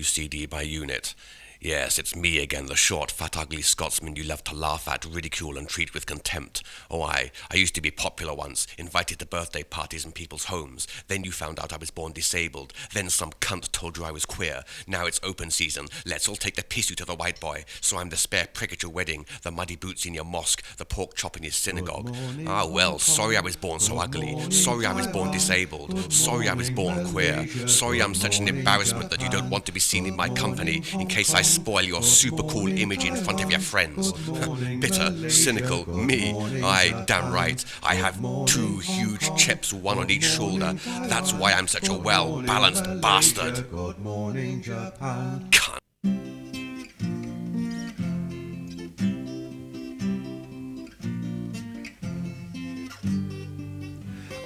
CD by unit. Yes, it's me again, the short, fat, ugly Scotsman you love to laugh at, ridicule and treat with contempt. Oh, I used to be popular once, invited to birthday parties in people's homes. Then you found out I was born disabled. Then some cunt told you I was queer. Now it's open season. Let's all take the piss out of the white boy. So I'm the spare prick at your wedding, the muddy boots in your mosque, the pork chop in your synagogue. Ah, well, sorry I was born so ugly. Sorry I was born disabled. Sorry I was born queer. Sorry I'm such an embarrassment that you don't want to be seen in my company in case I spoil your super cool image in front of your friends. Bitter, cynical, me. Aye, damn right. I have two huge chips, one on each shoulder. That's why I'm such a well-balanced bastard. Good morning, Japan. Cunt.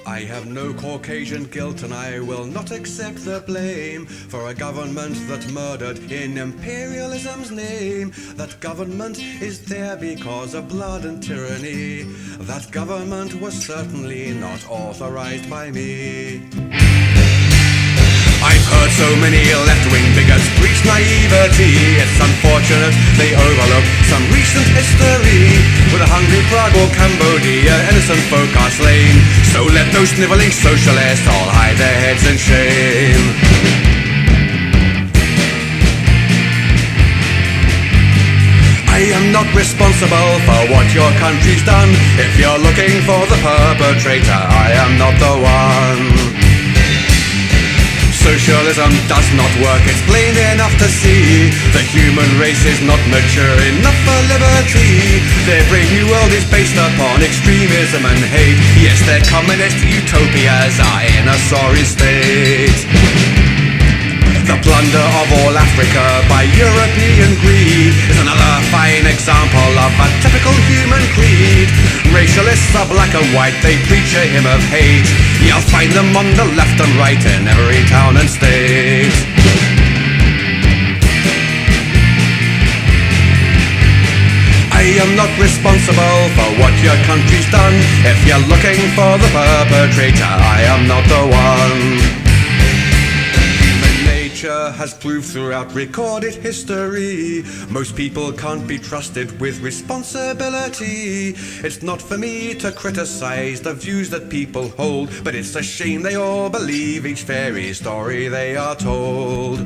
I have no Caucasian guilt and I will not accept the blame for a government that murdered in imperialism's name. That government is there because of blood and tyranny. That government was certainly not authorized by me. I've heard so many left-wing bigots preach naivety. It's unfortunate they overlook some recent history. With a hungry Prague or Cambodia, innocent folk are slain. So let those snivelling socialists all hide their heads in shame. I am not responsible for what your country's done. If you're looking for the perpetrator, I am not the one. Socialism does not work, it's plain enough to see. The human race is not mature enough for liberty. Their brave new world is based upon extremism and hate. Yes, their communist utopias are in a sorry state. The plunder of all Africa by European greed is another fine example of a typical human creed. Racialists are black and white, they preach a hymn of hate. You'll find them on the left and right in every town and state. I am not responsible for what your country's done. If you're looking for the perpetrator, I am not the one. Has proved throughout recorded history, most people can't be trusted with responsibility. It's not for me to criticize the views that people hold, but it's a shame they all believe each fairy story they are told.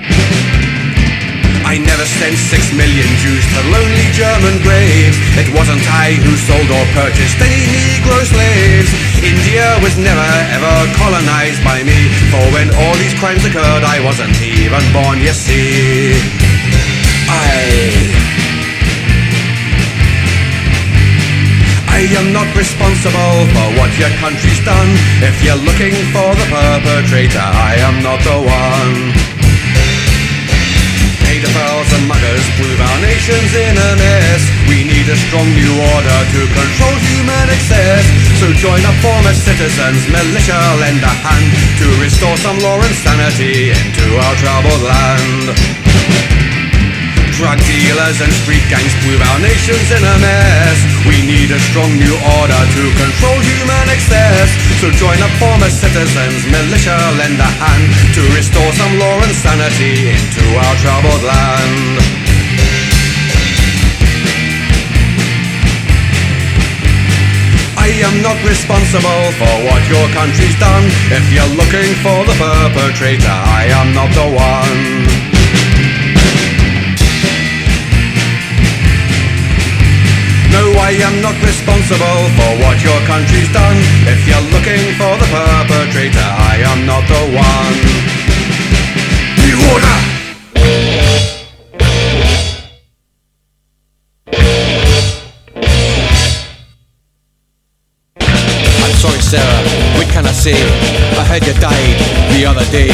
I never sent 6 million Jews to lonely German graves. It wasn't I who sold or purchased any Negro slaves. India was never ever colonized by me, for when all these crimes occurred I wasn't even born, you see. I am not responsible for what your country's done. If you're looking for the perpetrator, I am not the one. Pedophiles and muggers prove our nation's in a mess. We need a strong new order to control human excess. So join up, former citizens, militia, lend a hand to restore some law and sanity into our troubled land. Drug dealers and street gangs prove our nation's in a mess. We need a strong new order to control human excess. So join up, former citizens, militia, lend a hand to restore some law and sanity into our troubled land. I am not responsible for what your country's done. If you're looking for the perpetrator, I am not the one. No, I am not responsible for what your country's done. If you're looking for the perpetrator, I am not the one. New order! I'm sorry, Sarah, what can I say? I heard you died the other day.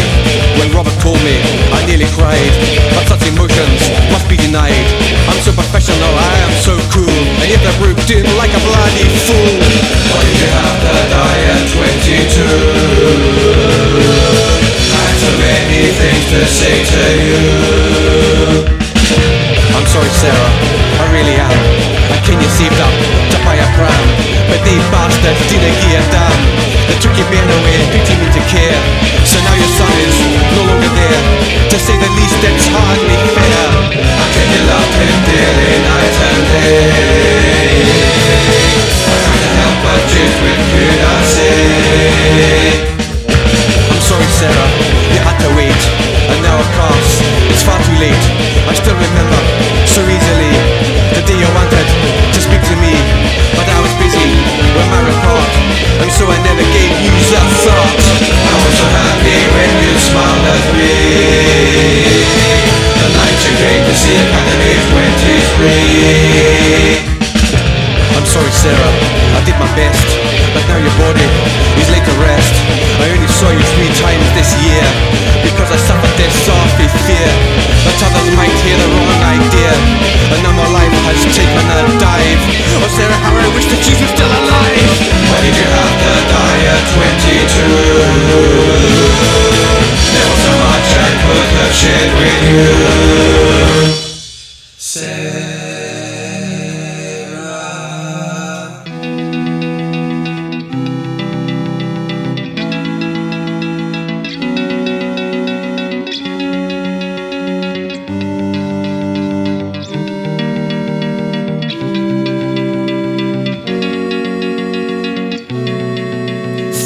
When Robert told me, I nearly cried. But such emotions must be denied. I'm so professional, I am so cool, and yet I broke in like a bloody fool. Why did you have to die at 22? I had so many things to say to you. I'm sorry, Sarah, I really am. I came you saved up to buy a pram, but they bastards didn't give a damn. They took your man away and beat him into care. So now your son is no longer there. To say the least, it's hardly fair. How can you love him dearly night and day? I can't help but choose with curiosity. I'm sorry, Sarah, you had to wait. And now of course, it's far too late. I still remember so easily the day you wanted to speak to me, but I was busy with my report, and so I never gave you a thought. I was so happy when you smiled at me. The night you came to see Academy 23. I'm sorry, Sarah, I did my best, but now your body is laid to rest. I only saw you 3 times this year, because I suffered this awful fear that others might hear the wrong idea, and now my life has taken a dive. Oh Sarah, how I wish that you were still alive. Why did you have to die at 22? There was so much I could have shared with you.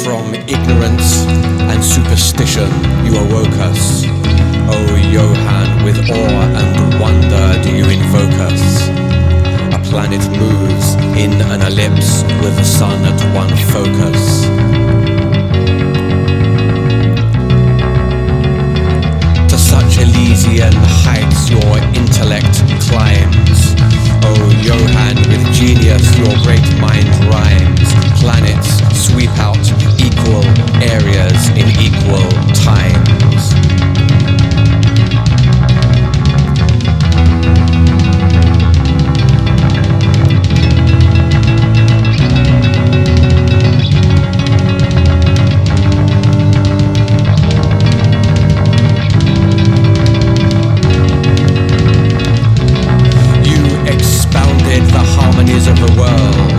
From ignorance and superstition you awoke us. Oh Johann, with awe and wonder do you invoke us. A planet moves in an ellipse with the sun at one focus. To such Elysian heights your intellect climbs. Oh Johann, with genius your great mind rhymes. Planets sweep out equal areas in equal times. You expounded the harmonies of the world,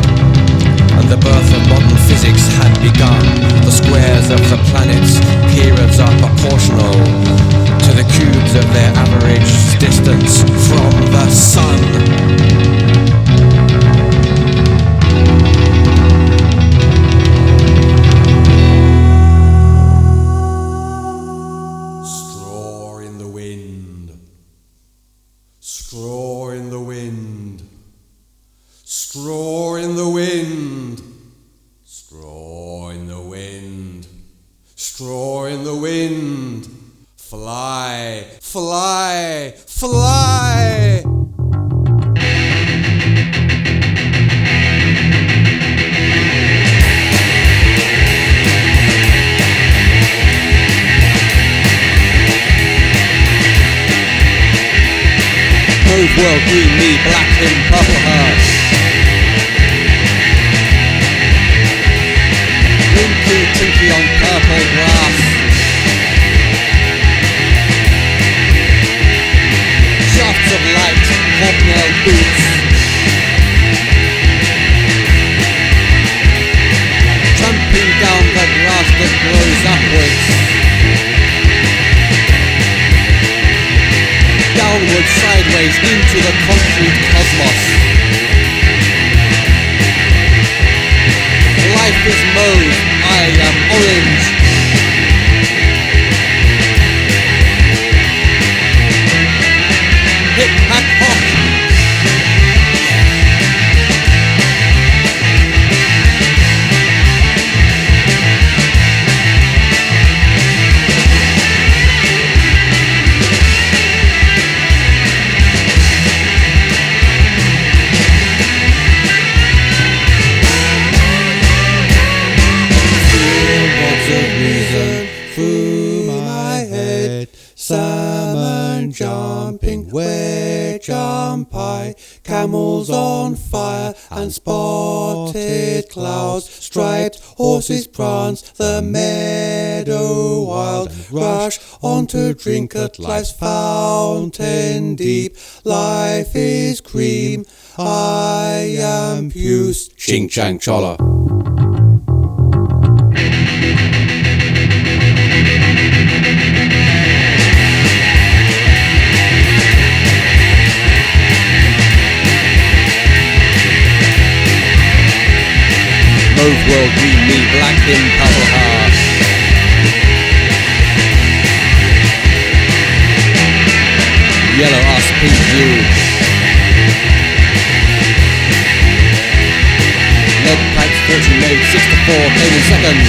and the birth of modern physics had begun. The squares of the planets' periods are proportional to the cubes of their average distance from the sun. Straw in the wind. Straw in the wind. Straw in the wind. Straw in the wind. Straw in the wind. Fly, fly, fly. Both world green, me black and purple heart. Winky tinky on purple grass. Shafts of light, hobnail boots. Tramping down the grass that grows upwards. Downward, sideways, into the concrete cosmos. Life is mauve, I am orange. Hip hack hop. Salmon jumping, where jump I? Camels on fire and spotted clouds. Striped horses prance the meadow wild. Rush on to drink at life's fountain deep. Life is cream, I am Puce. Ching Chang Cholla. Mauve world green me, black him, purple heart. Yellow us, pink you. Lead pipes 40 made, 6 to 4, played in second.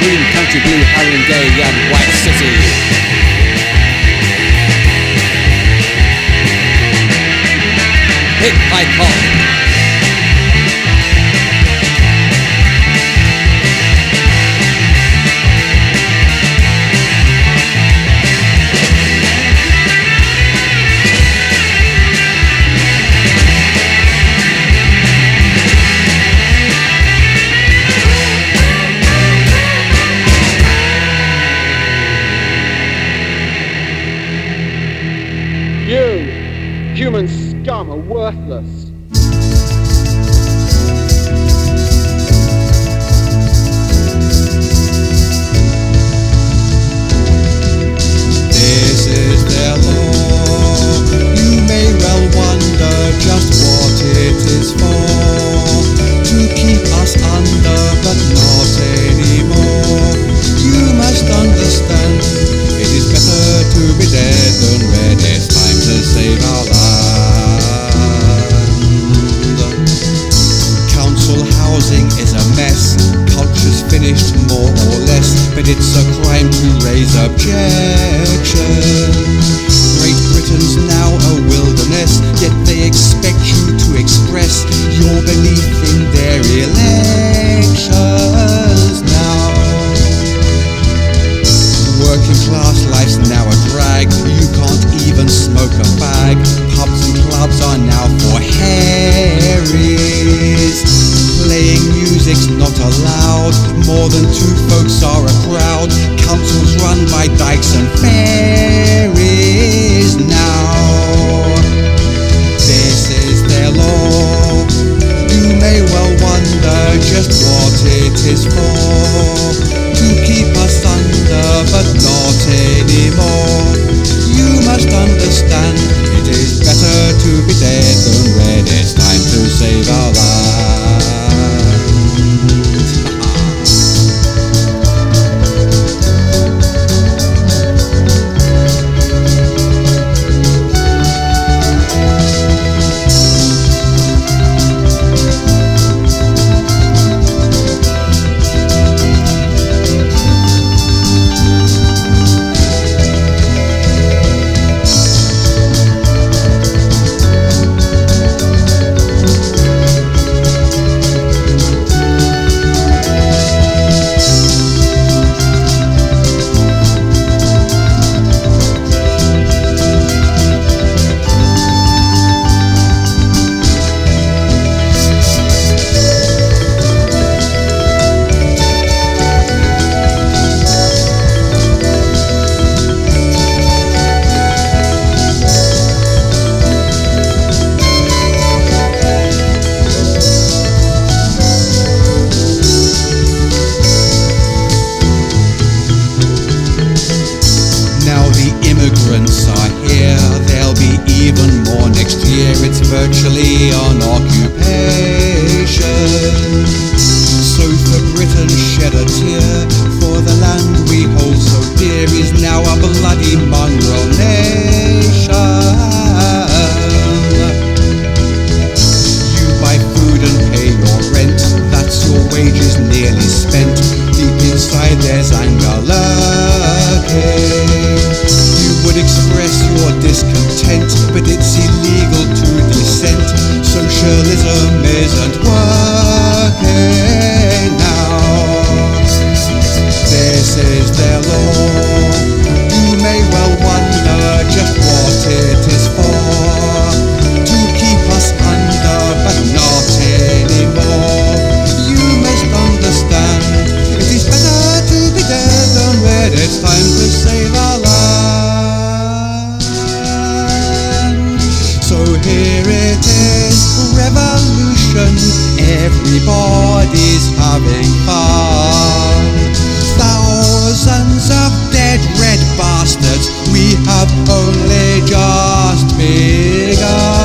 Green country blue, Haringey and white city. Hit high cop. You, human scum, are worthless. This is their law. You may well wonder just what it is for. To keep us under, but not anymore. You must understand, it is better to be dead than red. It's time to save our land. Council housing is a mess. Culture's finished more or less, but it's a crime to raise objection. Great Britain's now a wilderness, yet they expect you to express your belief in their elections now. Working class life's now a drag. You can't even smoke a fag. Pubs and clubs are now for Harrys. Playing music's not allowed. More than 2 folks are a crowd. Councils run by dykes and fairies now. This is their law. You may well wonder just what it is for. To keep us under, but not anymore. You must understand, it is better to be dead than red. It's time to save our land. Immigrants are here, there'll be even more next year. It's virtually an occupation. So for Britain shed a tear, for the land we hold so dear is now a bloody mongrel nation. You buy food and pay your rent, that's your wages nearly spent. Deep inside there's anger lurking. You would express your discontent, but it's illegal to dissent. Socialism isn't working now. This is their law. You may well wonder just what it is for. To keep us under, but not anymore. You must understand, it is better to be dead than red. It's time to save our land. here it is, revolution, everybody's having fun. Thousands of dead red bastards, we have only just begun.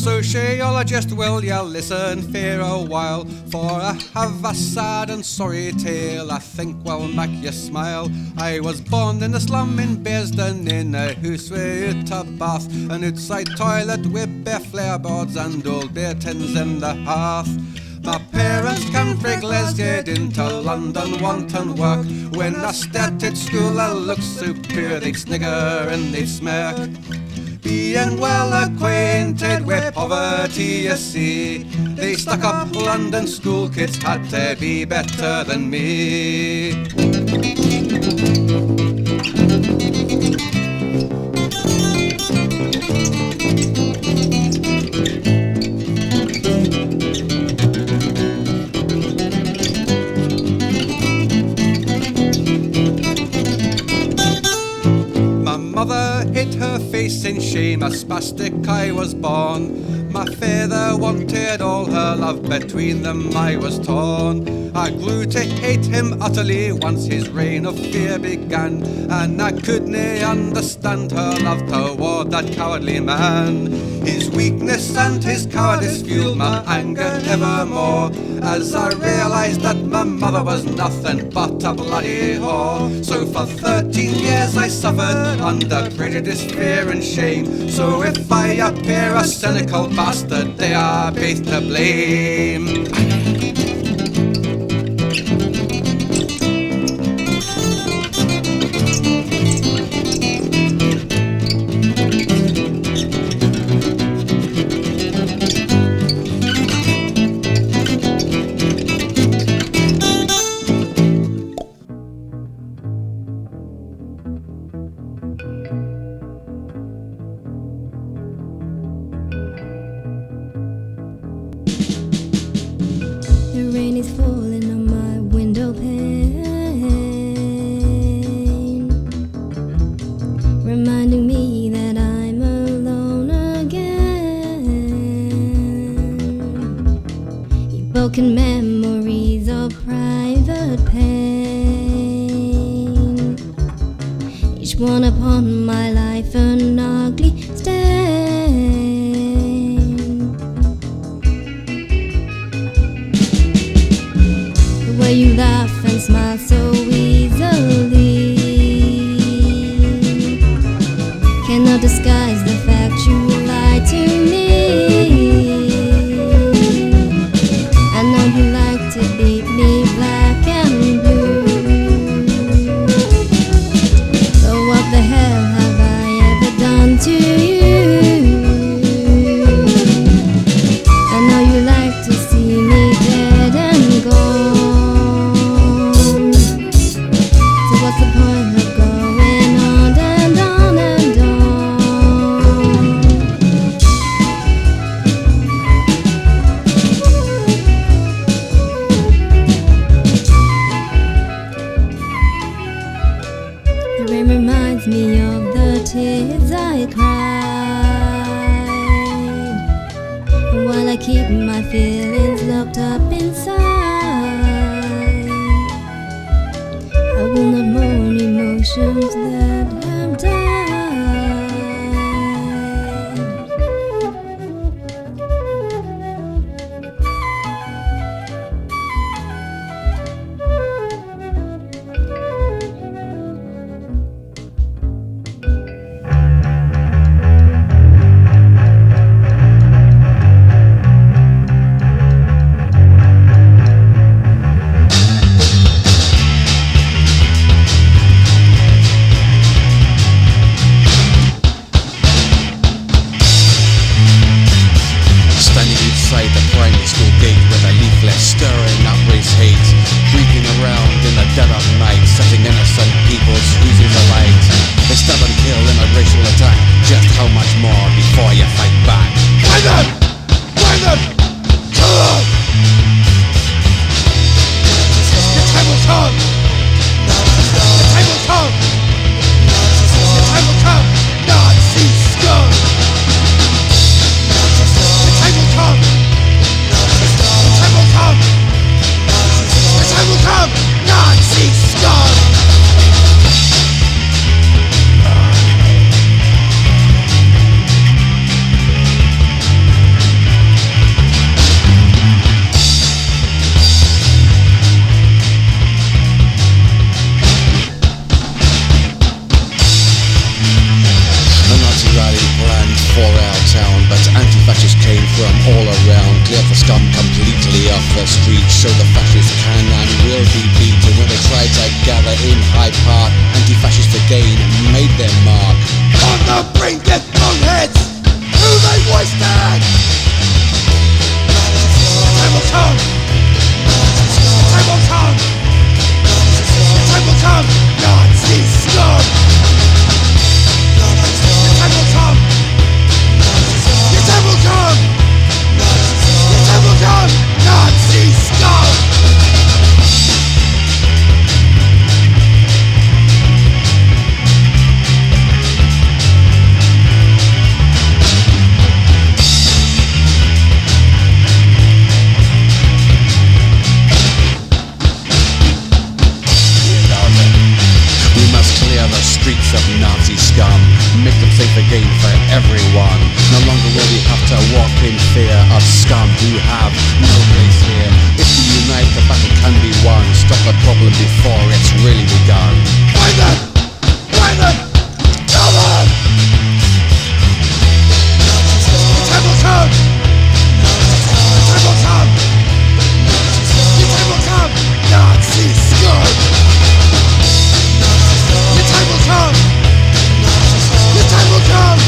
Sociologist, will you listen for a while? For I have a sad and sorry tale I think will make you smile. I was born in a slum in Bearsden, in a house without a bath, an outside toilet with bare floorboards and old beer tins in the hearth. My parents came frae Glasgow into London wanting work. When I started school I looked so poor they'd snigger and they'd smirk. Being well acquainted with poverty, you see, they stuck up London school kids had to be better than me. Mother hid her face in shame, a spastic I was born. My father wanted all her love, between them I was torn. I grew to hate him utterly once his reign of fear began, and I couldn't understand her love toward that cowardly man. His weakness and his cowardice fueled my anger evermore, as I realised that my mother was nothing but a bloody whore. So for 13 years I suffered under prejudice, fear and shame. So if I appear a cynical bastard, they are both to blame. The rain is falling on my window pane. each one upon my life an ugly stain. The way you laugh and smile so easily cannot disguise the fact you lied to me. I know you like to beat me black and blue. So what the hell have I ever done to you? I know you like to see me dead and gone. So what's the point of going on and on and on? The rain reminds me of the tears I cried, and while I keep my feelings locked up inside, I will not mourn emotions that have died. Standing inside the primary school gate with a leaflet stirring up race hate, creeping around in the dead of night, setting innocent people squeezing the light. They stab and kill in a racial attack. Just how much more before you fight back? Find them! Find them! Kill them! Your time will come! Your time will come! Your time will come! Nazi scum! The time will come! The time will come! The time will come! Nazi scum! A Nazi rally planned for our town, but anti-fascists came from all around. Clear the scum completely off the street, so the fascists can and will be beaten. When they try to gather in Hyde Park, anti-fascists again made their mark. On the brink, get boneheads! Who they wasted! The time will come! The time will come! The time will come! Nazi scum! The time will come! The time will come! The time will come! Nazi scum! We must clear the streets of Nazi scum, make them safe again for everyone. No longer will we have to walk in fear of scum who have no place here. If we unite, the battle can be won. Stop the problem before it's really begun. Find them! Find them! Kill them! The time will come! The time will come! The time will come! Nazi scum! Your time will come! Your time will come!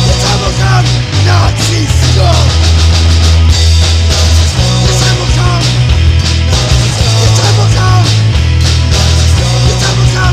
Your time will come! Nazi scum! Your time will come! Your time will come! Your time will come!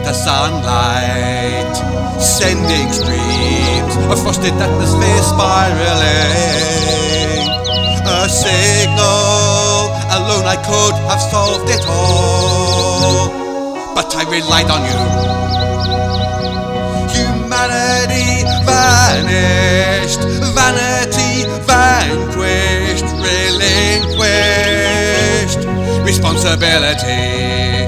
the sunlight, sending streams of frosted atmosphere spiraling. A signal, alone I could have solved it all, but I relied on you. Humanity vanished, vanity vanquished, relinquished responsibility.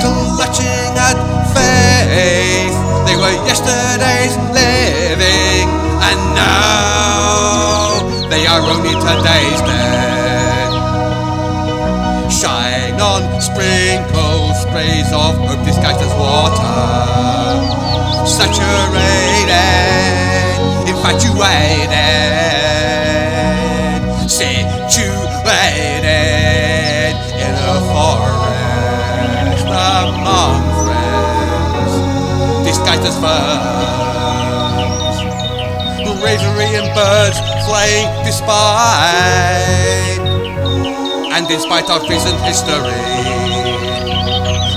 Clutching at faith, they were yesterday's living, and now they are only today's dead. Shine on sprinkles, sprays of hope disguised as water, saturated, infatuated, situated in a forest among friends, disguised as ferns, bravery and birds flying despite, and in spite of recent history,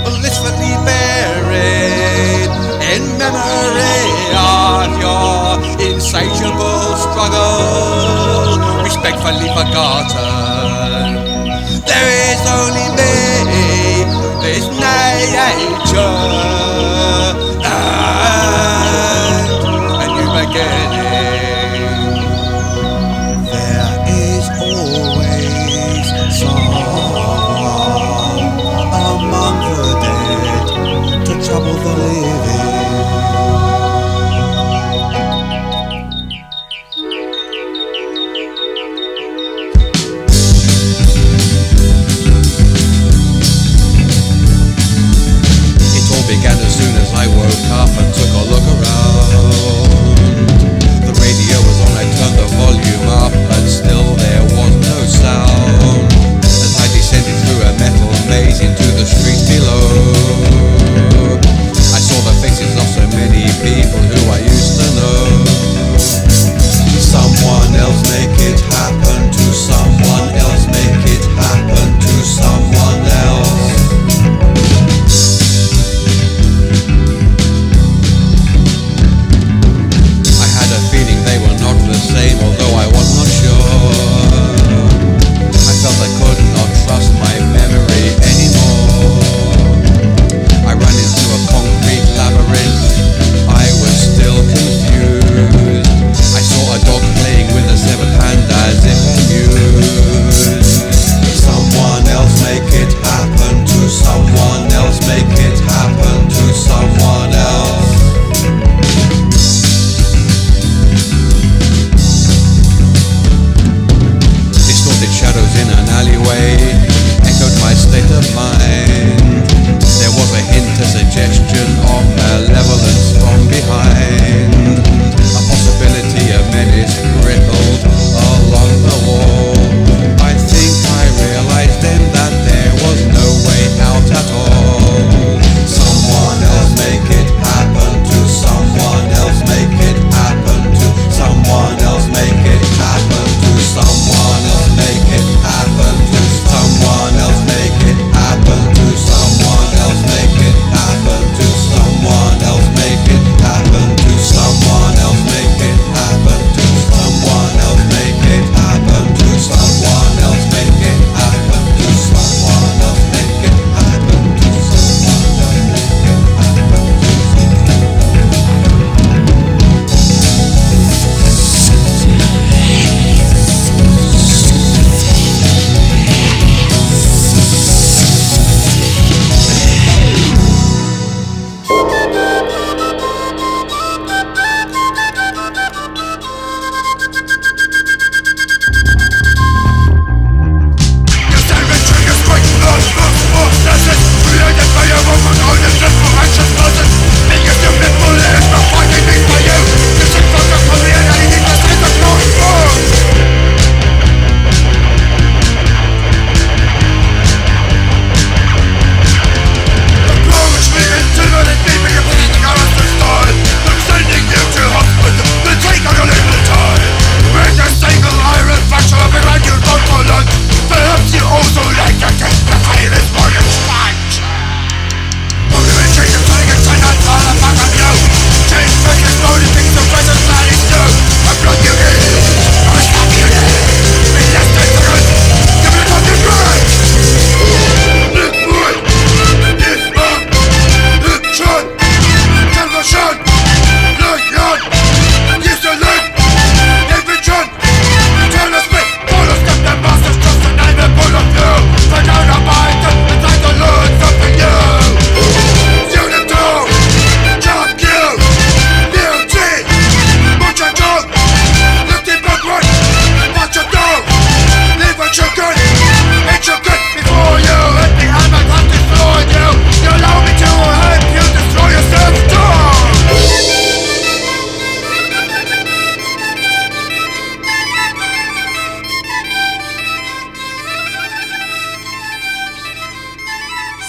blissfully buried in memory of your insatiable struggle, respectfully forgotten. There is only me, this nature, and a new beginning. There is always someone among the dead to trouble the living. Began as soon as I woke up and took a look around. The radio was on, I turned the volume up, but still there was no sound. As I descended through a metal maze into the street below, I saw the faces of so many people who I used to know. Someone else make it happen to someone else, make it happen to someone else. Same, although I was not sure. I felt I could not trust my memory anymore. I ran into a concrete labyrinth, I was still confused. I saw a dog playing with a severed hand as if amused. Someone else make it happen to someone else, make it happen to someone else. Shadows in an alleyway echoed my state of mind. There was a hint, a suggestion of malevolence from behind. A possibility of menace crickled along the wall. I think I realized then that there was no way out at all. Someone else make it happen to someone else, make it happen to someone else, make it happen to someone else, make it happen to someone else, make it happen to someone else, make it happen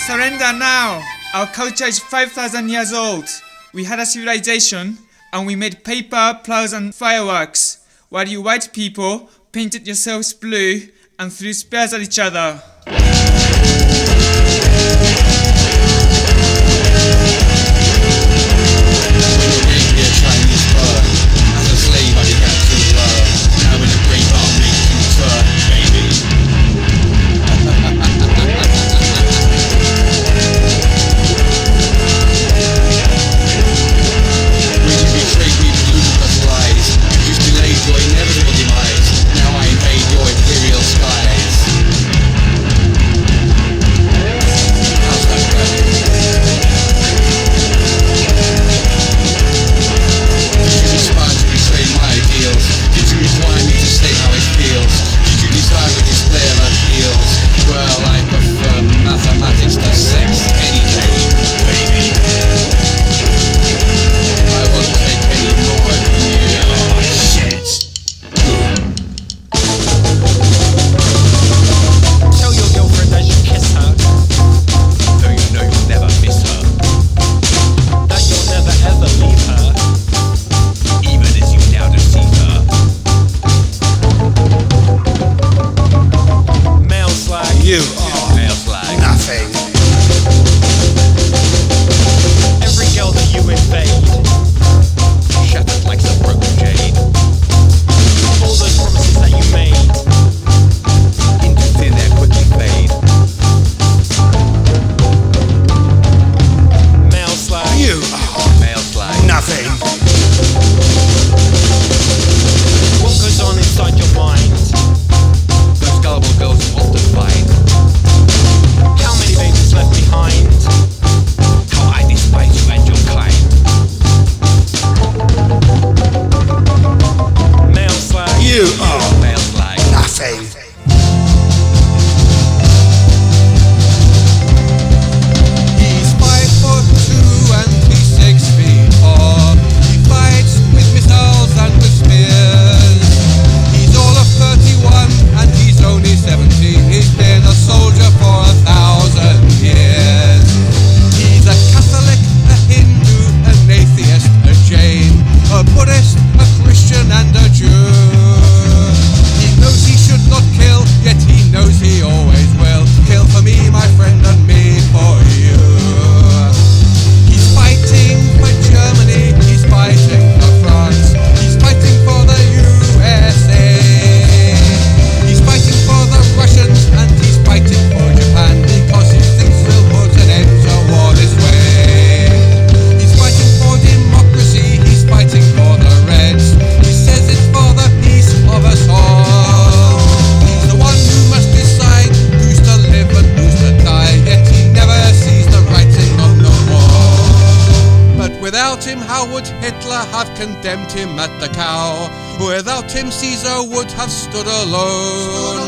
Surrender now! Our culture is 5,000 years old. We had a civilization, and we made paper, plows and fireworks, while you white people painted yourselves blue and threw spears at each other. Condemned him at the cow. Without him Caesar would have stood alone.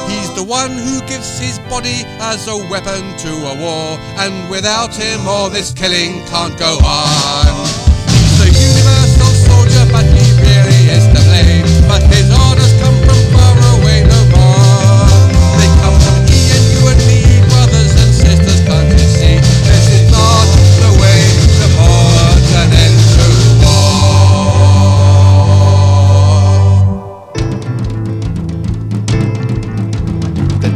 He's the one who gives his body as a weapon to a war, and without him all this killing can't go on. He's the universal soldier, but he really is to blame. But his orders come from far away no more. They come from he and you and me, brothers and sisters, can't you see? This is not the way to put an end to war.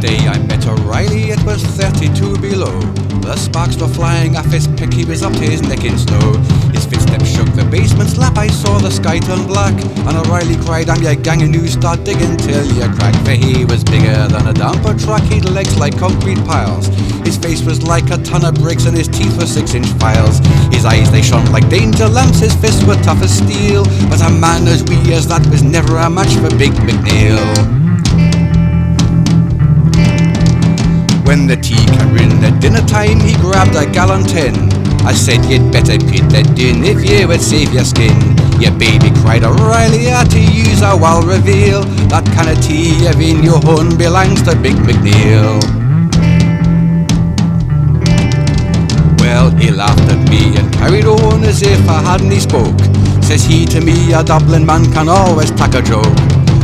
Day I met O'Reilly, it was 32 below. The sparks were flying off his pick, he was up to his neck in snow. His footsteps shook the basement slab, I saw the sky turn black. And O'Reilly cried, I'm your gang and you start digging till you crack. For he was bigger than a dumper truck, he'd legs like concrete piles. His face was like a ton of bricks and his teeth were 6-inch files. His eyes they shone like danger lamps, his fists were tough as steel. But a man as wee as that was never a match for Big McNeil. When the tea came in at dinner time, he grabbed a gallon tin. I said you'd better put that in if you would save your skin. Your baby cried, O'Reilly, to use a well reveal. That kind of tea of in your horn belongs to Big McNeil. Well, he laughed at me and carried on as if I hadn't he spoke. Says he to me, a Dublin man can always tack a joke.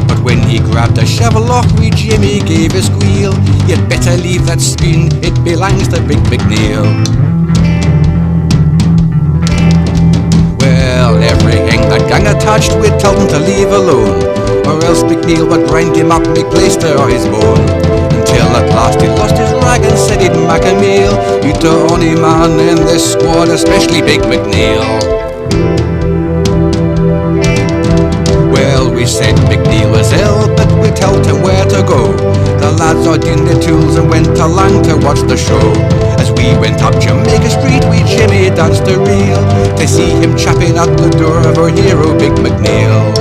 But when he grabbed a shovel off wee Jimmy gave a squeal. You'd better leave that spoon, it belongs to Big McNeil. Well, everything that gang attached, we'd tell them to leave alone, or else McNeil would grind him up, make plaster of his bone. Until at last he lost his rag and said he'd mak a meal. You'd the only man in this squad, especially Big McNeil. Well, we said McNeil was ill, but we told him where to go. The lads ordained their tools and went along to watch the show. As we went up Jamaica Street, wee Jimmy danced a reel to see him chapping at the door of our hero Big McNeil.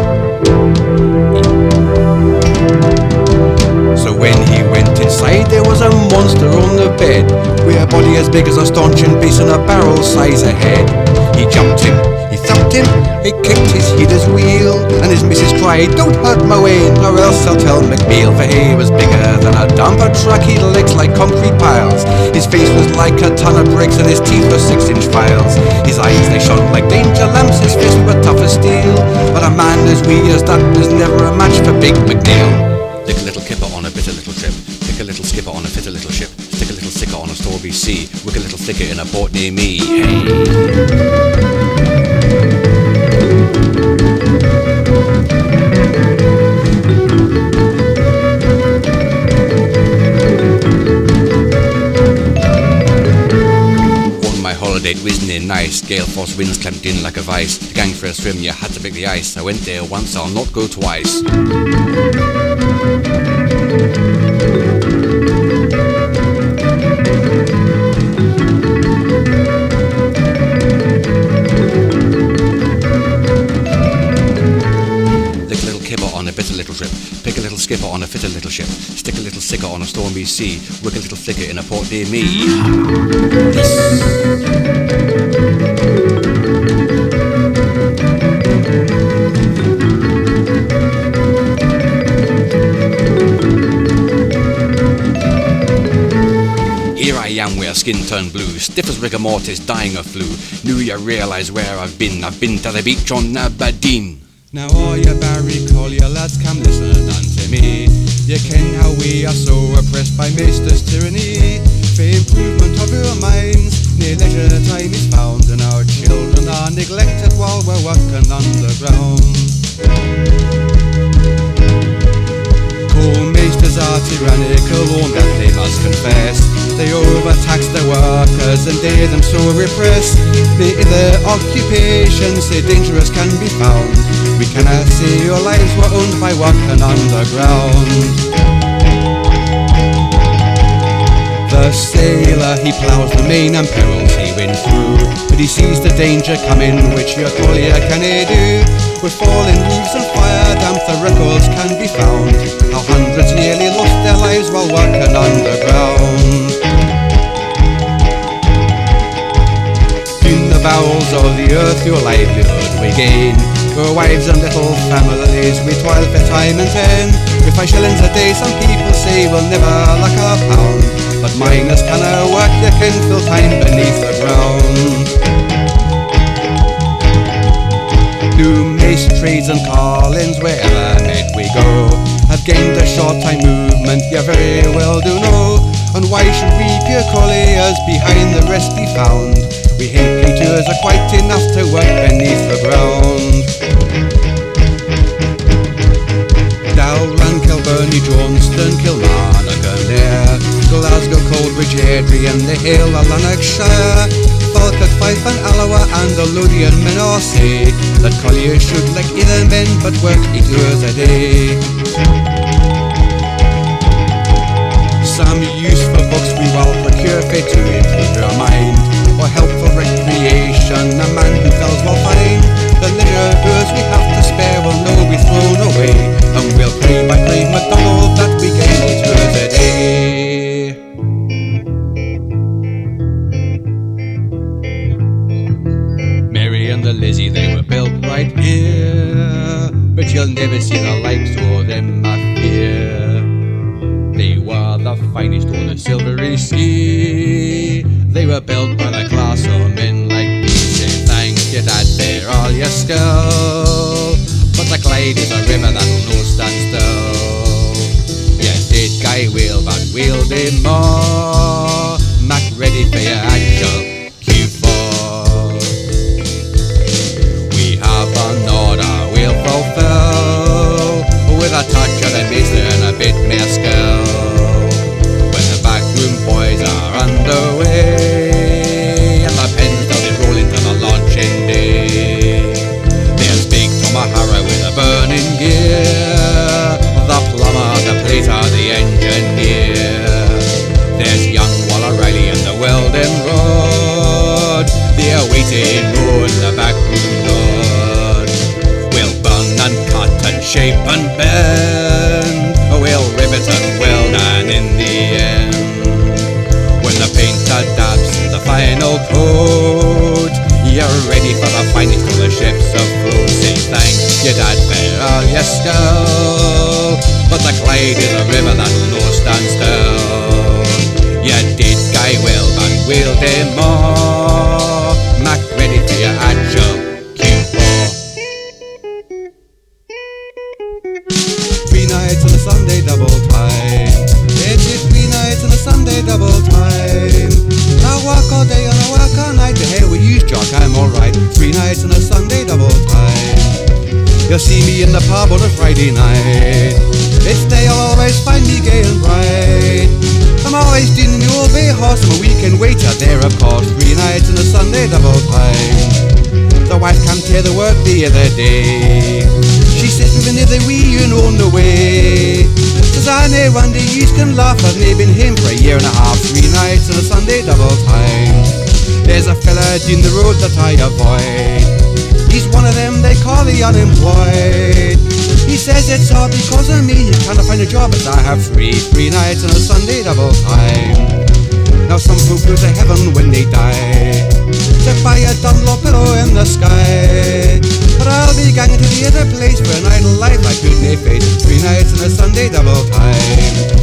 So when he went inside, there was a monster on the bed, with a body as big as a stanchion base and a barrel size ahead. He jumped him, he thumped him, he kicked his head as wheel, and his missus cried, "Don't hurt my Wayne, or else I'll tell McNeil." For he was bigger than a dumper truck, he'd legs like concrete piles. His face was like a ton of bricks, and his teeth were 6-inch files. His eyes, they shone like danger lamps, his fists were tough as steel. But a man as wee as that was never a match for Big McNeil. Lick a little kipper on a bitter little trip. Pick a little skipper on a fitter little ship. Stick a little sticker on a Strawberry Sea. Wick a little thicker in a port near me. On my holiday it wasn't in nice. Gale force winds clamped in like a vice. The gang for a swim, you had to break the ice. I went there once, I'll not go twice. Pick a little skipper on a fitter little ship. Stick a little sticker on a stormy sea. Wick a little thicker in a port near me. Here I am where skin turned blue, stiff as rigor mortis, dying of flu. Knew you realise where I've been to the beach on Aberdeen. Now all you Barry Collier lads, come listen unto me. You ken how we are so oppressed by Maister's tyranny. For improvement of our minds, near leisure time is found, and our children are neglected while we're working underground. Coalmaisters are tyrannical, on that they must confess. They overtax the workers and dare them so repress. The other occupations, so dangerous can be found. We cannot say your lives were owned by working underground. The sailor, he ploughs the main and perils he went through, but he sees the danger coming, which your collier cannot do. With fallen roofs and fire damp, the records can be found, how hundreds nearly lost their lives while working underground. In the bowels of the earth your livelihood we gain. Our wives and little families we toil for time and ten. With 5 shillings a day some people say we'll never lack a pound, but miners cannot work, you can fill time beneath the ground. New mason trades and callings wherever met we go have gained a short time movement, you very well do know. And why should we pure colliers behind the rest be found? We Hinckley tours are quite enough to work beneath the ground. Dowland, Kilburnie, Johnston, Kilmarnock and Ayr, Glasgow, Coldbridge, Adrian, the Hill of Lanarkshire, Falkirk, Fife and Alloa and the Lothian men all say that colliers should like either men but work 8 hours a day. Some useful books we will procure fit to improve your mind, or help for recreation a man who tells will find. The leisure hours we have to spare will no be thrown away, and we'll pray by brave MacDonald that we gain 8 hours a day. Mary and the Lizzie, they were built right here, but you'll never see the likes of them, I fear. They were the finest on the silvery sea. They were built by the class of men like me. Say thank you, Dad, for all your skill, but the Clyde is a river that'll no stand still. day more. Mac ready for your actual Q4. We have an order we'll fulfill, with a touch of the mason and a bit more skill. When the backroom boys are underway, and the pens they'll be rolling to the launching day. There's Big Tom O'Hara with a burning gear, the plumber, the plater, the engineer. There's young Wall O'Reilly and the welding rod, they're waiting on the backroom door. We'll burn and cut and shape and bend, we'll rivet and weld, and in the end, when the painter dabs the final coat, you're ready for the finding till the ship's afloat. Say thank you, Dad, for all your skill, but the Clyde is a river that'll no stand still. You did guy well, but we'll do more. Mac ready for your actual Q4. 3 nights and a Sunday double time. It's 3 nights and a Sunday double time. I work all day and I work all night. The hell with you, Jock, I'm alright. 3 nights and a Sunday double time. You'll see me in the pub on a Friday night. It's there you'll always find me gay and bright. I'm always dealing the old bay horse. I'm a weekend waiter there, of course. 3 nights and a Sunday double time. The wife can't hear the word the other day. She says we've been the wee and on the way. Says I know one day you can laugh, I've never been him for a year and a half. 3 nights and a Sunday double time. There's a fella in the road that I avoid. He's one of them they call the unemployed. He says it's all because of me, he can't find a job as I have 3 nights and a Sunday double time. Now some folk go to heaven when they die, set by a Dunlop pillow in the sky. But I'll be ganging to the other place for an idle life I couldn't face. 3 nights and a Sunday double time.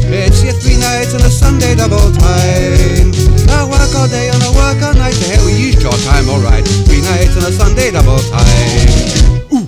It's your 3 nights and a Sunday double time. I work all day and I work all night. The hell with you, Jock, I'm alright. 3 nights and a Sunday double time. Ooh.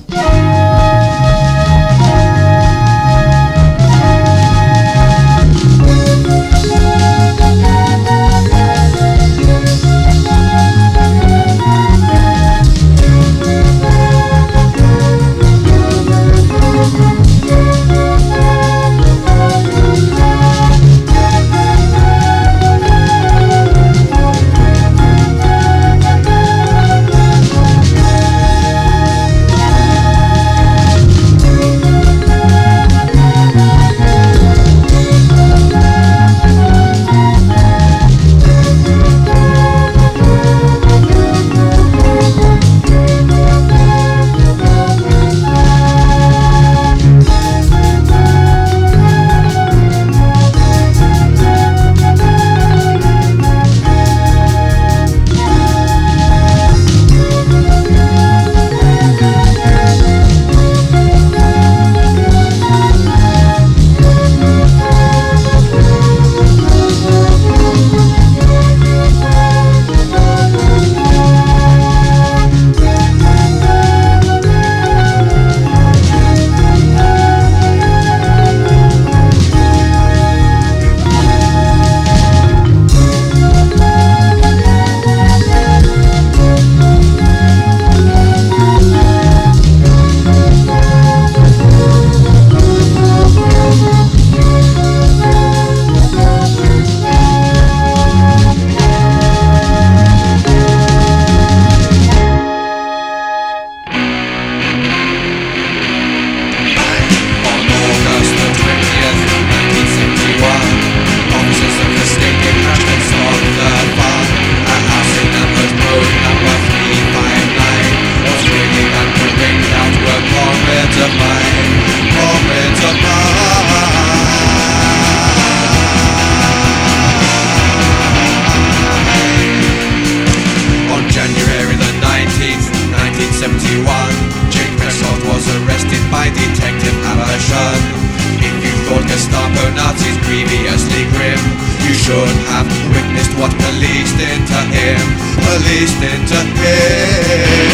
should have witnessed what police did to him. Police did to him.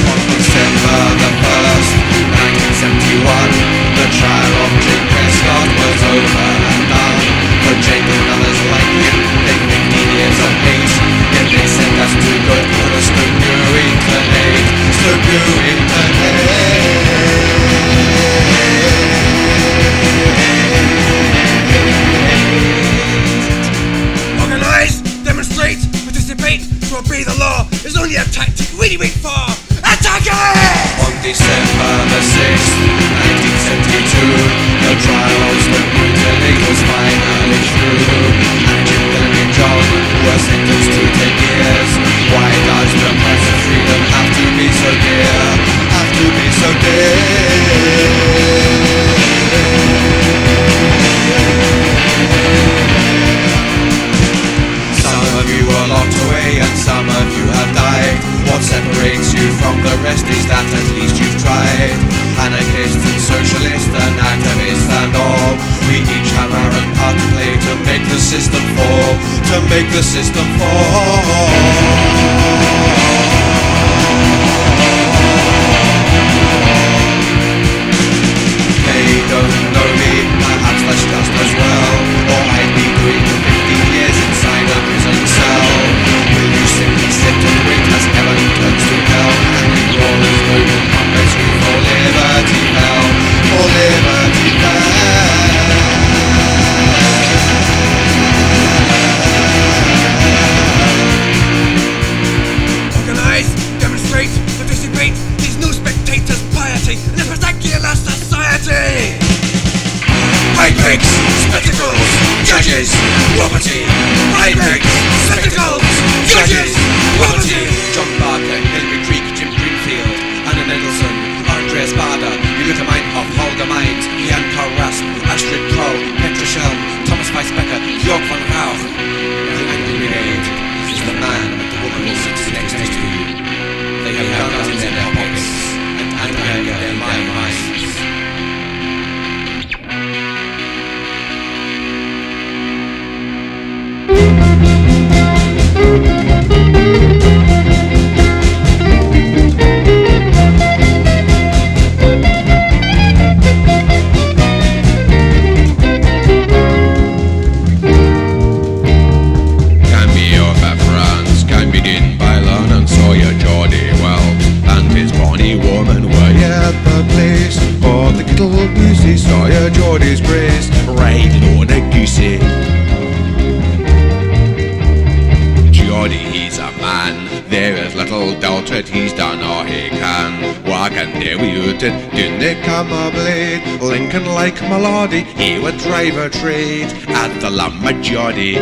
On December the 1st, Some of you are locked away and some of you have died. What separates you from the rest is that at least you've tried. Anarchists and socialists and activists and all, we each have our own part to play to make the system fall, to make the system fall. They don't know me, perhaps that's just as well, or I'd be doing 15 years inside a prison cell. Will you simply sit and wait as heaven turns to hell, and we all as though you come rescue for liberty bell, for liberty bell? Organize, demonstrate, participate, these new spectators' piety in a vernacular society. White pigs, spectacles, judges, robotics. White pigs, spectacles, judges, robotics. John Barker, Hillary Creek, Jim Greenfield, Anna Mendelsohn, Andreas Bader, Jutta Meinhof, Holger Meint, Ian Carrasp, Astrid Kroll, Petra Schelm, Thomas Weisbecker, Jörg von Rauch. The Angry Brigade is the man and the woman who sits next to you. They have guns in their pockets and anger in their minds. Sawyer Geordie's grace, riding on a goosey. Geordie, he's a man, there is little doubt that he's done all he can. Wagon there we rooted, didn't come a blade. Lincoln like Melody, he would drive a trade at the lumber Geordie.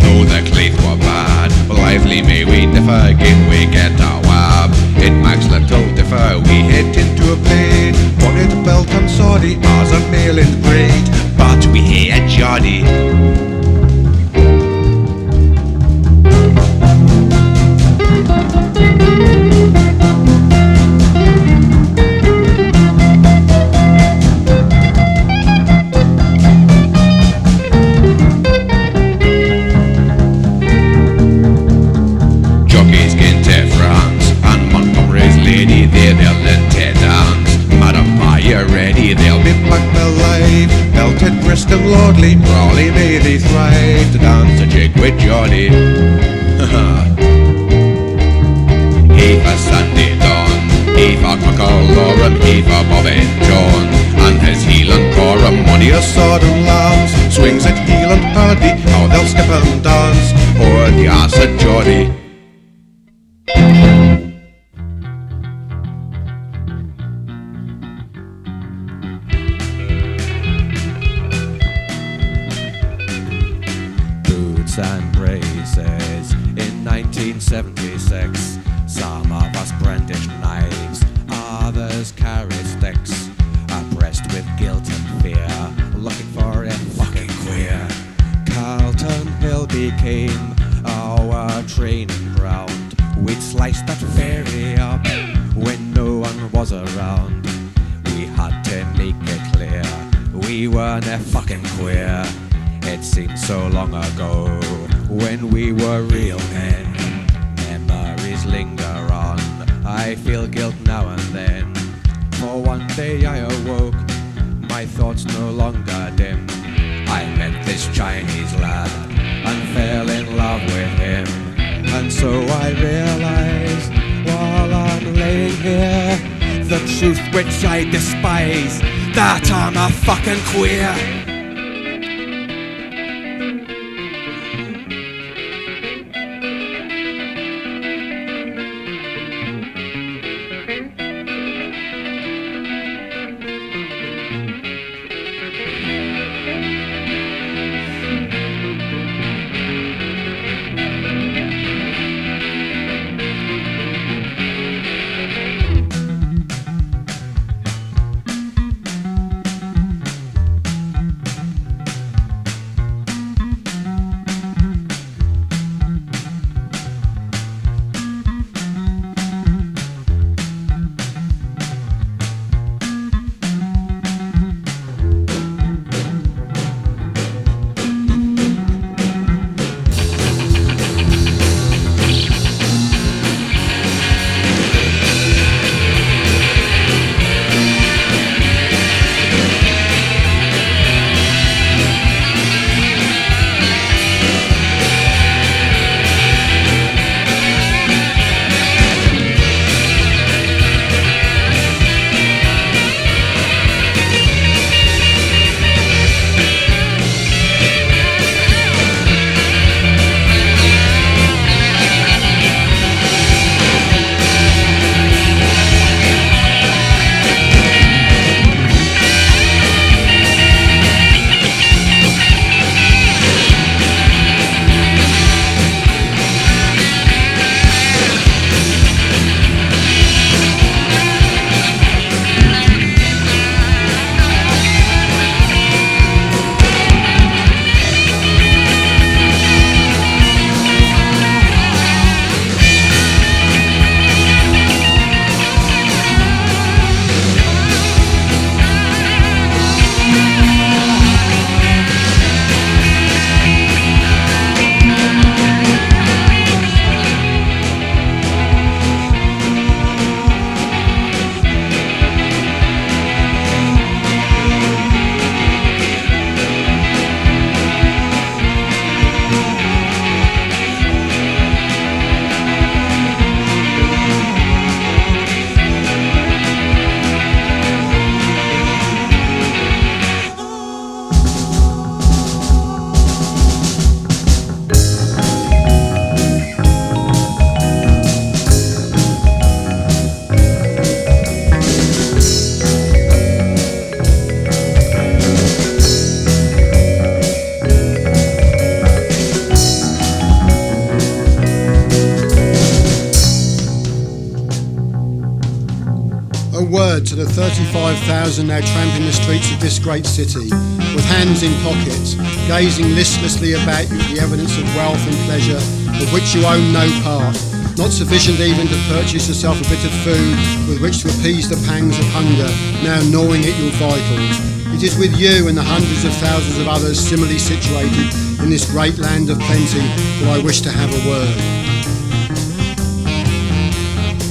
Though the cleat were bad, lively may we differ, again we get a wab. It makes little differ, we hit into a blade. Bonnet, belt and soddy, ours a male in grade, but we hear Geordie. Jockeys get to France and Montgomery's lady, they'll let it dance. Madam, are you ready? They'll be back alive. Belted, brisk and lordly, brawly may they thrive to dance a jig with Geordie. He for Sandy Dawn, he for Cockle Lorem, he for Bobby John, and his heel and corum, money a sword and lance, swings at heel and hardy, how they'll skip and dance o'er the arse of Geordie. Boots and braces in 1976. Some of us brandished knives, others carried sticks, oppressed with guilt and fear, looking for a fucking queer. Carlton Hill became our training ground. We'd slice that ferry up when no one was around. We had to make it clear we weren't a fucking queer. It seemed so long ago when we were real men. Memories linger on, I feel guilt now and then. For one day I awoke, my thoughts no longer dim. I met this Chinese lad and fell in love with him. And so I realize, while I'm laying here, the truth which I despise, that I'm a fucking queer. A word to the 35,000 now tramping the streets of this great city, with hands in pockets, gazing listlessly about you at the evidence of wealth and pleasure of which you own no part, not sufficient even to purchase yourself a bit of food with which to appease the pangs of hunger now gnawing at your vitals. It is with you and the hundreds of thousands of others similarly situated in this great land of plenty that I wish to have a word.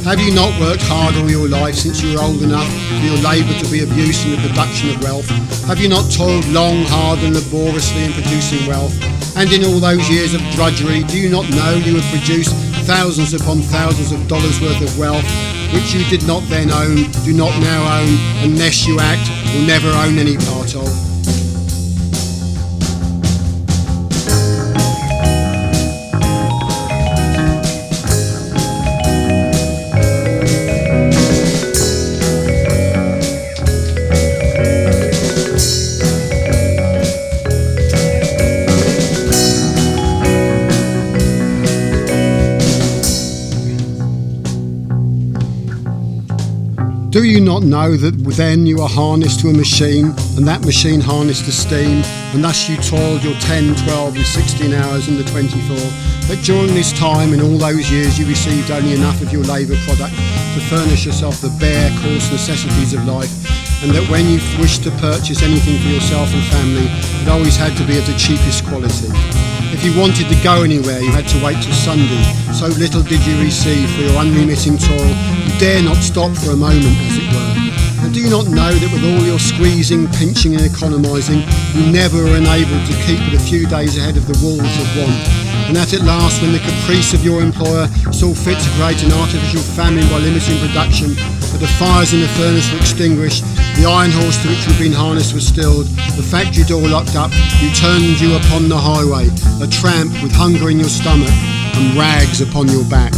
Have you not worked hard all your life since you were old enough for your labour to be of use in the production of wealth? Have you not toiled long, hard and laboriously in producing wealth? And in all those years of drudgery, do you not know you have produced thousands upon thousands of dollars worth of wealth, which you did not then own, do not now own, unless you act, will never own any part of? Do you not know that then you are harnessed to a machine, and that machine harnessed to steam, and thus you toiled your 10, 12 and 16 hours in the 24, that during this time in all those years you received only enough of your labour product to furnish yourself the bare, coarse necessities of life, and that when you wished to purchase anything for yourself and family, it always had to be of the cheapest quality. If you wanted to go anywhere, you had to wait till Sunday. So little did you receive for your unremitting toil, you dare not stop for a moment, as it were. And do you not know that with all your squeezing, pinching and economising, you never were enabled to keep but a few days ahead of the wolves of want? And that at last, when the caprice of your employer saw fit to create an artificial famine by limiting production, but the fires in the furnace were extinguished, the iron horse to which you had been harnessed was stilled, the factory door locked up, you turned you upon the highway, a tramp with hunger in your stomach and rags upon your back.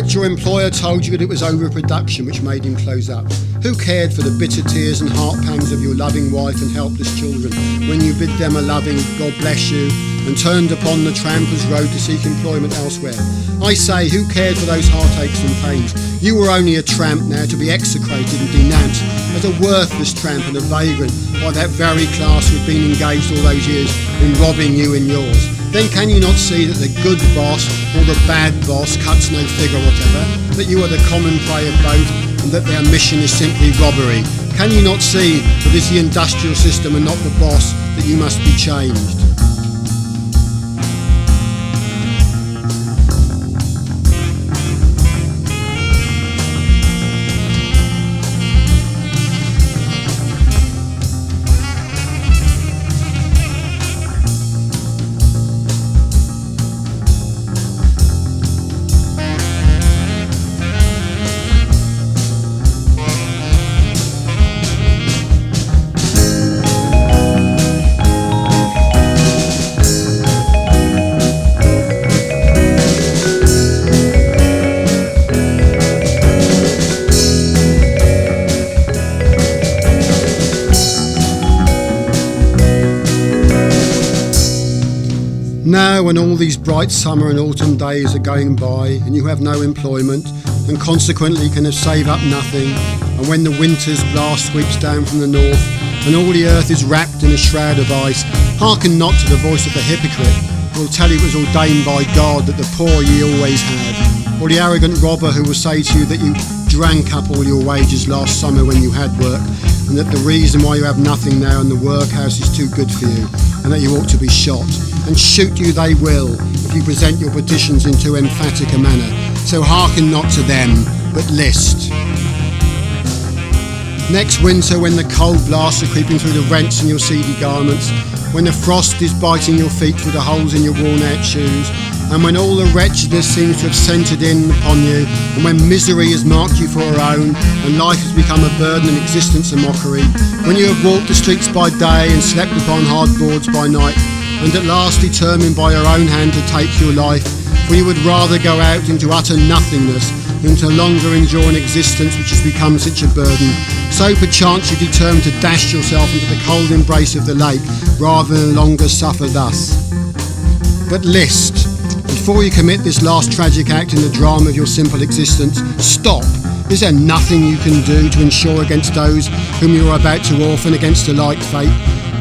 Your employer told you that it was overproduction which made him close up. Who cared for the bitter tears and heart pangs of your loving wife and helpless children when you bid them a loving God bless you and turned upon the tramper's road to seek employment elsewhere? I say, who cared for those heartaches and pains? You were only a tramp now to be execrated and denounced as a worthless tramp and a vagrant by that very class who had been engaged all those years in robbing you and yours. Then can you not see that the good boss or the bad boss cuts no figure whatever, that you are the common prey of both, and that their mission is simply robbery? Can you not see that it's the industrial system and not the boss that you must be changed? Now, when all these bright summer and autumn days are going by and you have no employment and consequently can save up nothing, and when the winter's blast sweeps down from the north and all the earth is wrapped in a shroud of ice, hearken not to the voice of the hypocrite who will tell you it was ordained by God that the poor ye always had, or the arrogant robber who will say to you that you drank up all your wages last summer when you had work, and that the reason why you have nothing now in the workhouse is too good for you, and that you ought to be shot. And shoot you they will, if you present your petitions in too emphatic a manner. So hearken not to them, but list. Next winter, when the cold blasts are creeping through the rents in your seedy garments, when the frost is biting your feet through the holes in your worn-out shoes, And when all the wretchedness seems to have centred in upon you, and when misery has marked you for her own, and life has become a burden and existence a mockery, when you have walked the streets by day and slept upon hard boards by night, and at last determined by your own hand to take your life, for you would rather go out into utter nothingness than to longer endure an existence which has become such a burden, so perchance you determine to dash yourself into the cold embrace of the lake rather than longer suffer thus. But list, before you commit this last tragic act in the drama of your simple existence, stop. Is there nothing you can do to ensure against those whom you are about to orphan against a like fate?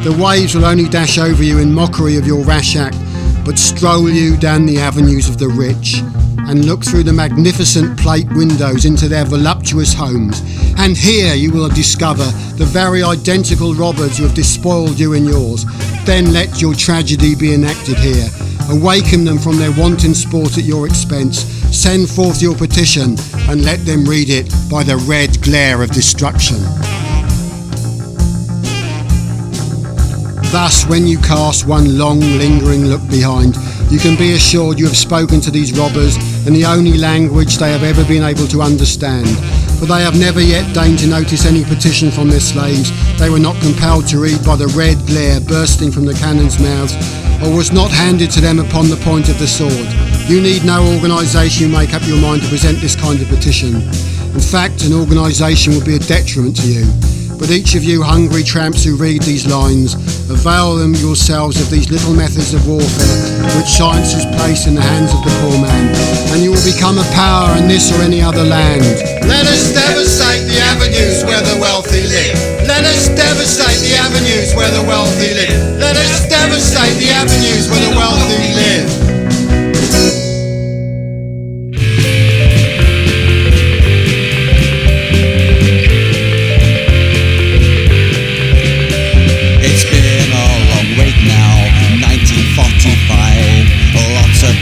The waves will only dash over you in mockery of your rash act, but stroll you down the avenues of the rich, and look through the magnificent plate windows into their voluptuous homes, and here you will discover the very identical robbers who have despoiled you and yours. Then let your tragedy be enacted here. Awaken them from their wanton sport at your expense. Send forth your petition and let them read it by the red glare of destruction. Thus, when you cast one long, lingering look behind, you can be assured you have spoken to these robbers in the only language they have ever been able to understand. For they have never yet deigned to notice any petition from their slaves they were not compelled to read by the red glare bursting from the cannons' mouths, or was not handed to them upon the point of the sword. You need no organisation make up your mind to present this kind of petition. In fact, an organisation would be a detriment to you. But each of you hungry tramps who read these lines, avail them yourselves of these little methods of warfare which science has placed in the hands of the poor man, and you will become a power in this or any other land. Let us devastate the avenues where the wealthy live. Let us devastate the avenues where the wealthy live. Let us devastate the avenues where the wealthy live.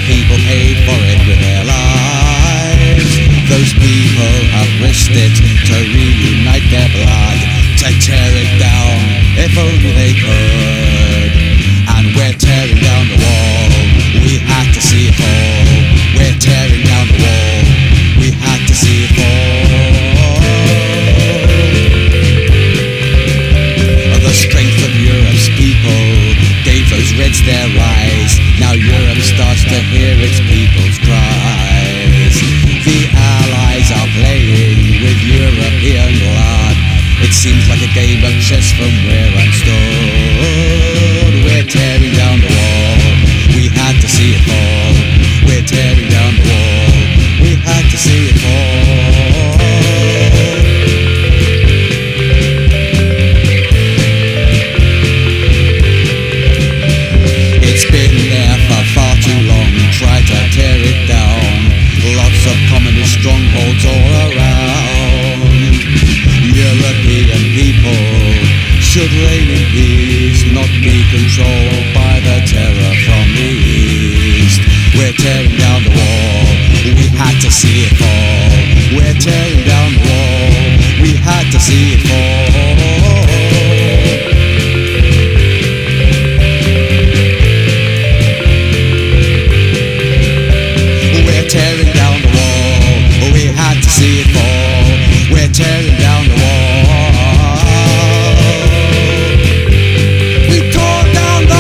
People paid for it with their lives. Those people have risked it to reunite their blood, to tear it down if only they could. And we're tearing down the wall, we had to see it fall. We're tearing down the wall, we had to see it fall. The strength of Europe's people gave those Reds their rise. Now Europe starts to hear its people's cries. The Allies are playing with European blood. It seems like a game of chess from where I'm stood. We're tearing down the wall, we had to see it fall. We're tearing down the wall, we had to see it fall. It's been there for far too long, try to tear it down. Lots of communist strongholds all around. European people should reign in peace, not be controlled by the terror from the east. We're tearing down the wall, we had to see it fall. We're tearing down the wall, we had to see it fall. Tearing down the wall, we had to see it fall. We're tearing down the wall. We tore down the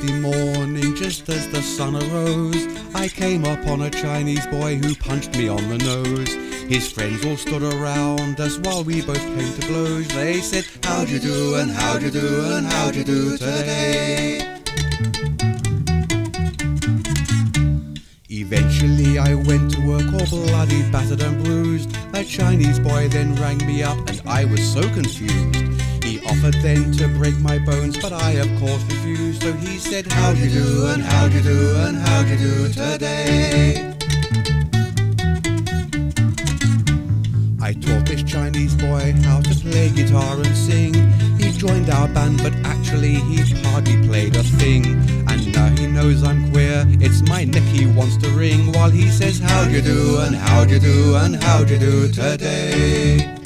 Tuesday morning, just as the sun arose, I came upon a Chinese boy who punched me on the nose. His friends all stood around us while we both came to blows. They said, how'd you do, and how'd you do, and how'd you do today? Eventually I went to work all bloody, battered and bruised. A Chinese boy then rang me up and I was so confused. He offered then to break my bones, but I of course refused. So he said, how'd you do, and how'd you do, and how'd you do today? I taught this Chinese boy how to play guitar and sing. He joined our band, but actually he hardly played a thing. And now he knows I'm queer, it's my neck he wants to wring, while he says, how'd you do, and how'd you do, and how'd you do today?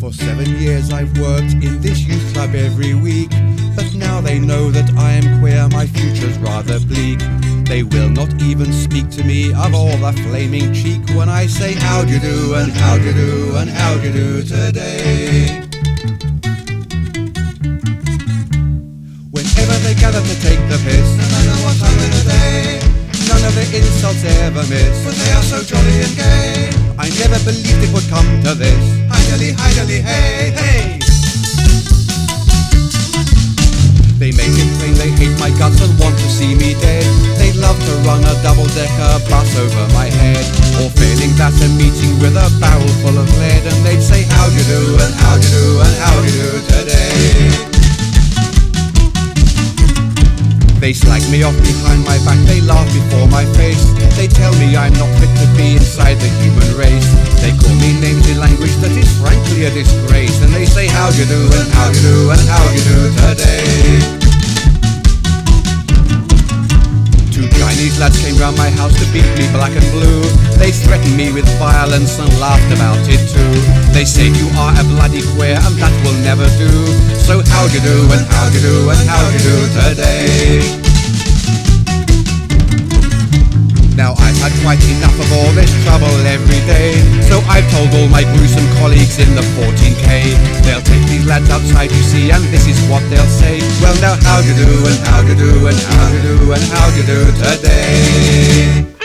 For 7 years I've worked in this youth club every week, but now they know that I am queer, my future's rather bleak. They will not even speak to me of all the flaming cheek when I say, how'd you do, and how'd you do, and how'd you do today? Whenever they gather to take the piss, no matter what time of the day, none of the insults ever miss, but they are so jolly and gay. I never believed it would come to this. Hidely, hey, hey! They make it plain they hate my guts and want to see me dead. They love to run a double-decker bus over my head, or failing that a meeting with a barrel full of lead, and they'd say, how'd you do, and how'd you do, and how'd you do today? They slag me off behind my back, they laugh before my face. They tell me I'm not fit to be inside the human race. They call me names in language that is frankly a disgrace, and they say, how'd you do, and how'd you do, and how'd you do today? Two Chinese lads came round my house to beat me black and blue. They threatened me with violence and laughed about it too. They said, you are a bloody queer and that will never do. So how'd you do, and how'd you do, and how'd you do today? Now I've had quite enough of all this trouble every day, so I've told all my gruesome colleagues in the 14K. They'll take these lads outside, you see, and this is what they'll say. Well now, how'd you do, and how'd you do, and how'd you do, and how'd you do today?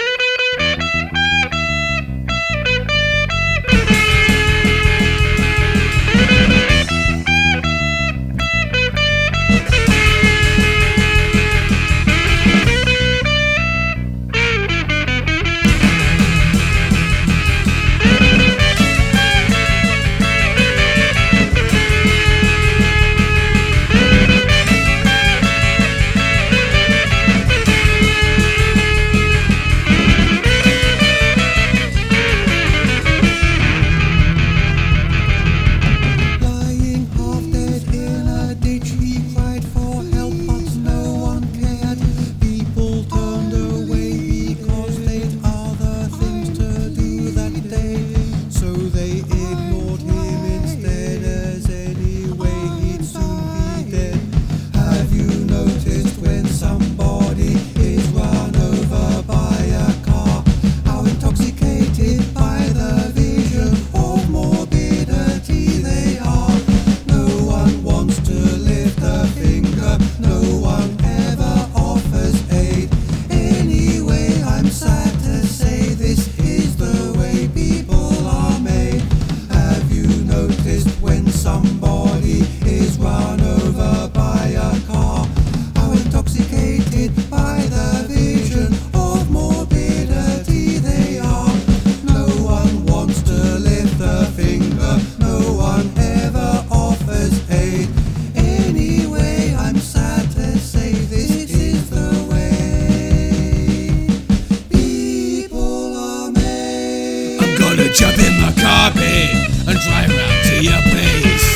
Jump in my carpet and drive round to your place.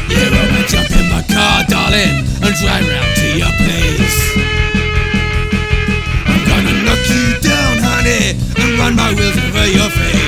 Yeah, I'm gonna jump in my car, darling, and drive round to your place. I'm gonna knock you down, honey, and run my wheels over your face.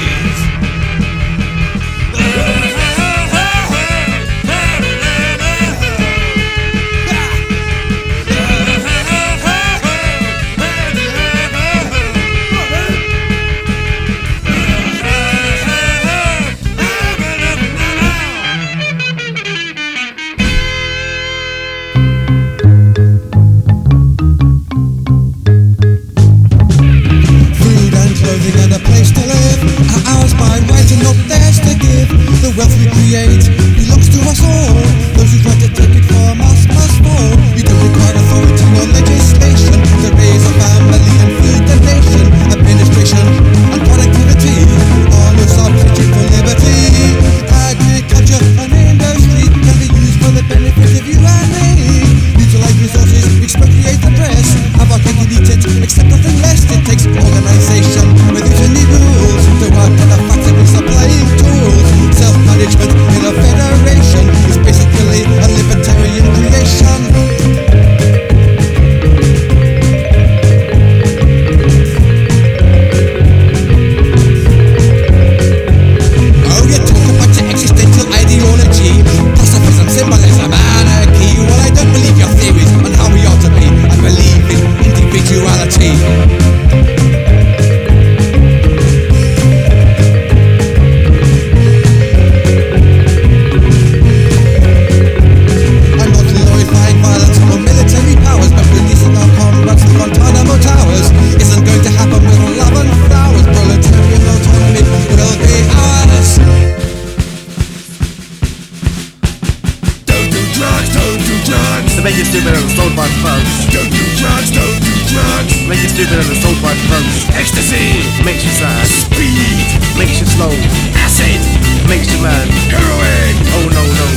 They make you stupid and sold by thugs. Don't do drugs, don't do drugs. Make you stupid and sold by thugs. Ecstasy, Makes you sad. speed, Makes you slow. acid, Makes you mad. heroin, Oh no no.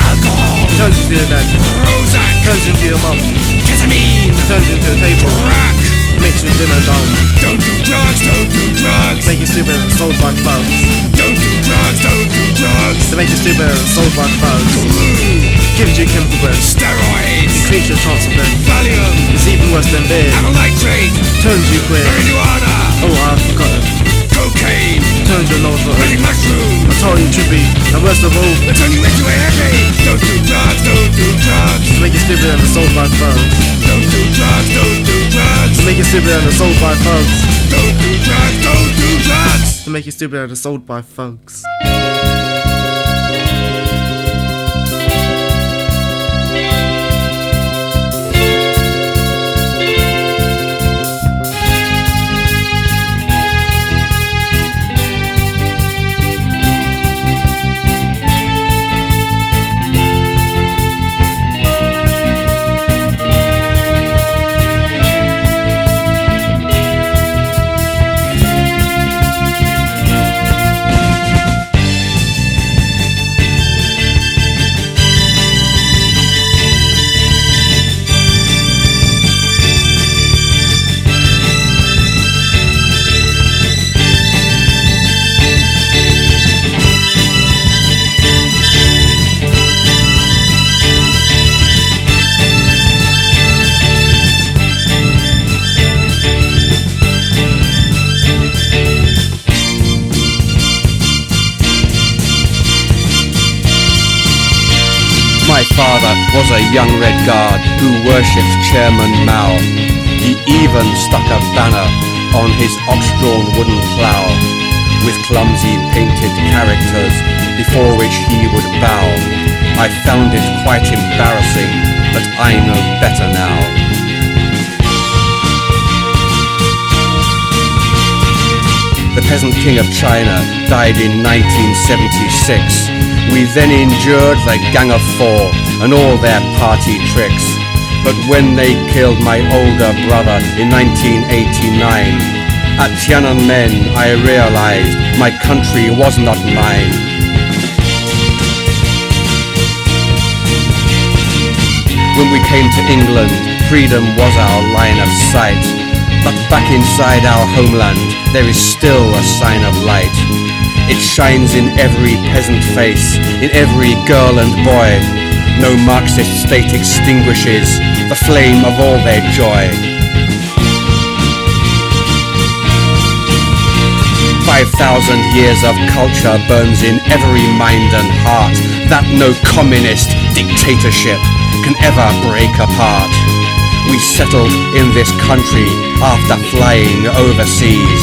alcohol, Turns you to your dad. Prozac, Turns you to your mum. ketamine, Turns you to a table. crack. Makes you dim and dumb. Don't do drugs, don't do drugs. Make you stupid and sold by thugs. Don't do drugs, don't do drugs. They make you stupid and sold by thugs. Glue, Gives you chemical bread. steroids, Increase your chance of death. Valium, It's even worse than beer. amyl nitrate, Turns you queer. marijuana, Oh, I've forgotten. cocaine, Turns your nose rotten. magic mushroom. I told you trippy. And worst of all, It's only when you are happy. Don't do drugs, don't do drugs. to make you stupid and sold by thugs. Don't do drugs, don't do drugs. To make you stupid and sold by thugs. Don't do drugs, don't do drugs. To make you stupid and sold by thugs. My father was a young red guard who worshipped Chairman Mao. He even stuck a banner on his ox-drawn wooden plough with clumsy painted characters before which he would bow. I found it quite embarrassing, but I know better now. The peasant king of China died in 1976. We then endured the Gang of Four and all their party tricks. But when they killed my older brother in 1989, at Tiananmen I realized my country was not mine. When we came to England, freedom was our line of sight. But back inside our homeland, there is still a sign of light. It shines in every peasant face, in every girl and boy. No Marxist state extinguishes the flame of all their joy. 5,000 years of culture burns in every mind and heart that no communist dictatorship can ever break apart. We settled in this country after flying overseas,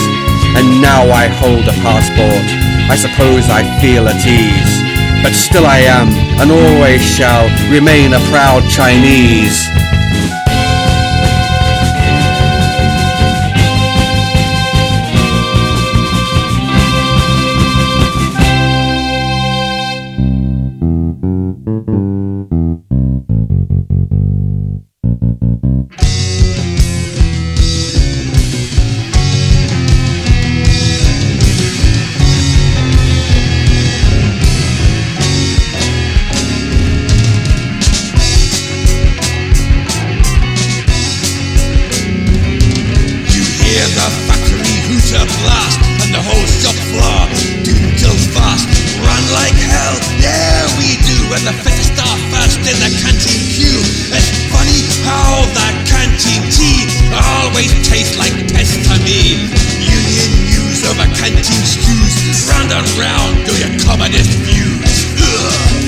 and now I hold a passport. I suppose I feel at ease, but still I am, and always shall, remain a proud Chinese. Blast and the whole shop floor doomed till fast. Run like hell, yeah we do. And the fittest are first in the canteen queue. It's funny how that canteen tea always tastes like piss to me. Union news over canteen stews. Round and round go your communist views. Ugh.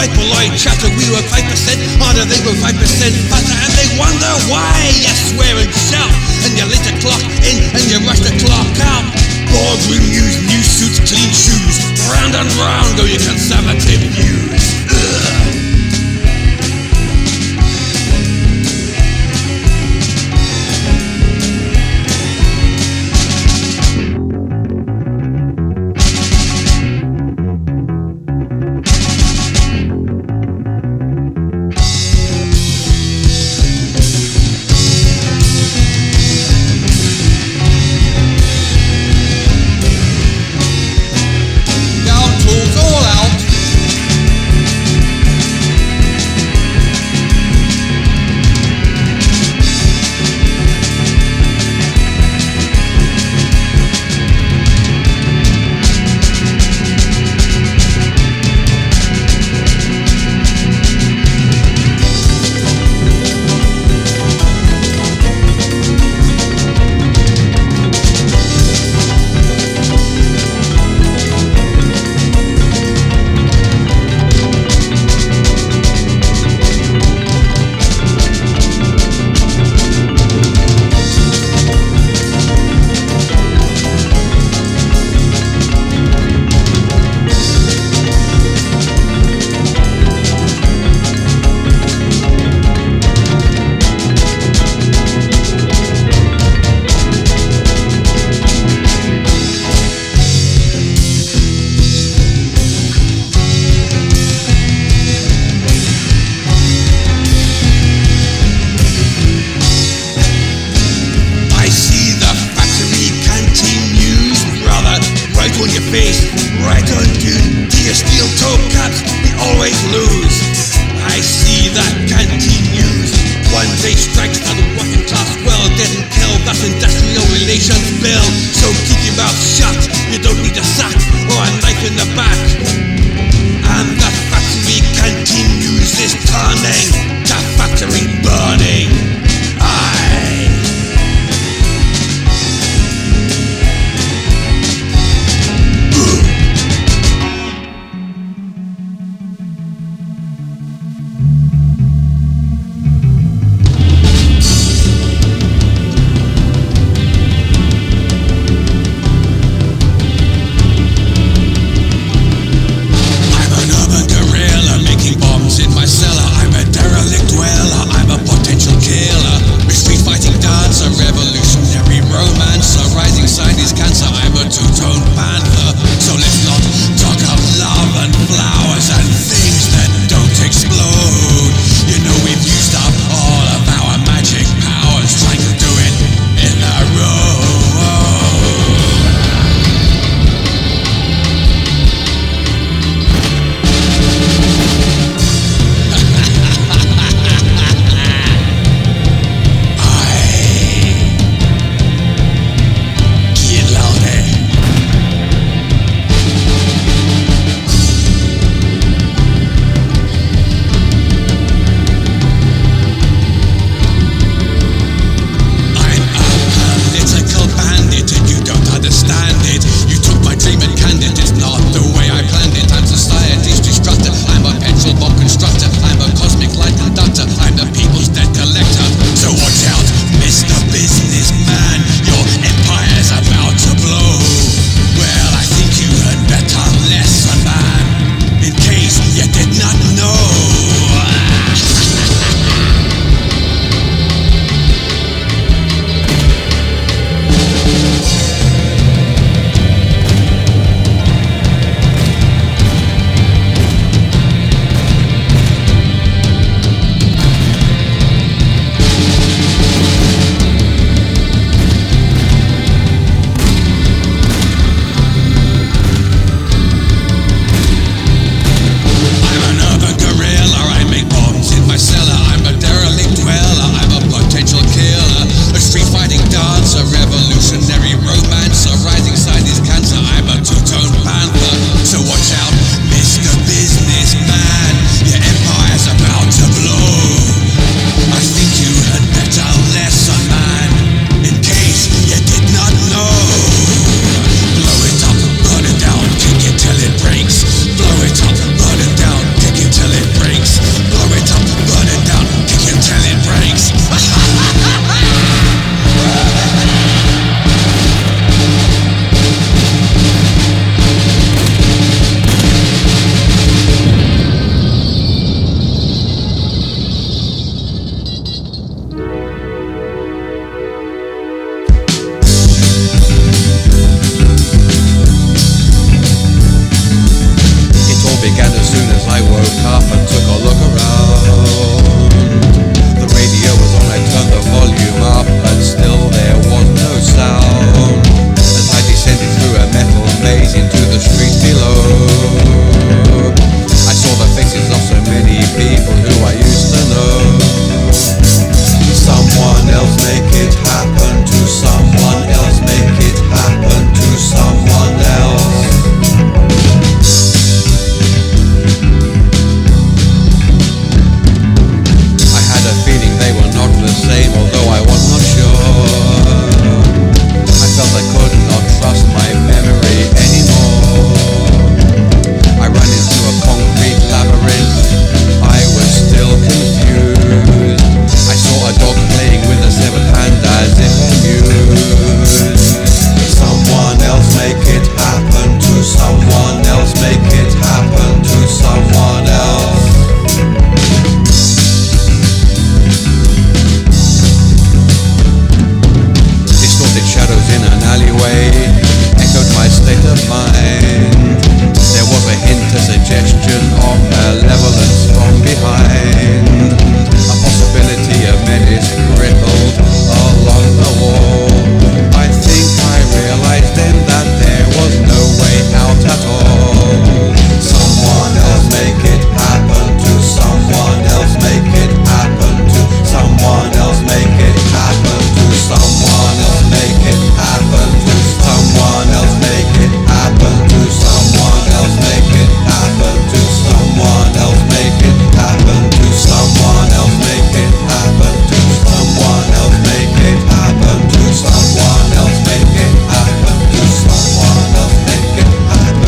white polite chatter, we were 5% harder, they were 5% faster, and they wonder why you swear and shout, and you let the clock in and you rush the clock out. Boardroom news, new suits, clean shoes, round and round go your conservative news. Ugh. Right on, dude, to your steel toe caps, we always lose. I see that canteen news. One day strikes for the working class, well, dead and killed. That's industrial relations bill. So keep your mouth shut, you don't need a sack or a knife in the back. And the factory canteen news is turning to factory burning. Aye. soon as I woke up and took a look around, the radio was on, I turned the volume up, but still there was no sound. As I descended through a metal maze into the street below, I saw the faces of so many people who I used to know. Someone else make it happen to someone else, make it happen to someone else. I had a feeling they were not the same, although I was not sure. I felt I could not trust my memory anymore. I ran into a concrete labyrinth, I was still confused. I saw a dog playing with a severed hand as if amused. Someone else make it happen to someone else, make it happen to someone else. Distorted shadows in an alleyway echoed my state of mind. There was a hint, a suggestion of malevolence from behind. A possibility of menace crippled along the wall. I think I realized then that there was no way out at all. Someone else make it happen to someone else, make it happen to someone else, make it happen to someone else, make it happen to someone else, make it happen to someone else, make it happen to someone else, make it happen to someone else, make it happen to someone else, make it happen to someone else, make it happen to someone else, make it happen to someone else, make it happen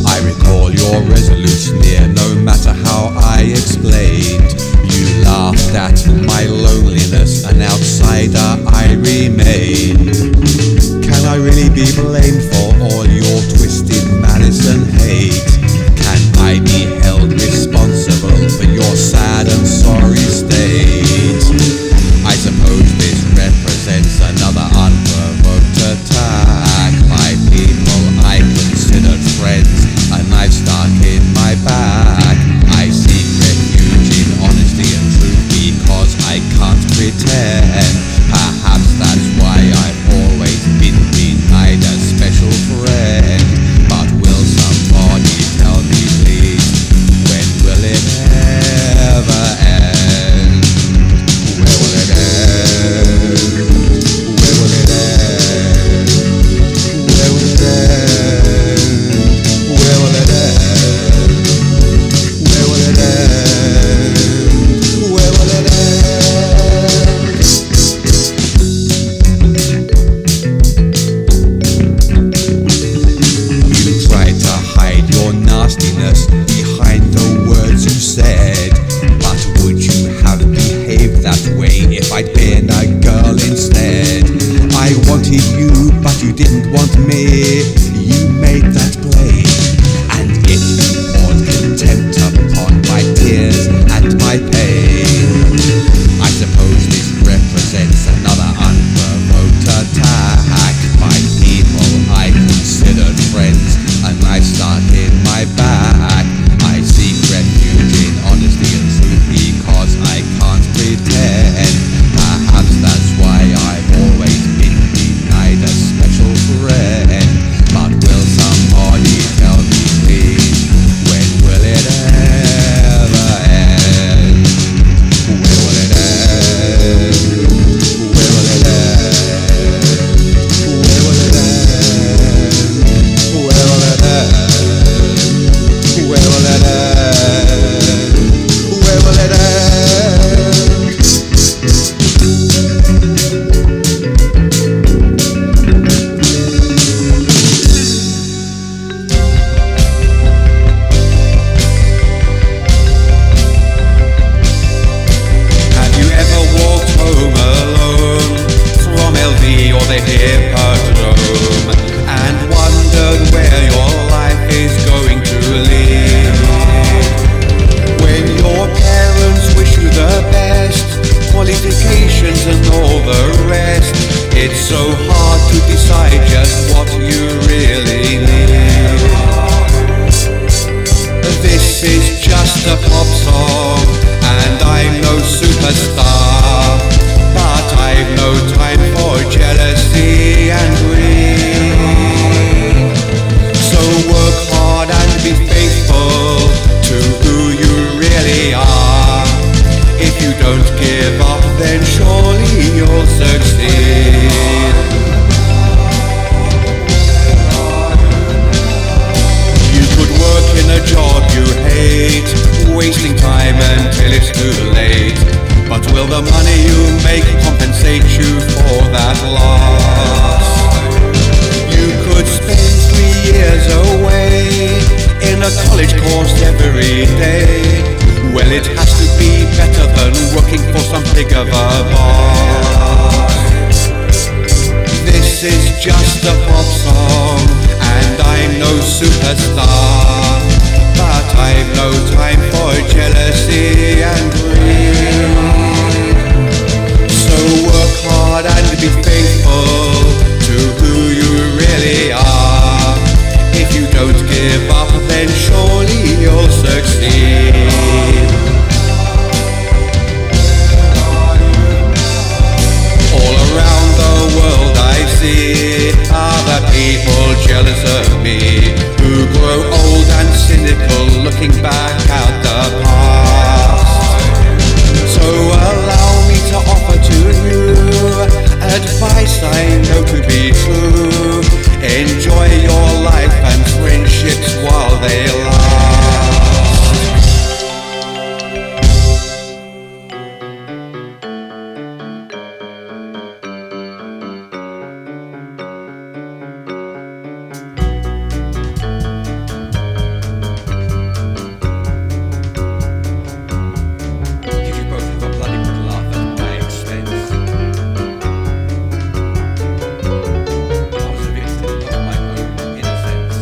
I recall your resolute sneer, no matter how I explained. You laughed at my loneliness, an outsider I remain. Can I really be blamed for all your twisted malice and hate? Can I be held responsible for your sad and sorry state? I suppose this represents another unprovoked attack by people I considered friends. A knife stuck in my back. I seek refuge in honesty and truth because I can't pretend. Perhaps that's why I've always been denied a special friend. But will somebody tell me please, when will it ever end? Where will it end? Where will it end? Where will it end? Where will it end? Where will it end? Where will it end? You tried to hide your nastiness behind the words you said. But would you have behaved that way if I'd been a girl instead? I wanted you, but you didn't want me. You made that plain. And if you poured contempt upon my tears and my pain, I suppose this represents another unprovoked attack by people I considered friends. A knife stuck in my back. I seek refuge in honesty and truth because I can't pretend. Perhaps that's why I've always been denied a special friend. But will somebody tell me please, when will it ever end? Where will it end? Where will it end? Where will it end? Where will it end? Where will it end? Where will it end? Will the money you make compensate you for that loss? You could spend 3 years away in a college course every day. Well, it has to be better than working for some pig of a boss. This is just a pop song, and I'm no superstar, but I've no time for jealousy and greed. So work hard and be faithful to who you really are. If you don't give up, then surely you'll succeed. All around the world I see other people jealous of me, who grow old and cynical looking back at the past. So allow me to offer to you advice I know to be true. Enjoy your life and friendships while they last. Did you both have a bloody good laugh at my expense? I was a victim of my own innocence.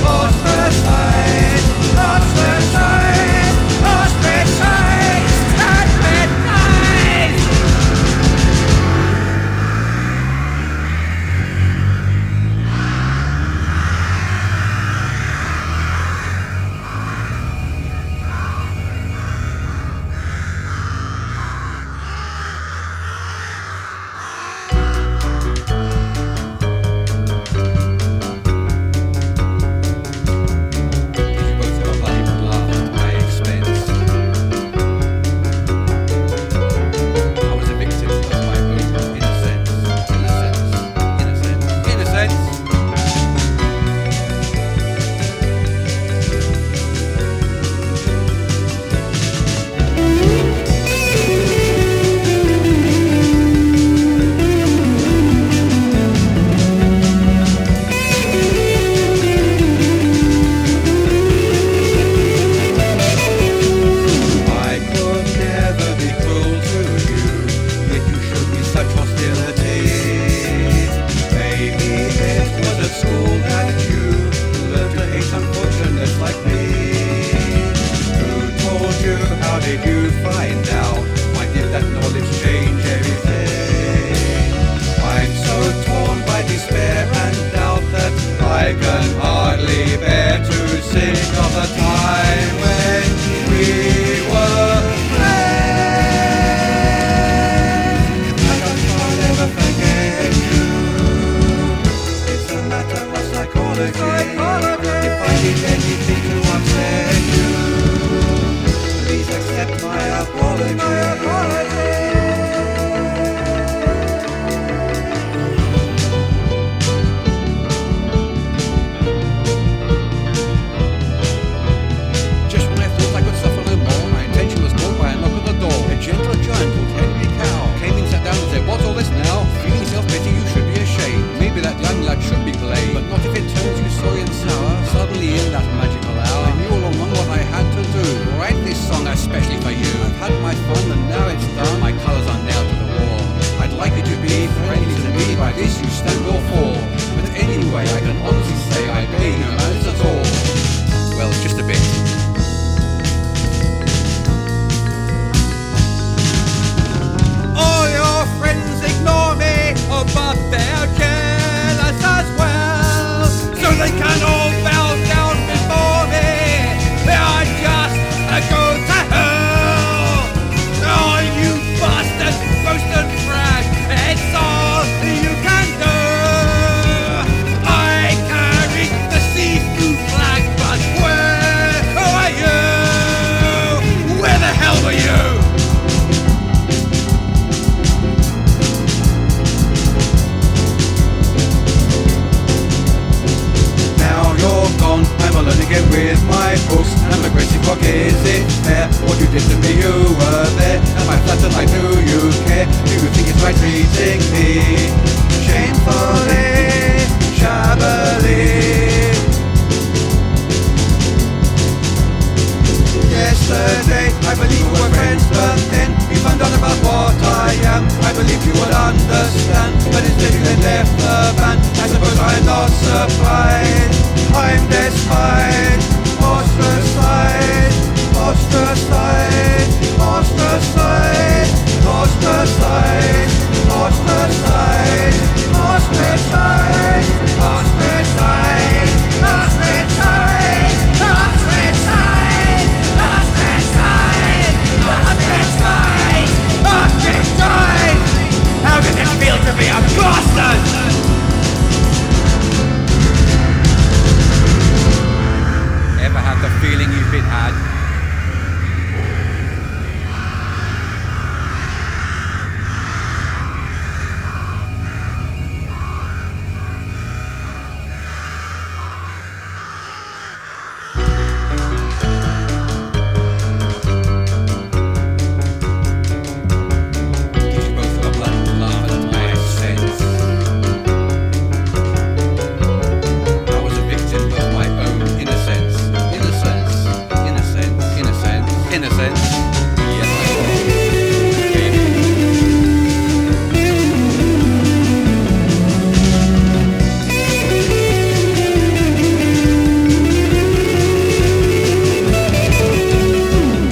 Ostracized. psychology. If I did anything to upset you, please accept my apology. Should be played, but not if it turns you sorry and sour. Suddenly in that magical hour, I knew all along what I had to do. Write this song especially for you. I've had my fun and now it's done. My colours are nailed to the wall. I'd like you to be friendly to me. By this you stand or fall. But anyway, I can honestly say I pay no malice at all. Well, just a bit. All your friends ignore me, but they're jealous as well. So they can all bow down before me. I just go to hell. Oh, you bastards, boast and brag. It's all you can do. I carry the see-through flag, but where are you? Where the hell were you? I'm alone again with my books, and I'm aggressive. What is it fair? What you did to me, you were there. Am I flattered? I do you care? Do you think it's right treating me shamefully, shabbily? Yesterday, I believe we were friends, but then you found out about what I am. I believe you would understand, but instead you then left the band. I suppose I'm not surprised. I'm despised, ostracized, ostracized, ostracized, ostracized, ostracized, ostracized, ostracized, ostracized, ostracized, ostracized, ostracized, ostracized. How does it feel to be a bastard? Ever have the feeling you've been had? You both have a bloody laugh at my expense. I was a victim of my own innocence. Innocence. Yes, I was.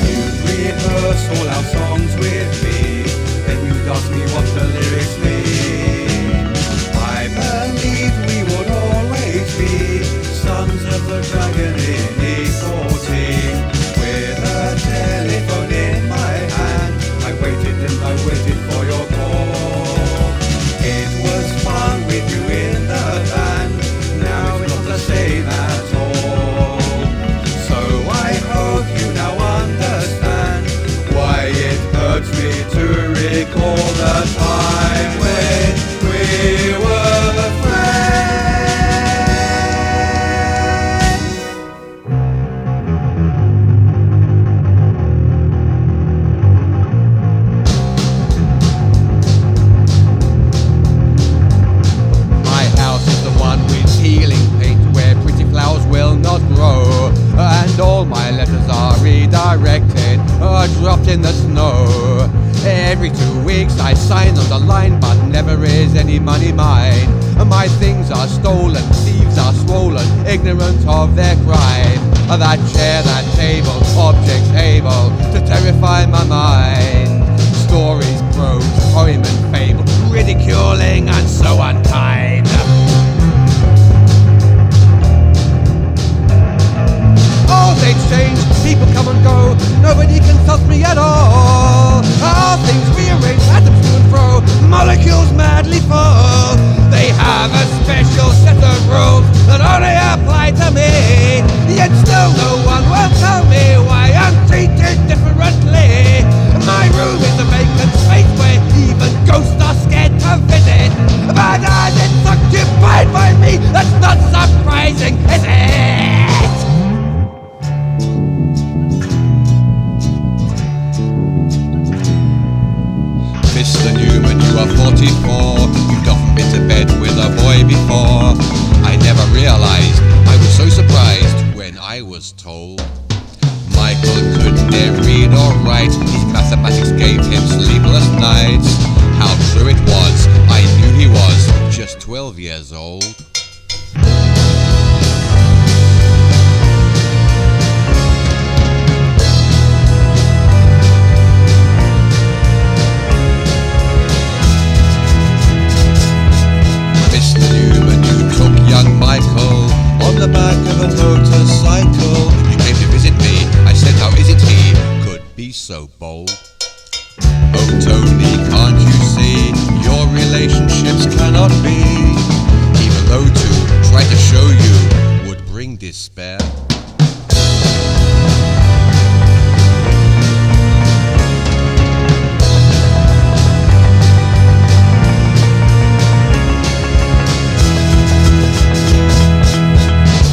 You rehearse all our songs with me, then you ask me what the lyrics mean. I believed we would always be sons of the dragon in E14. Telephone in my hand, I waited and I waited for your call. It was fun with you in the band, now it's not the same at all. So I hope you now understand why it hurts me to recall the time when we were friends. And all my letters are redirected or dropped in the snow. Every 2 weeks I sign on the line, but never is any money mine. My things are stolen, thieves are swollen, ignorant of their crime. That chair, that table, objects able to terrify my mind. Stories, prose, poem and fable, ridiculing and so unkind. They change, people come and go, nobody can touch me at all. All things rearrange, atoms to and fro, molecules madly fall. They have a special set of rules that only Yet still no one will tell me why I'm treated differently. My room is a vacant space where even ghosts are scared to visit. But as it's occupied by me, that's not surprising, is it? Mr. Newman, you are 44. You'd often been to bed with a boy before. I never realized, I was so surprised when I was told Michael couldn't read or write. His mathematics gave him sleepless nights. How true it was, I knew he was just 12 years old. Mr. Newman, you took young Michael on the back of a motorcycle. You came to visit me, I said how is it he could be so bold? Oh Tony, can't you see, your relationships cannot be, even though to try to show you would bring despair.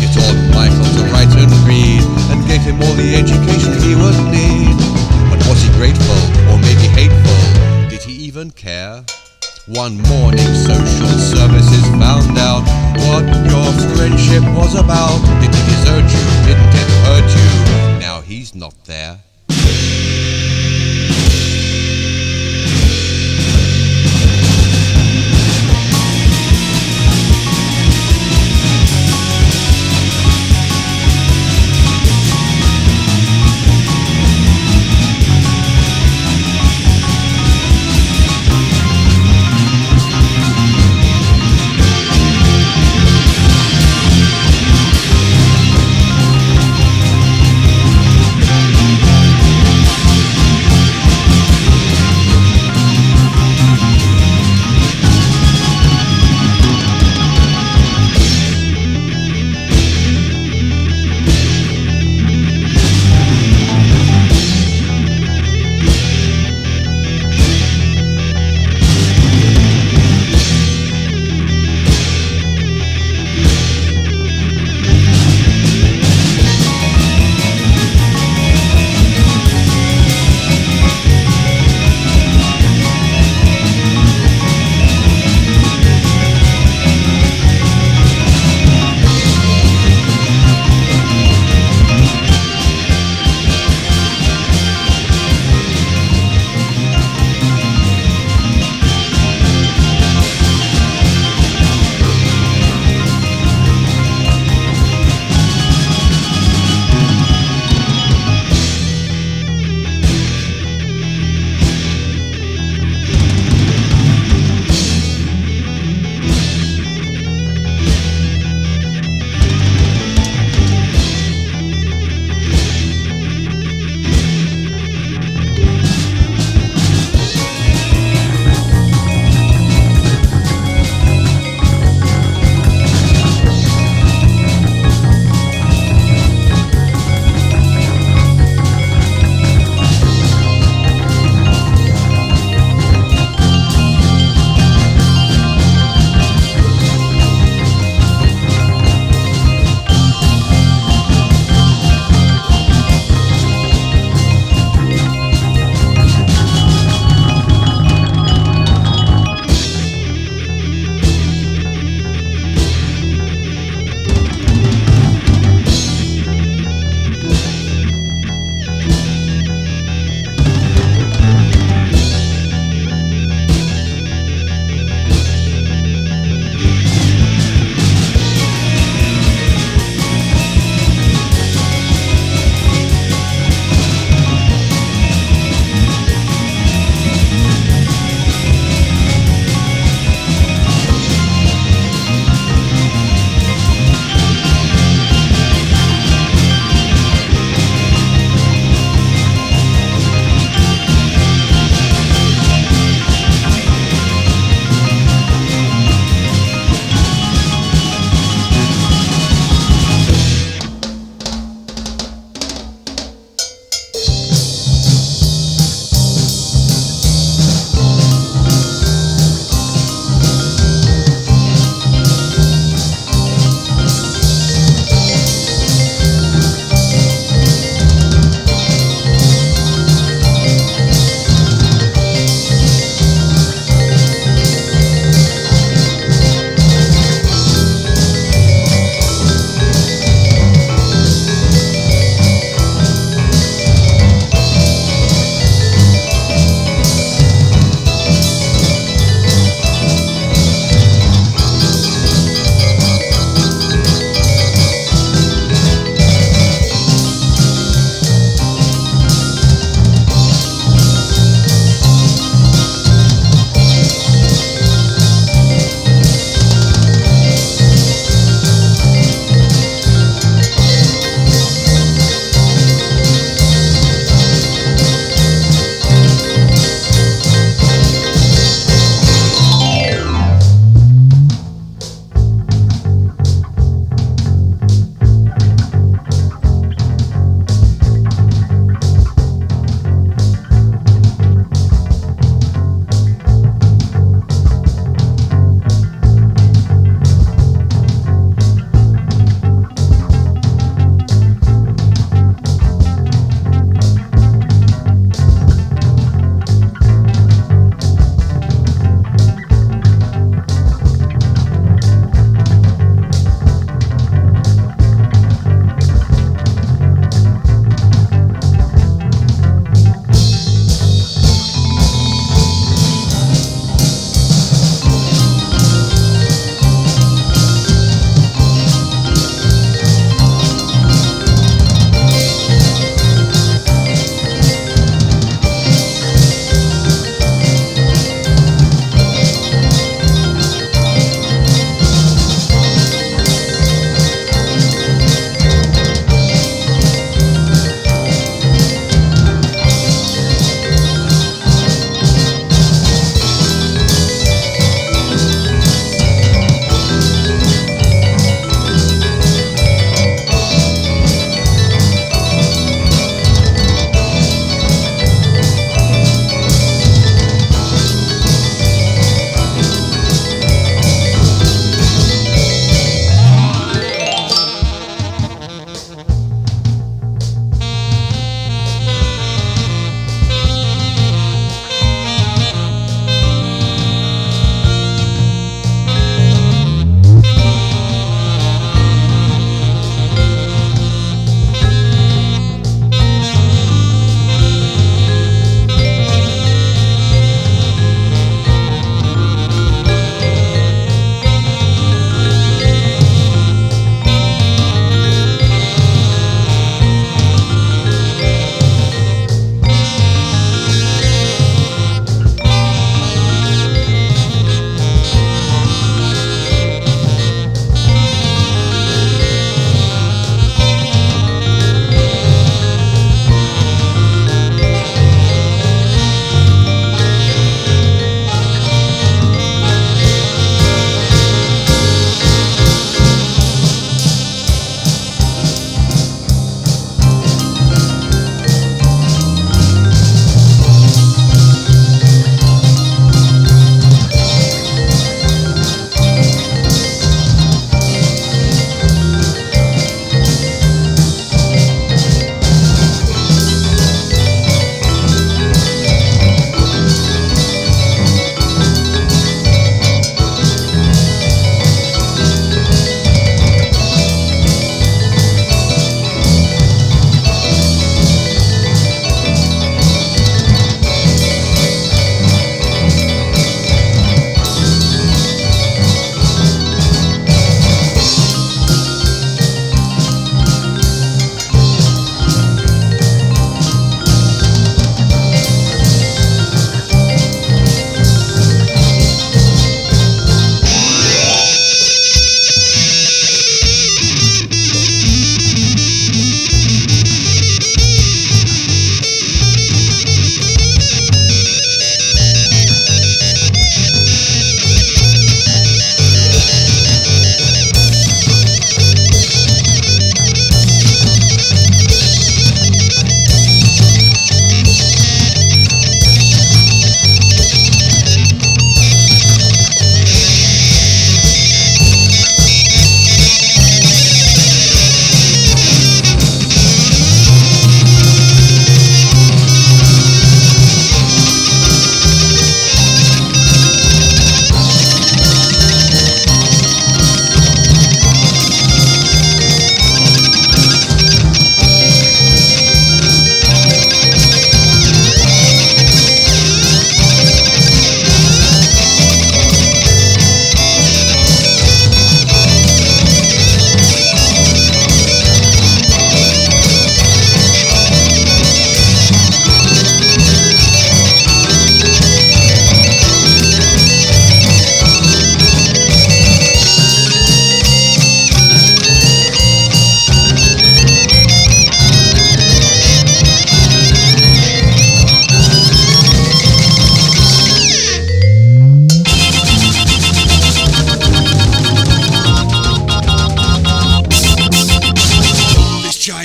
You taught Michael to write and read, and gave him all the education he would need. But was he grateful, or maybe hateful? Did he even care? One morning social services found out what your friendship was about. Did he desert you? Didn't it hurt you? Now he's not there.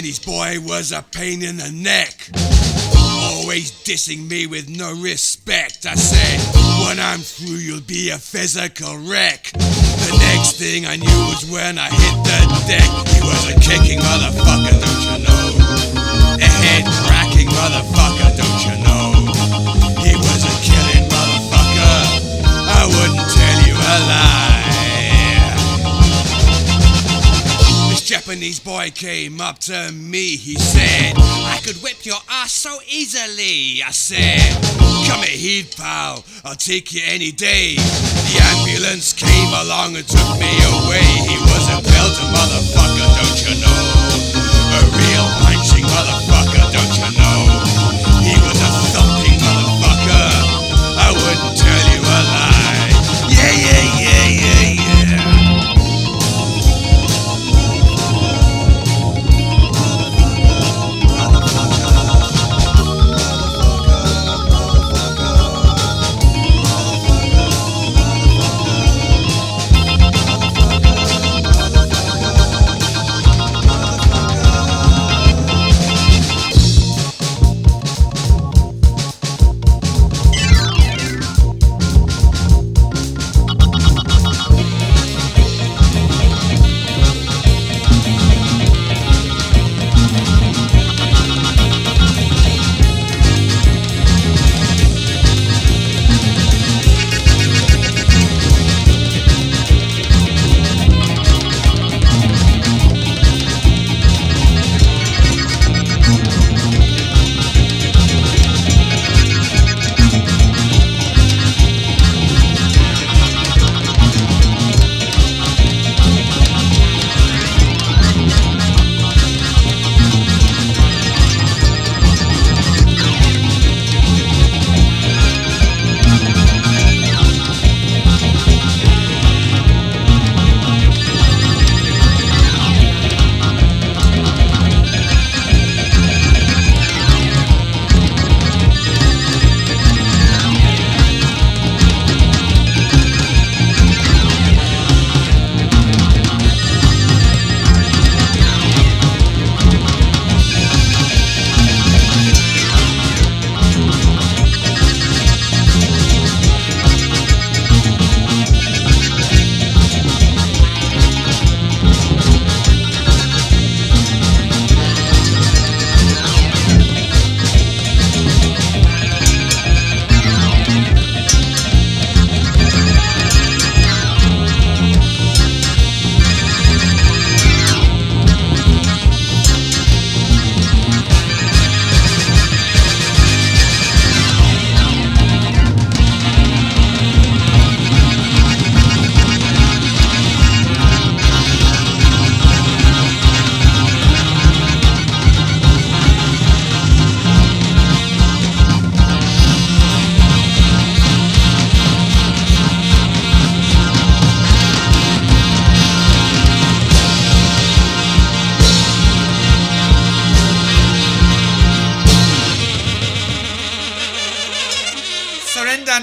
Japanese boy was a pain in the neck, always dissing me with no respect. I said, when I'm through you'll be a physical wreck. The next thing I knew was when I hit the deck. He was a kicking motherfucker, don't you know? A head cracking motherfucker, don't you know? He was a killing motherfucker, I wouldn't tell you a lie. This Japanese boy came up to me, he said, I could whip your ass so easily. I said, come here, pal, I'll take you any day. The ambulance came along and took me away. He was a Belgian motherfucker, don't you know? A real punching motherfucker, don't you know? He was a thumping motherfucker, I wouldn't tell you a lie. Yeah, yeah, yeah, yeah, yeah.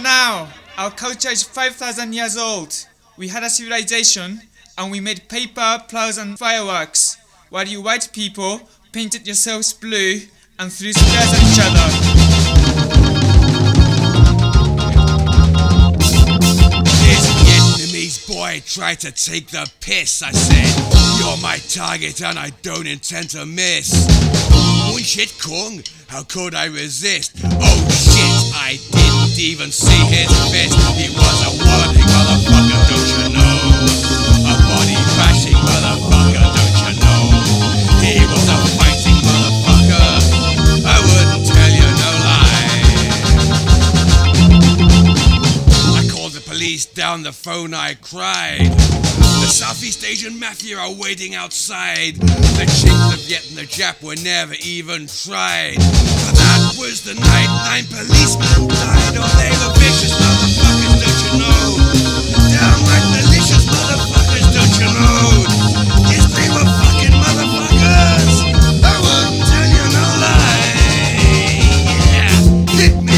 Now, our culture is 5,000 years old. We had a civilization, and we made paper, plows and fireworks, while you white people painted yourselves blue and threw spears at each other. This Vietnamese boy tried to take the piss. I said, you're my target and I don't intend to miss. One shit Kung, how could I resist? Oh shit, I didn't even see his fist. He was a walloping motherfucker, don't you know? A body bashing motherfucker, don't you know? He was a fighting motherfucker, I wouldn't tell you no lie. I called the police, down the phone I cried. The Southeast Asian Mafia are waiting outside. The Chink, the Viet and the Jap were never even tried. But that was the night 9 policemen died. Oh, they were vicious motherfuckers, don't you know? Downright malicious motherfuckers, don't you know? Yes, they were fucking motherfuckers, I wouldn't tell you no lie. Yeah, hit me.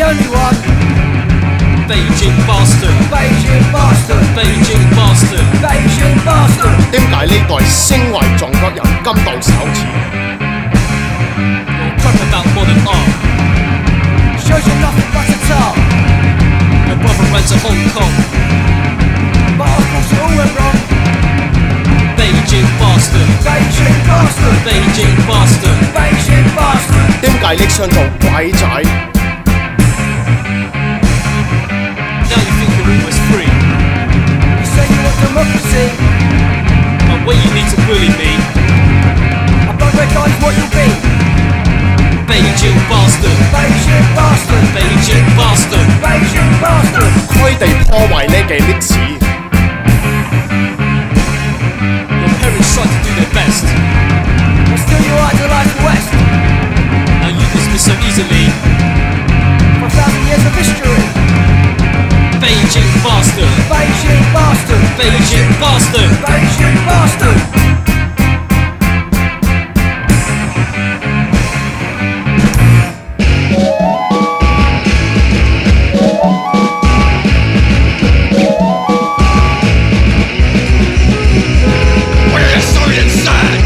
only one. Beijing bastard, Beijing bastard, Beijing bastard, Beijing bastard. 點解呢代升為中國人今到手指？ Your crap about modern art. Shows you nothing but a tar. Your brother ran to Hong Kong. But of course it all went wrong. Beijing bastard, Beijing bastard, Beijing bastard. Beijing bastard. 點解拎槍做鬼仔？ Now you think you're almost free, You say you want democracy, but when you need to bully me, above red lines what you'll be. Beijing bastard, Beijing bastard, Beijing bastard. Beijing bastard. 開地破壞呢嘅歷史， Your parents tried to do their best. But still you idolise the West. Now you dismiss so easily. For 1,000 years of history. Beijing bastard, Beijing bastard, Beijing bastard. Beijing bastard. What are you sorry and sad?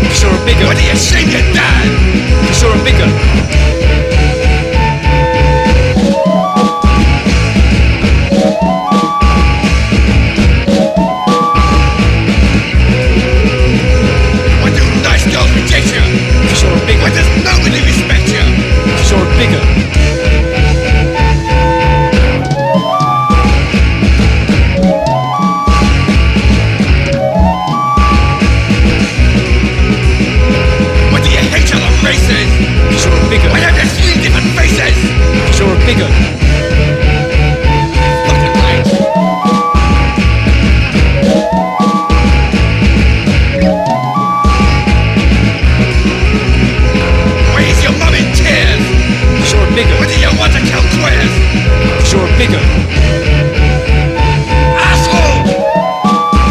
Cause you're a bigger, What are you shame your dad? cause you're a bigger. Why do nice girls reject you? Cause you're a bigger, Why does nobody respect you? cause you're a bigger. Why do you hate other races? Cause you're a bigger, Why have you seen different faces? cause you're a bigger. Fucking right. Why is your mum in tears? Cause you're a bigger, Why do you want to kill queers? cause you're a bigger. Asshole!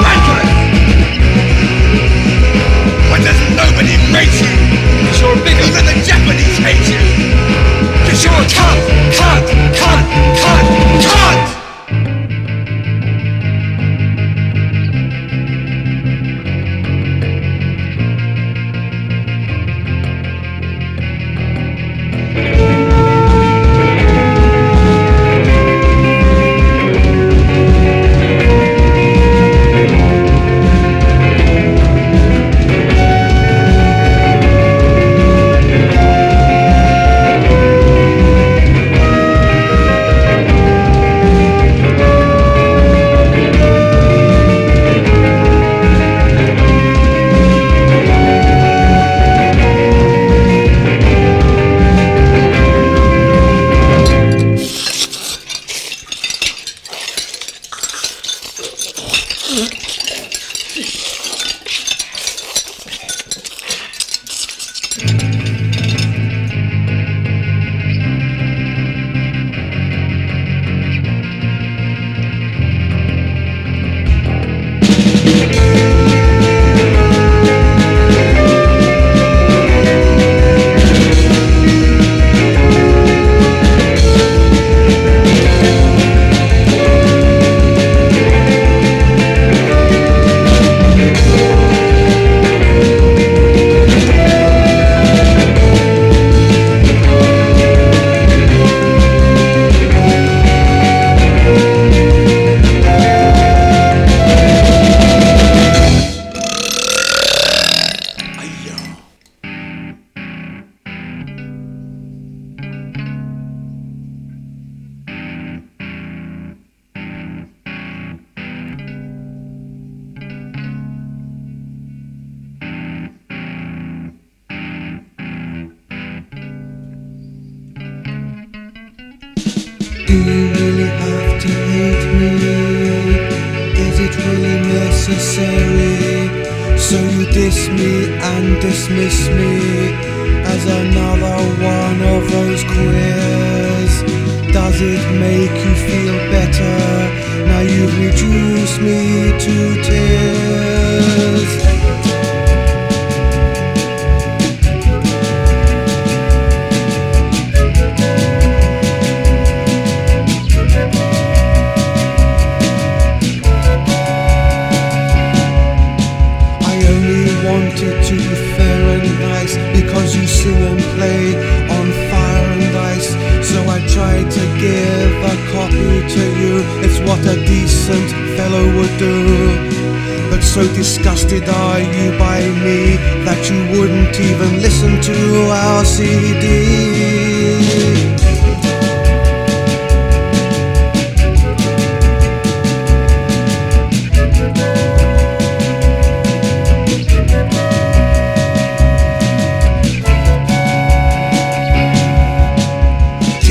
Mandarin! Why does nobody rate you? Cause you're a bigger. Even the Japanese hate you! Cause you're a cunt! Cunt! Cunt! Cunt! Cunt! Do you really have to hate me? Is it really necessary? So you diss me and dismiss me as another one of those queers. Does it make you feel better? Now you've reduced me to tears. because you sing and play on fire and ice. So I tried to give a copy to you. It's what a decent fellow would do. But so disgusted are you by me that you wouldn't even listen to our CD.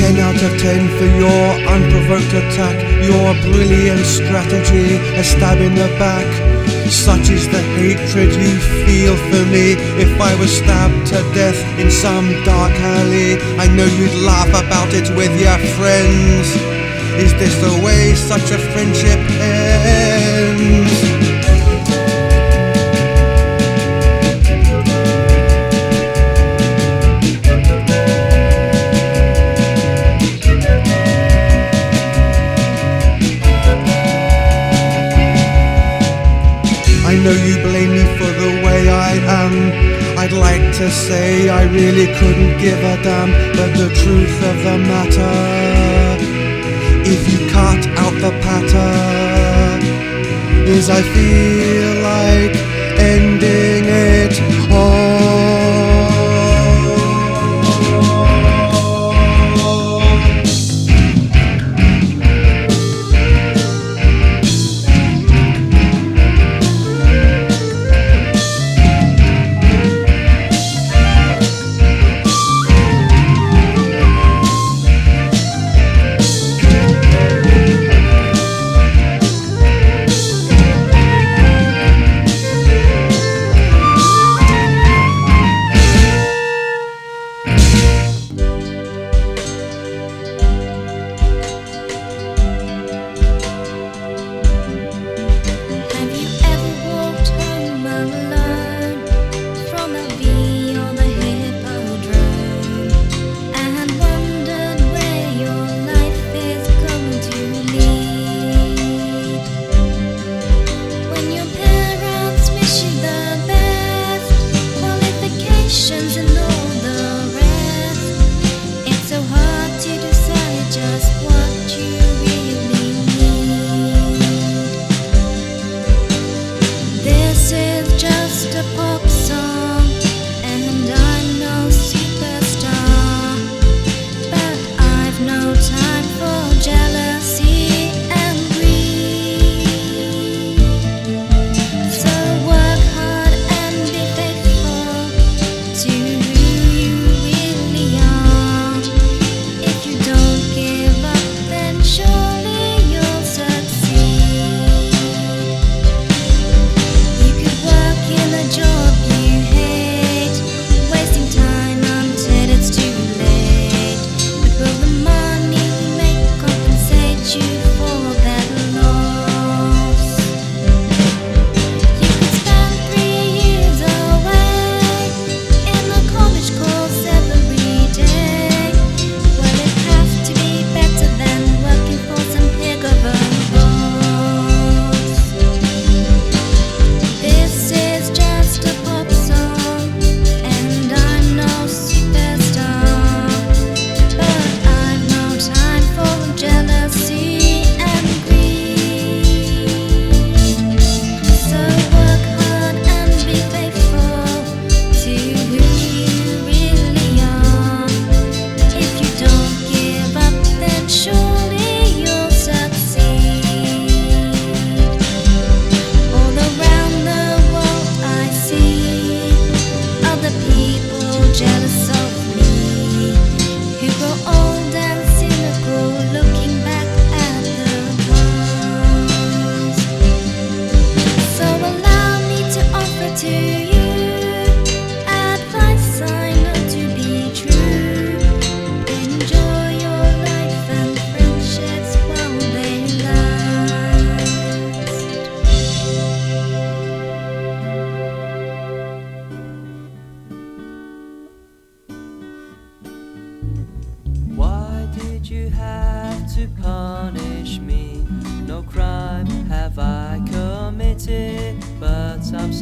10 out of 10 for your unprovoked attack, your brilliant strategy, a stab in the back. Such is the hatred you feel for me. If I was stabbed to death in some dark alley, I know you'd laugh about it with your friends. Is this the way such a friendship ends? I know you blame me for the way I am. I'd like to say I really couldn't give a damn, but the truth of the matter, if you cut out the patter, is I feel like ending it all.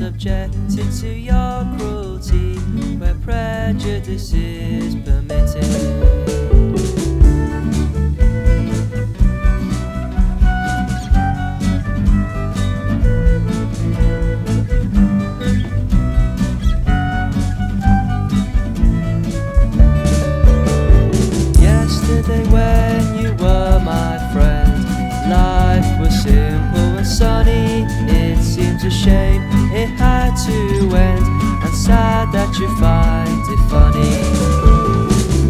subjected to your cruelty, where prayer prejudice is permitted. Yesterday when you were my friend, life was simple and sunny. It seems a shame it had to end, and sad that you find it funny.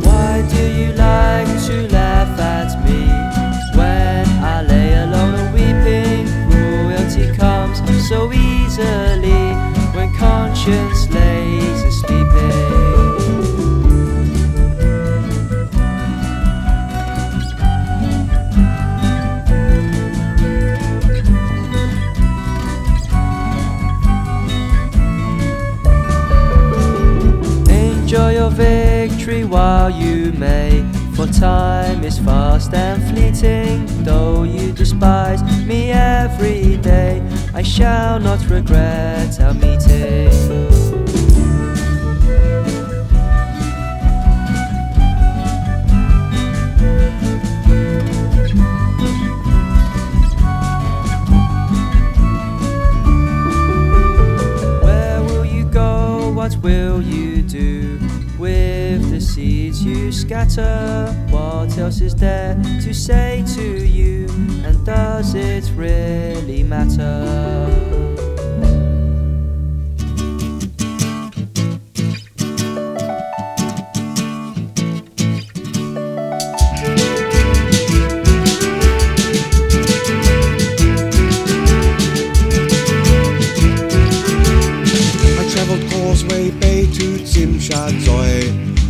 Why do you like to laugh at me when I lay alone and weeping? Cruelty comes so easily when conscience lays sleeping. Enjoy your victory while you may, for time is fast and fleeting. Though you despise me every day, I shall not regret our meeting. What will you do with the seeds you scatter? What else is there to say to you? And does it really matter?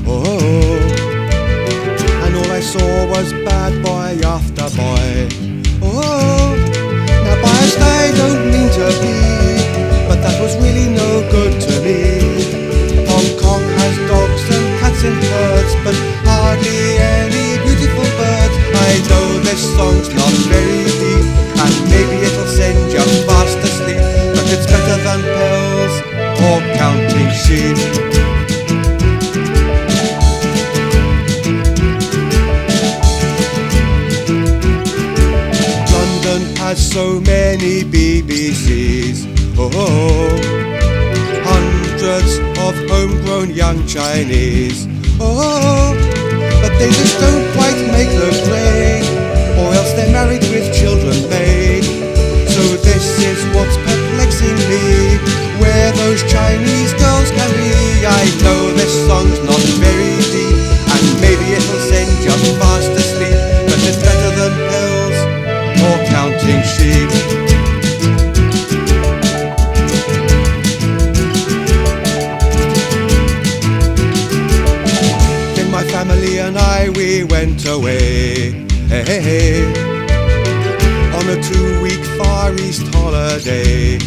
Oh, and all I saw was bad boy after boy. Oh, now biased I don't mean to be, but that was really no good to me. Hong Kong has dogs and cats and birds, but hardly any beautiful birds. I know this song's not very deep, and maybe it'll send you fast asleep, but it's better than pills or counting sheep. So many BBCs, oh, hundreds of homegrown young Chinese, oh, but they just don't quite make the grade, or else they're married with children made. So this is what's perplexing me, where those Chinese girls can be. I know this song's not very deep, and maybe it'll send you fast asleep, but it's better than pills or counting sheep. Then my family and I, we went away, on a 2-week Far East holiday.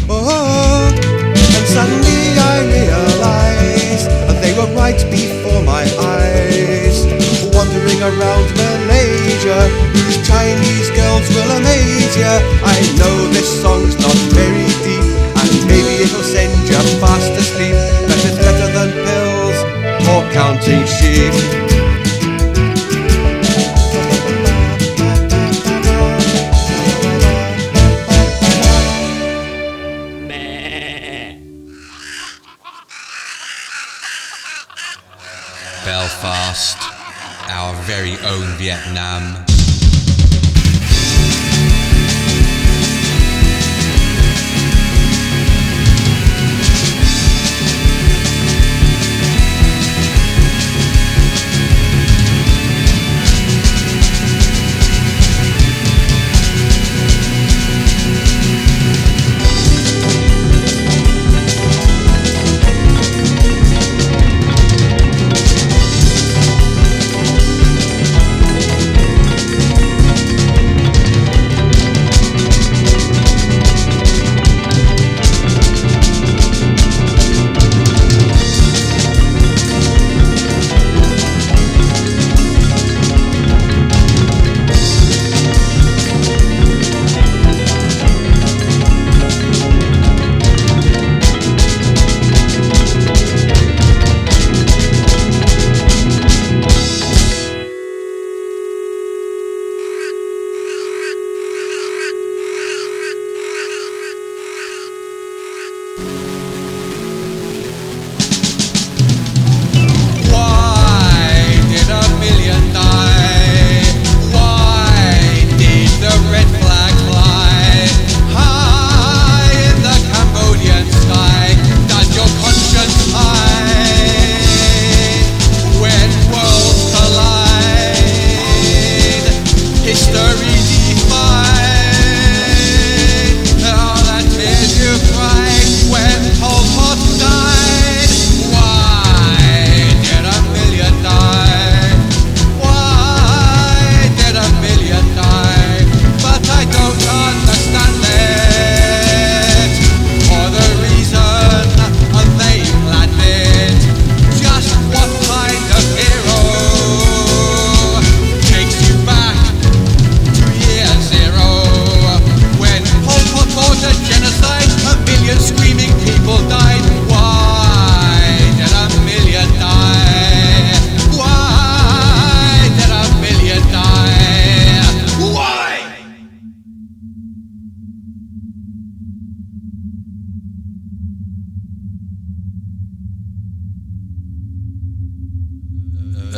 Oh, and suddenly I realized that they were right before my eyes, wandering around Malaysia. These Chinese girls will amaze ya. I know this song's not very deep, and maybe it'll send you fast asleep, but it's better than pills or counting sheep. Belfast, our very own Vietnam.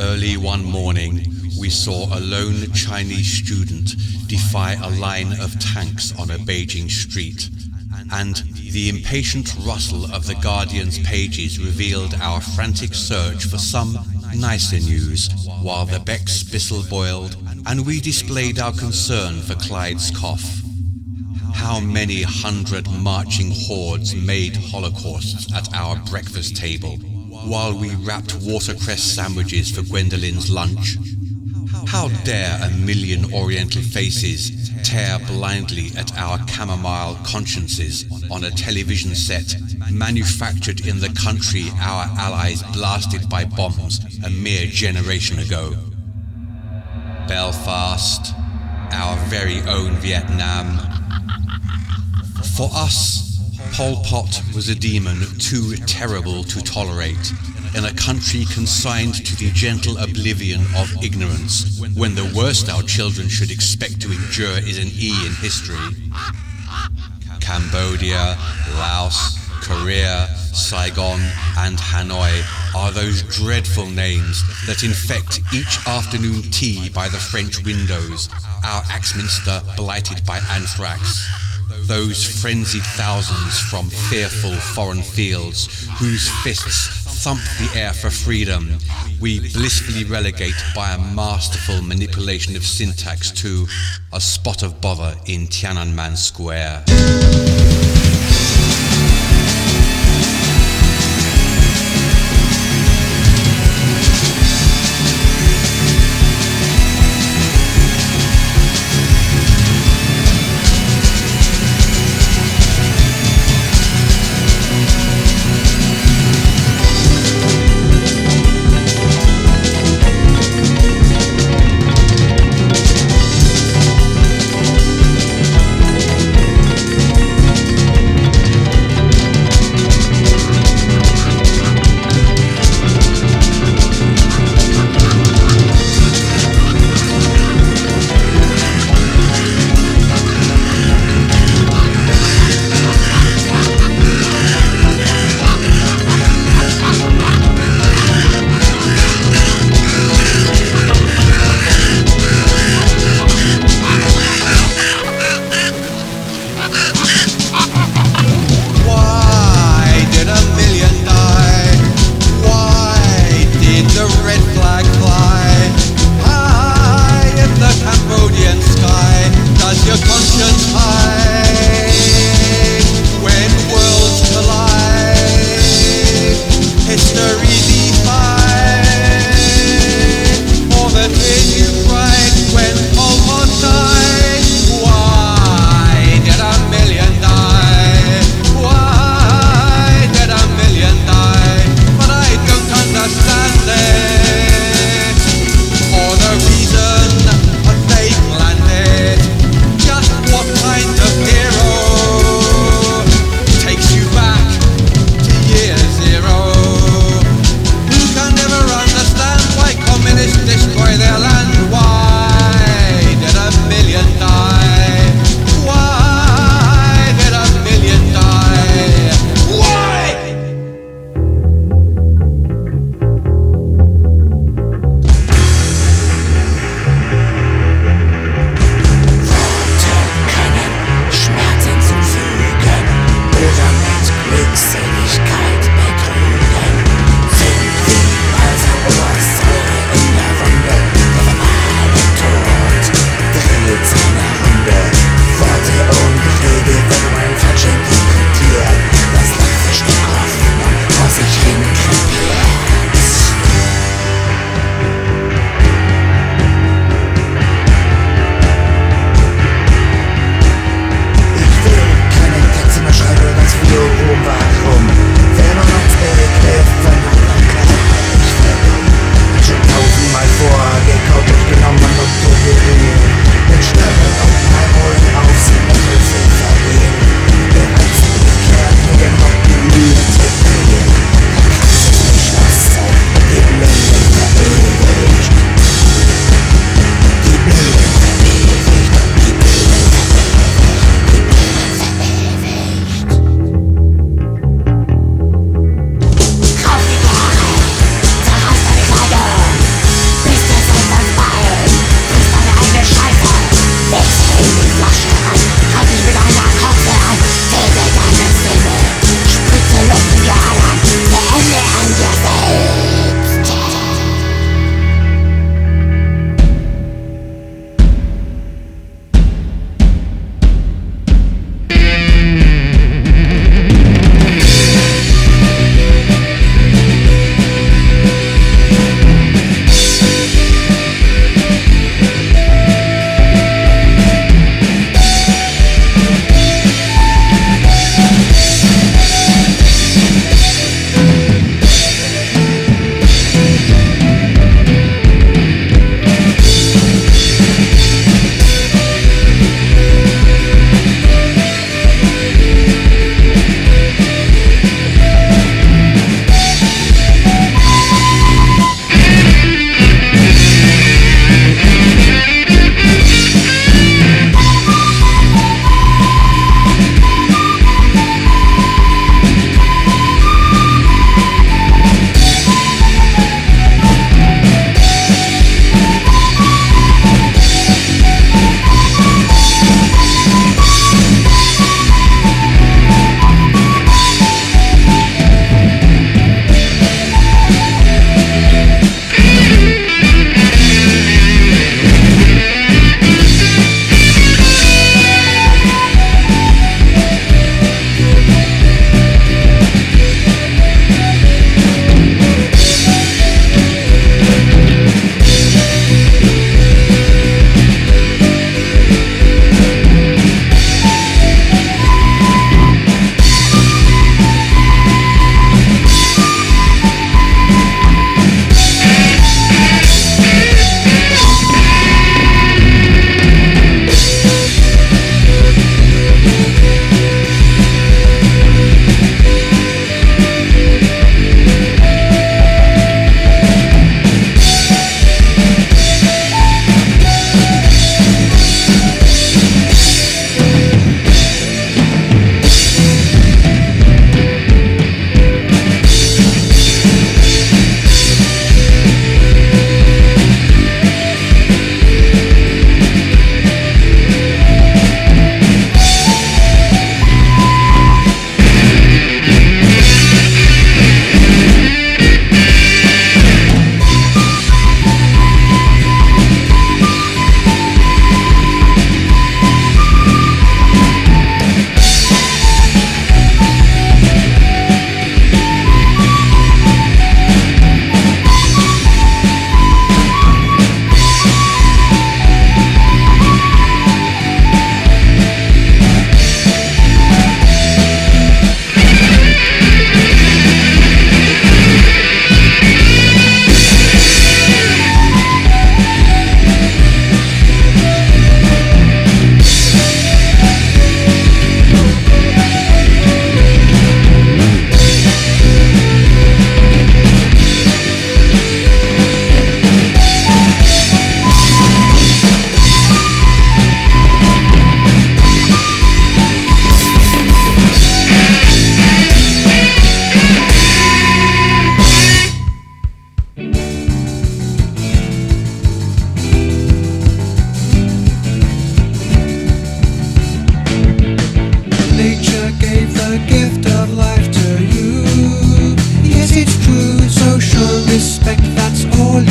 Early one morning, we saw a lone Chinese student defy a line of tanks on a Beijing street, and the impatient rustle of the Guardian's pages revealed our frantic search for some nicer news, while the Beck's Bissell boiled, and we displayed our concern for Clyde's cough. How many hundred marching hordes made holocausts at our breakfast table, while we wrapped watercress sandwiches for Gwendolyn's lunch? How dare a million Oriental faces tear blindly at our chamomile consciences on a television set manufactured in the country our allies blasted by bombs a mere generation ago? Belfast, our very own Vietnam. For us, Pol Pot was a demon too terrible to tolerate, in a country consigned to the gentle oblivion of ignorance, when the worst our children should expect to endure is an E in history. Cambodia, Laos, Korea, Saigon, and Hanoi are those dreadful names that infect each afternoon tea by the French windows, our Axminster blighted by anthrax. Those frenzied thousands from fearful foreign fields, whose fists thump the air for freedom, we blissfully relegate by a masterful manipulation of syntax to a spot of bother in Tiananmen Square.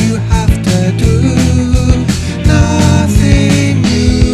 you have to do. Nothing new.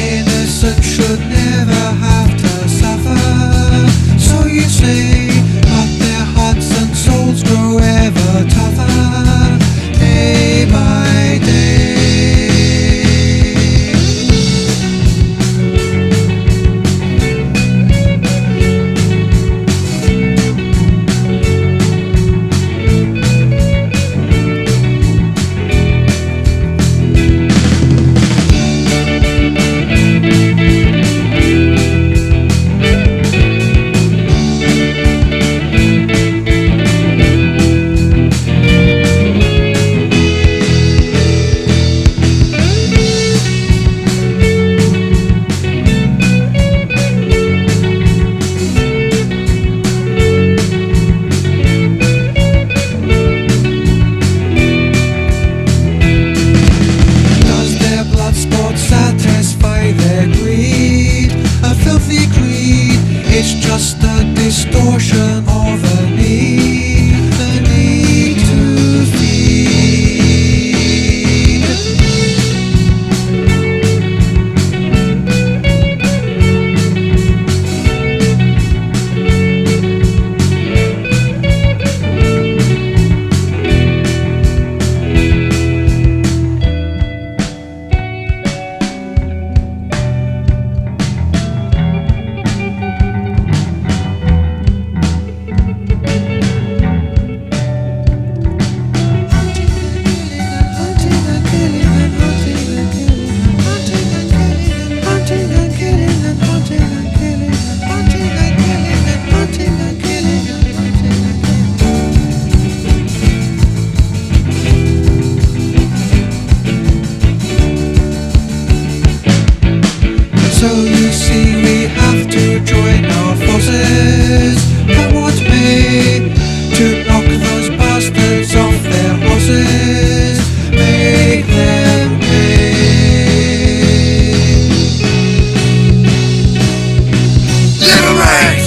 Innocent should never have to suffer, so you say, but their hearts and souls grow ever tougher, day by day. Does their blood sport satisfy their greed? A filthy greed, it's just a distortion of a need, the need to feed. So you see we have to join our forces, come what may, to knock those bastards off their horses, make them pay. Liberate!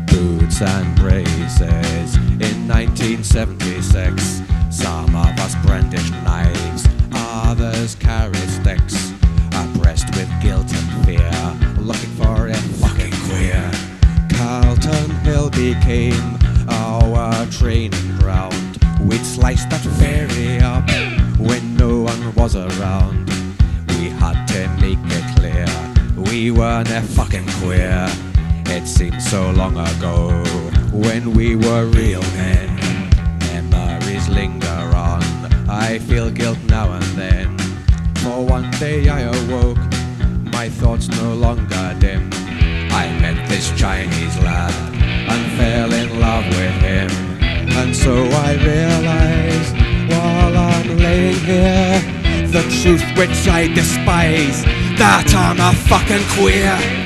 Boots and braces in 1976. Some of us brandished knives, others carried sticks, oppressed with guilt and fear, looking for it fucking queer. Carlton Hill became our training ground. We'd slice that ferry up when no one was around. We had to make it clear we weren't fucking queer. It seems so long ago when we were real men. Memories linger on, I feel guilt now and then. For one day I awoke, my thoughts no longer dim. I met this Chinese lad and fell in love with him. And so I realized while I'm laying here the truth which I despise, that I'm a fucking queer.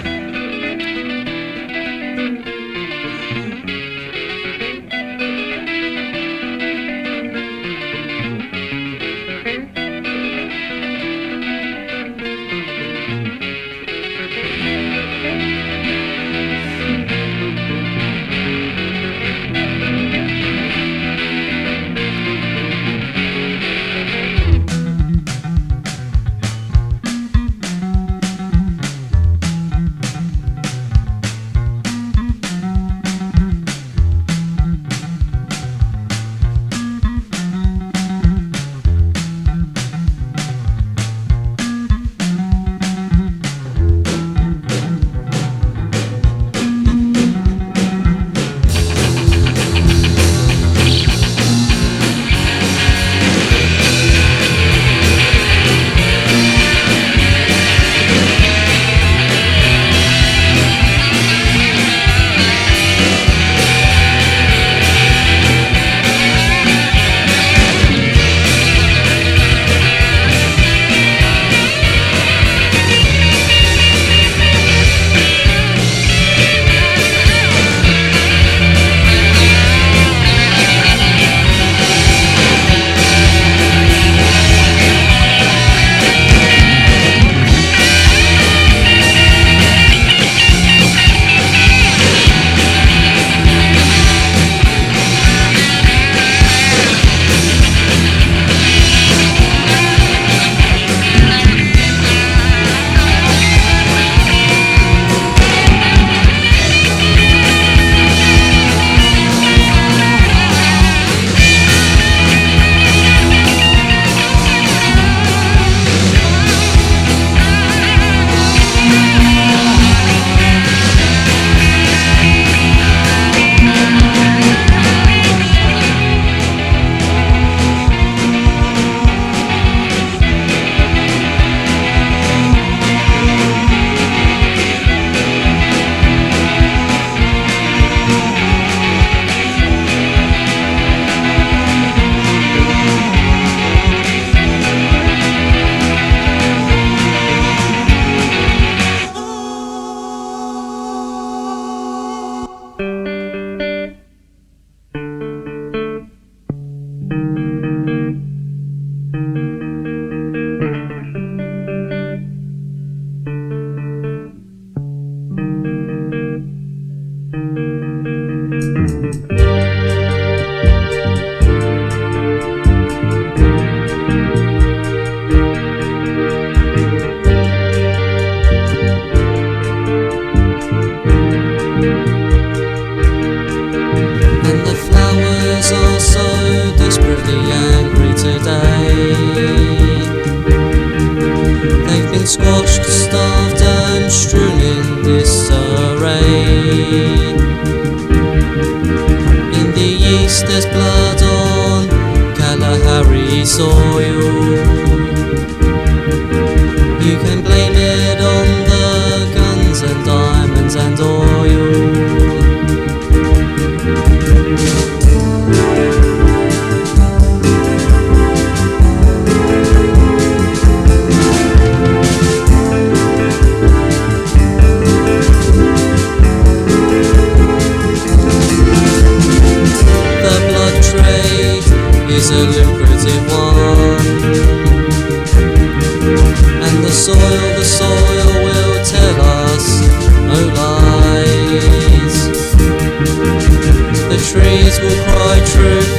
least there's blood on Kalahari soil. You can blame it on the guns and diamonds and oil. Is a lucrative one, and the soil will tell us no lies. The trees will cry truth,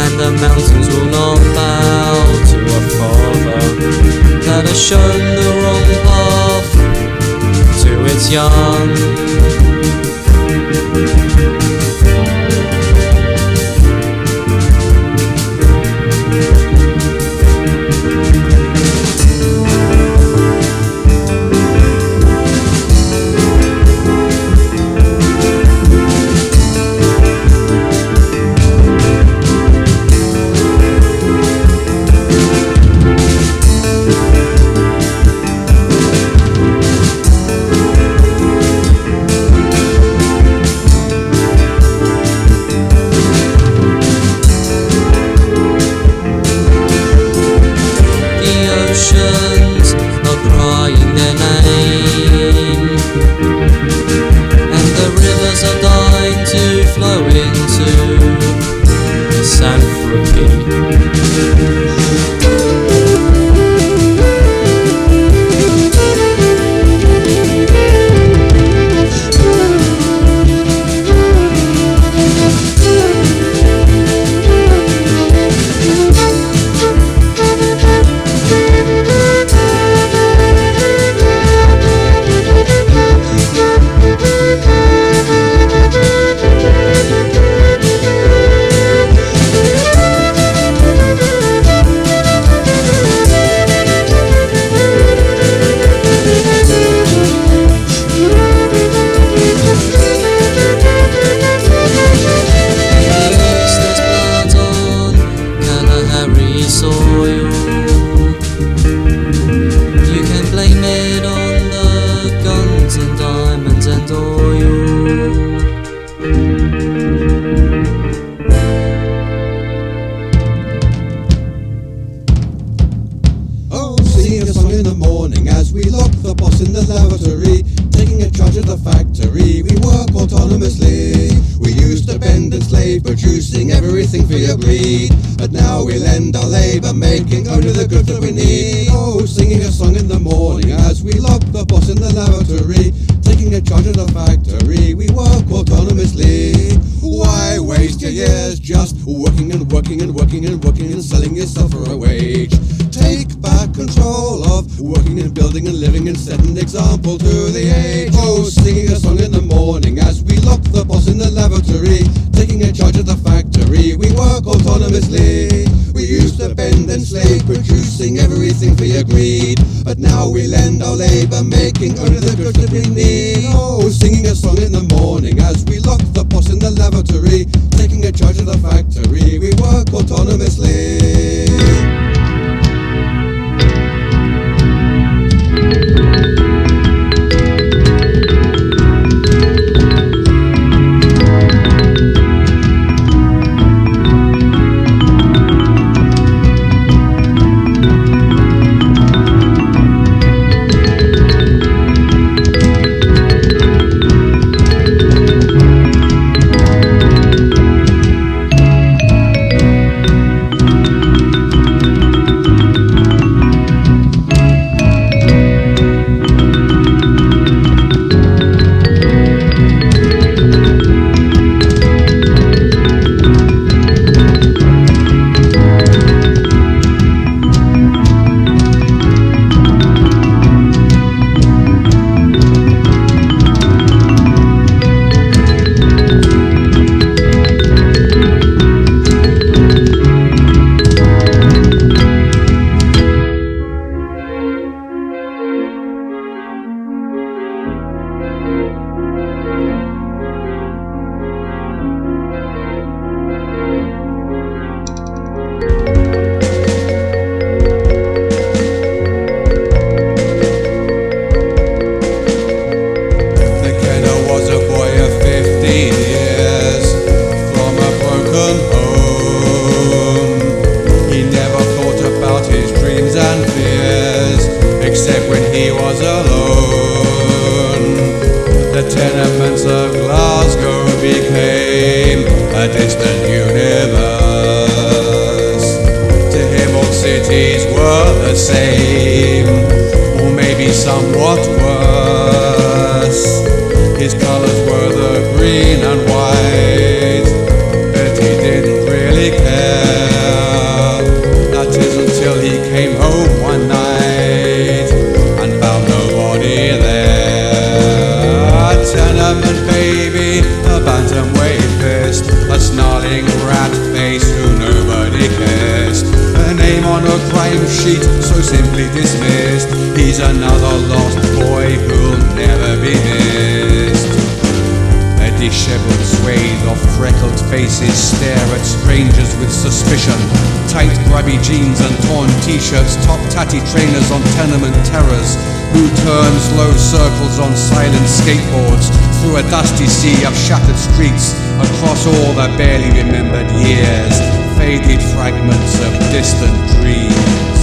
and the mountains will not bow to a father that has shown the wrong path to its young. Producing everything for your greed, but now we lend our labour, making only the goods that we need. Oh, singing a song in the morning as we lock the boss in the lavatory, taking a charge of the factory, we work autonomously. Why waste your years just working and working and working and working and selling yourself for a wage? Take back control of working and building and living and set an example to the age. Oh, singing a song in the morning as we lock the boss in the lavatory, taking a charge of the factory, we work autonomously. We used to bend and slave, producing everything for your greed, but now we lend our labour, making only the goods that we need. Oh, singing a song in the morning as we lock the boss in the lavatory, taking a charge of the factory, we work autonomously. universe. To him all cities were the same, or maybe somewhat worse. His colors were the green and white, but he didn't really care. That is until he came home one night and found nobody there. A tenement baby, a bantamweight fist, a snarling rat face who nobody kissed. A name on a crime sheet so simply dismissed. He's another lost boy who'll never be missed. A disheveled swathe of freckled faces stare at strangers with suspicion. Tight grubby jeans and torn t-shirts top tatty trainers on tenement terrors, who turn slow circles on silent skateboards through a dusty sea of shattered streets, across all the barely remembered years, faded fragments of distant dreams.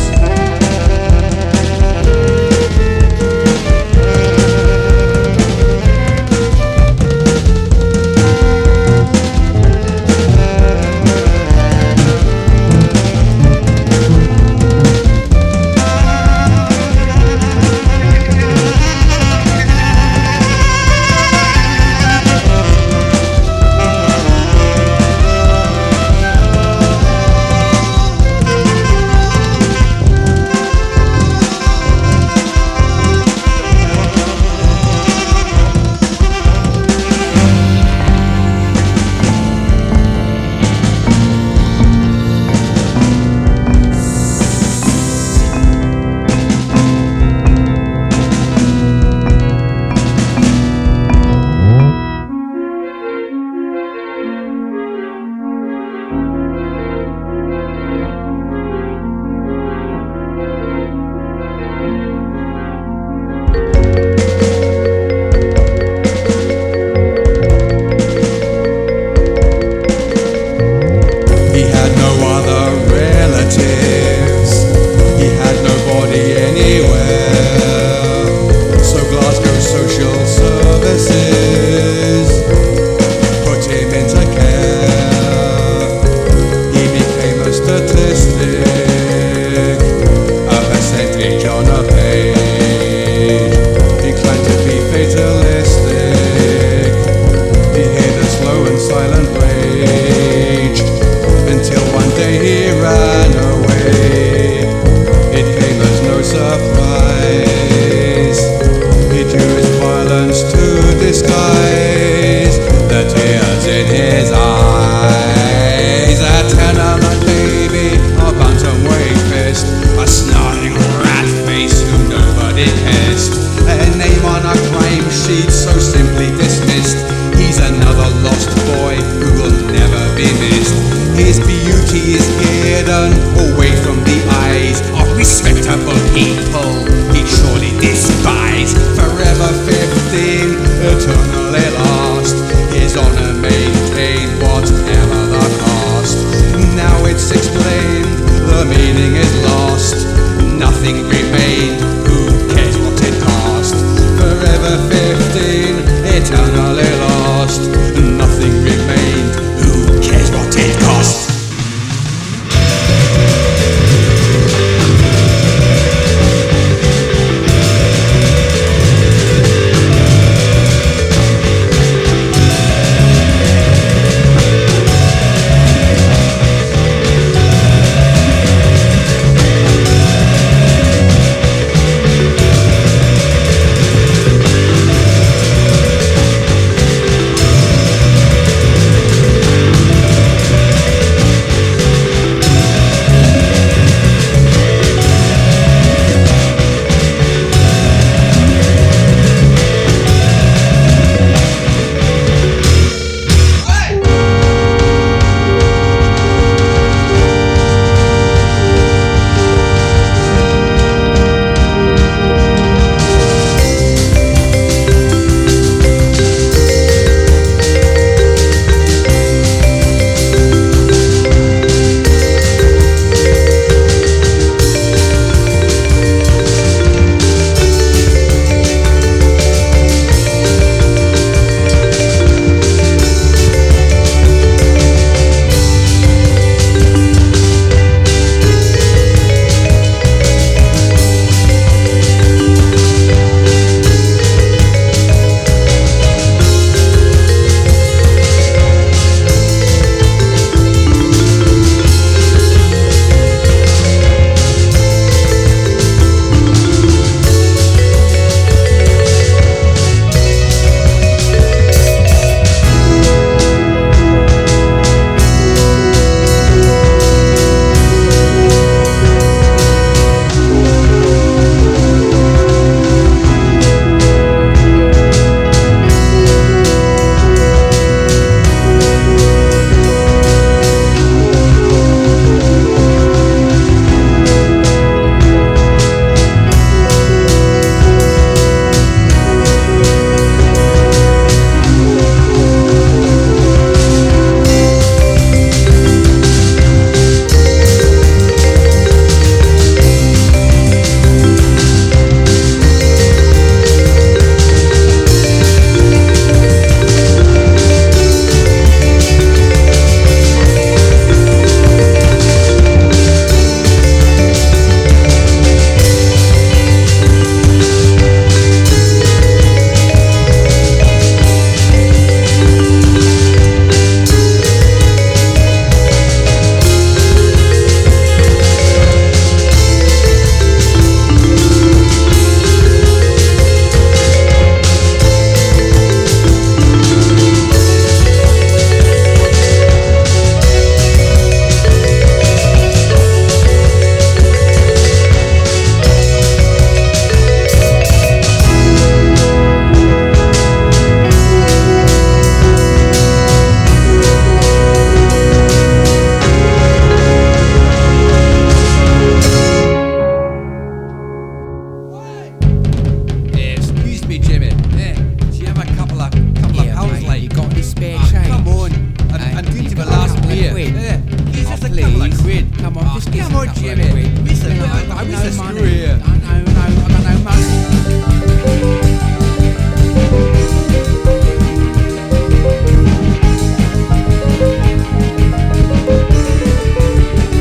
couple of quid. He's just a please. couple of quid. Come on, just give us Come a on, couple Jimmy. of quid. Listen, You know, I I've got wish no I screw money. here. I got no money.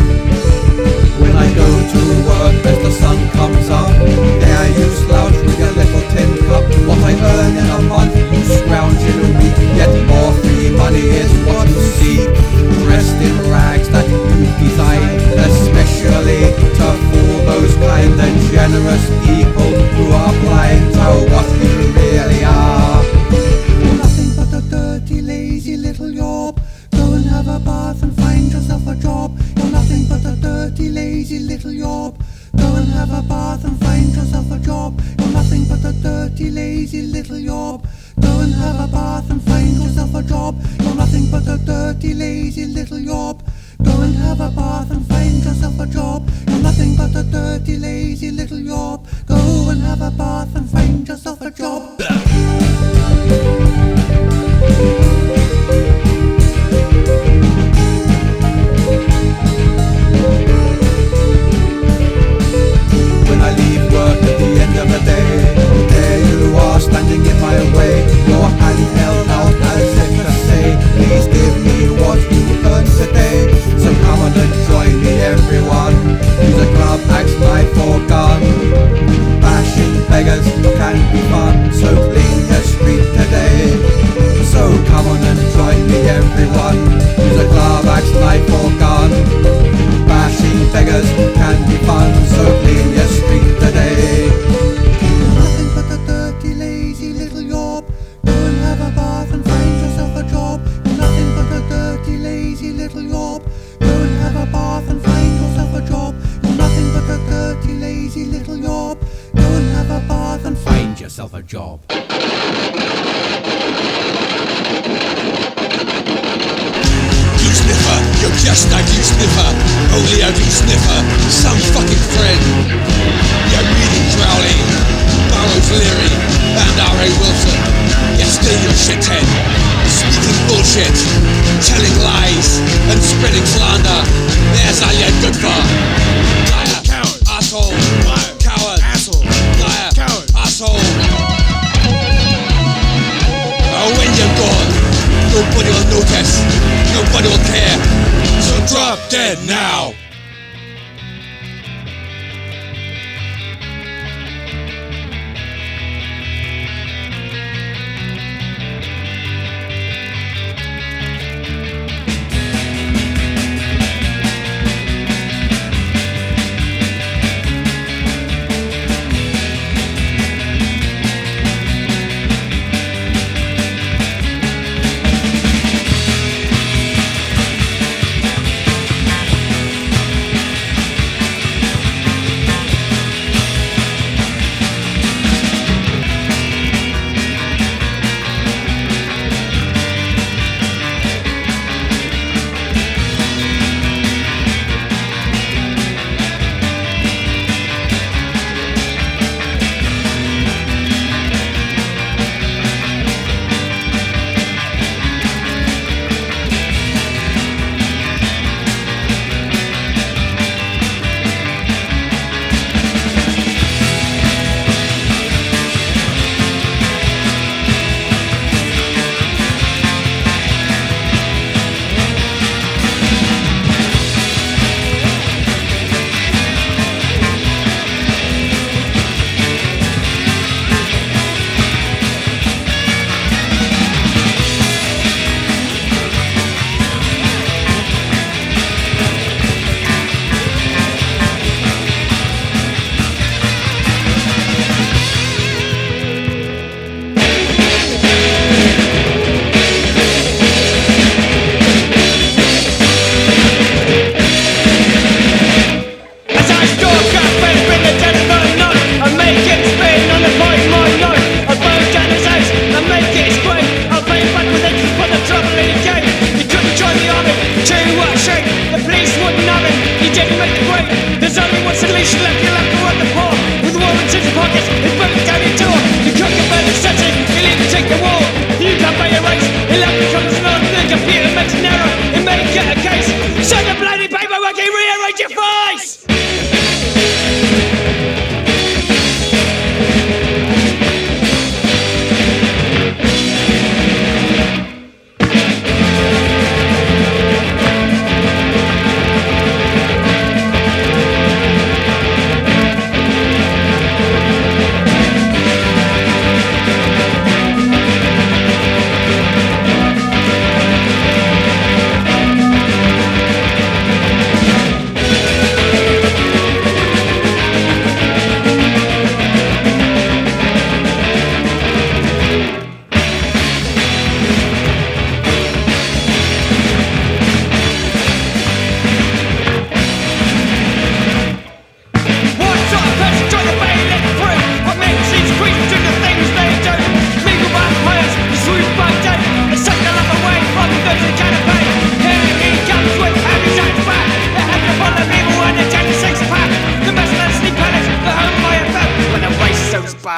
When I go to work as the sun comes up, there you slouch with your little tin cup. What I earn in a month, you scrounge in a week. Yet more free money is what you seek. Dressed in rags that you've designed, especially to fool those kind and generous people who are blind to what you really are. You're nothing but a dirty, lazy little yob. Go and have a bath and find yourself a job. You're nothing but a dirty, lazy little yob. Go and have a bath and find yourself a job. You're nothing but a dirty, lazy little yob. Go and have a bath and find yourself a job. You're nothing but a dirty, lazy little yob. Go and have a bath and find yourself a job. You're nothing but a dirty, lazy little yob. Go and have a bath and find yourself a job. When I leave work at the end of the day, there you are standing in my way. Your hand held out as if to say, please give me what you earned today. So come on and join me everyone. Use a club, axe, knife or gun. Bashing beggars can be fun, so clean the street today. So come on and join me everyone. Use a club, axe, knife or gun. Bashing beggars can be fun, so clean your street today. You're nothing but a dirty, lazy little yob. Go and have a bath and find yourself a job. You're nothing but a dirty, lazy little yob. Go and have a bath and find yourself a job. You're nothing but a dirty, lazy little yob. Go and have a bath and find yourself a job. Sniffer, you're just a deep sniffer, only a deep sniffer, some fucking friend. You're reading Crowley, Barrow's Leary, and R.A. Wilson. You're still your shithead, speaking bullshit, telling lies, and spreading slander. There's all you're good for. Liar, coward, asshole, liar, coward, asshole, liar, coward, asshole. When you're gone, nobody will notice, nobody will care, so drop dead now.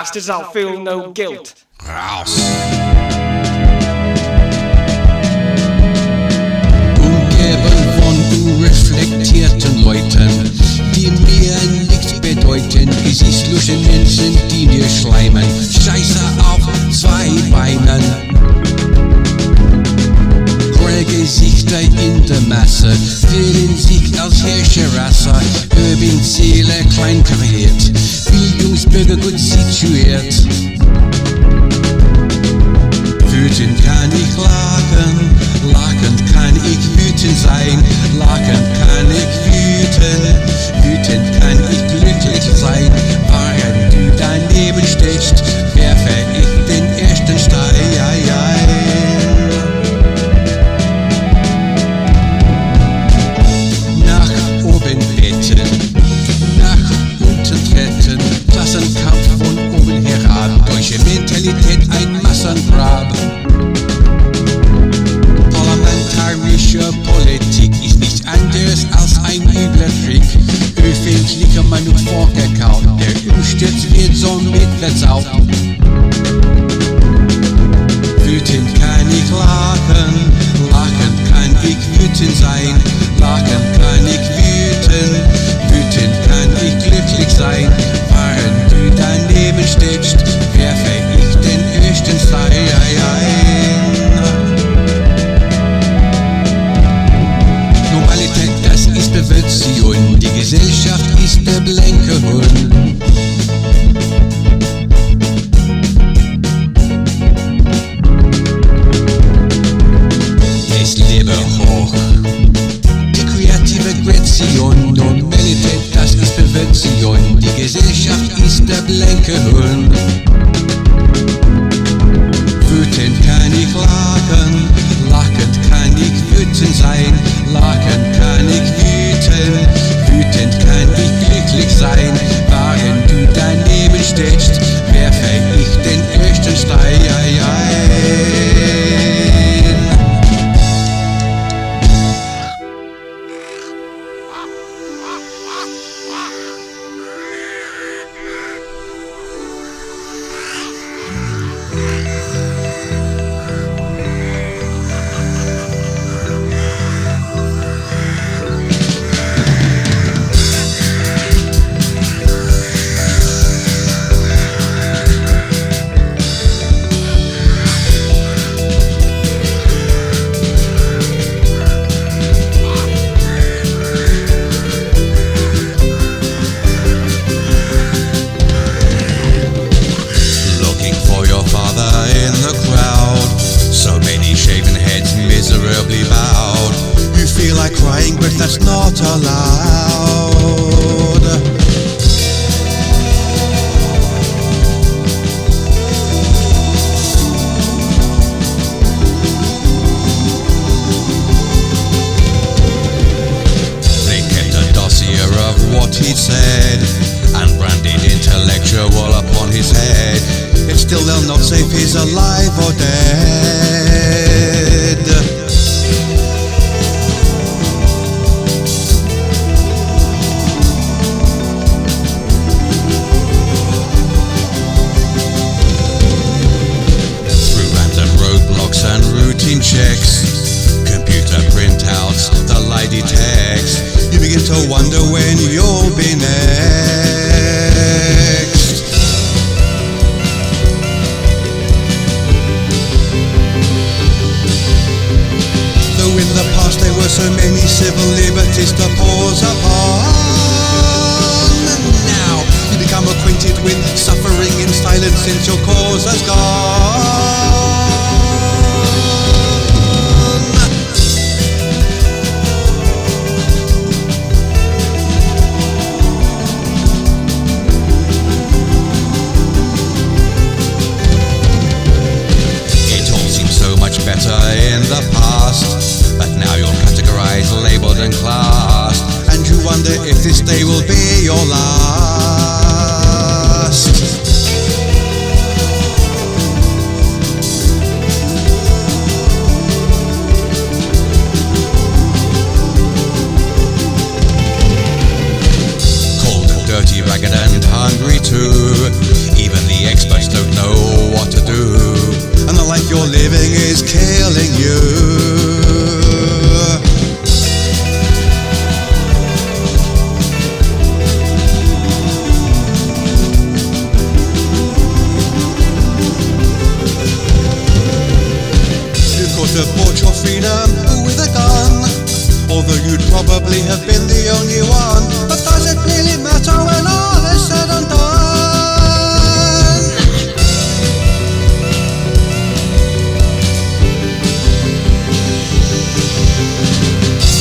bastards, I'll feel no guilt. Raus! Umgeben von unreflektierten Leuten, die mir nichts bedeuten, Gesichtsluschen sind, die mir schleimen, Scheiße auf 2 Beinen. Gesichter in der Masse, fühlen sich als Herrscherrasse, Urban Seele kleinkariert, Bildungsbürger gut situiert. Wütend kann ich lachen, lachend kann ich wütend sein, lachend kann ich wütend kann ich glücklich sein. Während du daneben stehst, werfe ich den ersten Stein. Klassenkampf von oben herab, deutsche Mentalität ein Massengrab. Parlamentarische Politik ist nichts anderes als ein übler Trick. Öffentlicher Meinung vorgekaut, der Umsturz wird somit versaut. Wütend kann ich lachen, lachend kann ich wütend sein, lachend kann ich wütend kann ich glücklich sein. Während du daneben stehst, werfe ich den ersten Stein. Normalität, das ist Perversion, die Gesellschaft ist der blanke Hund. Es lebe hoch, die kreative Gration, Normalität, das ist Perversion, die Gesellschaft ist der blanke Hund. Wütend kann ich lachen, lachend kann ich wütend sein, lachend kann ich wütend kann ich glücklich sein. Während du daneben stehst, werfe ich den ersten Stein. miserably bowed. You feel like crying, but that's not allowed. They kept a dossier of what he'd said and branded intellectual upon his head. It's still they'll not say if he's alive or dead. Through random roadblocks and routine checks, computer printouts, the lady text, you begin to wonder when you'll be next. Though in the past there were so many civil liberties to pause upon, and now you become acquainted with suffering in silence since your cause has gone. Better in the past, but now you're categorized, labeled and classed, and you wonder if this day will be your last. you'd probably have been the only one. But does it really matter when all is said and done?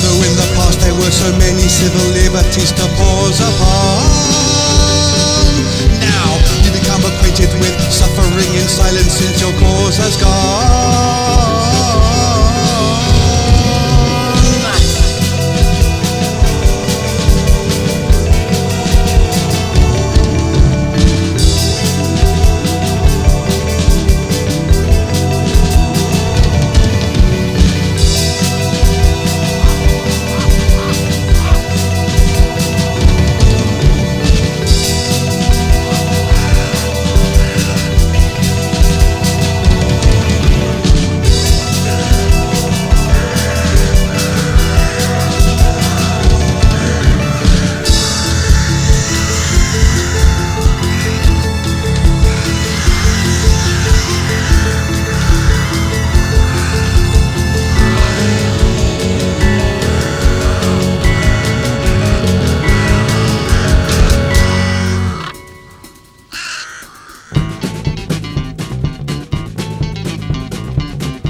Though in the past there were so many civil liberties to pause upon, now you become acquainted with suffering in silence since your cause has gone.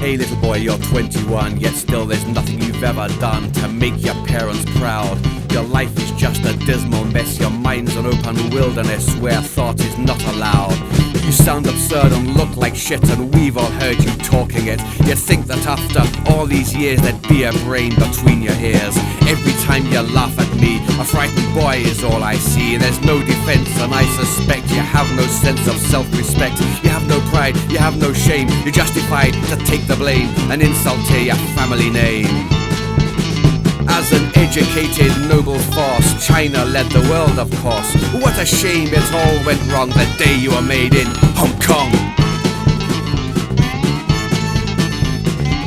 Hey little boy, you're 21, yet still there's nothing you've ever done to make your parents proud. Your life is just a dismal mess, your mind's an open wilderness where thought is not allowed. You sound absurd and look like shit, and we've all heard you talking it. You think that after all these years there'd be a brain between your ears. Every time you laugh at me, a frightened boy is all I see. There's no defense and I suspect you have no sense of self-respect. You have no pride, you have no shame, you're justified to take the blame and insult to your family name. As an educated, noble force, China led the world, of course. What a shame it all went wrong the day you were made in Hong Kong.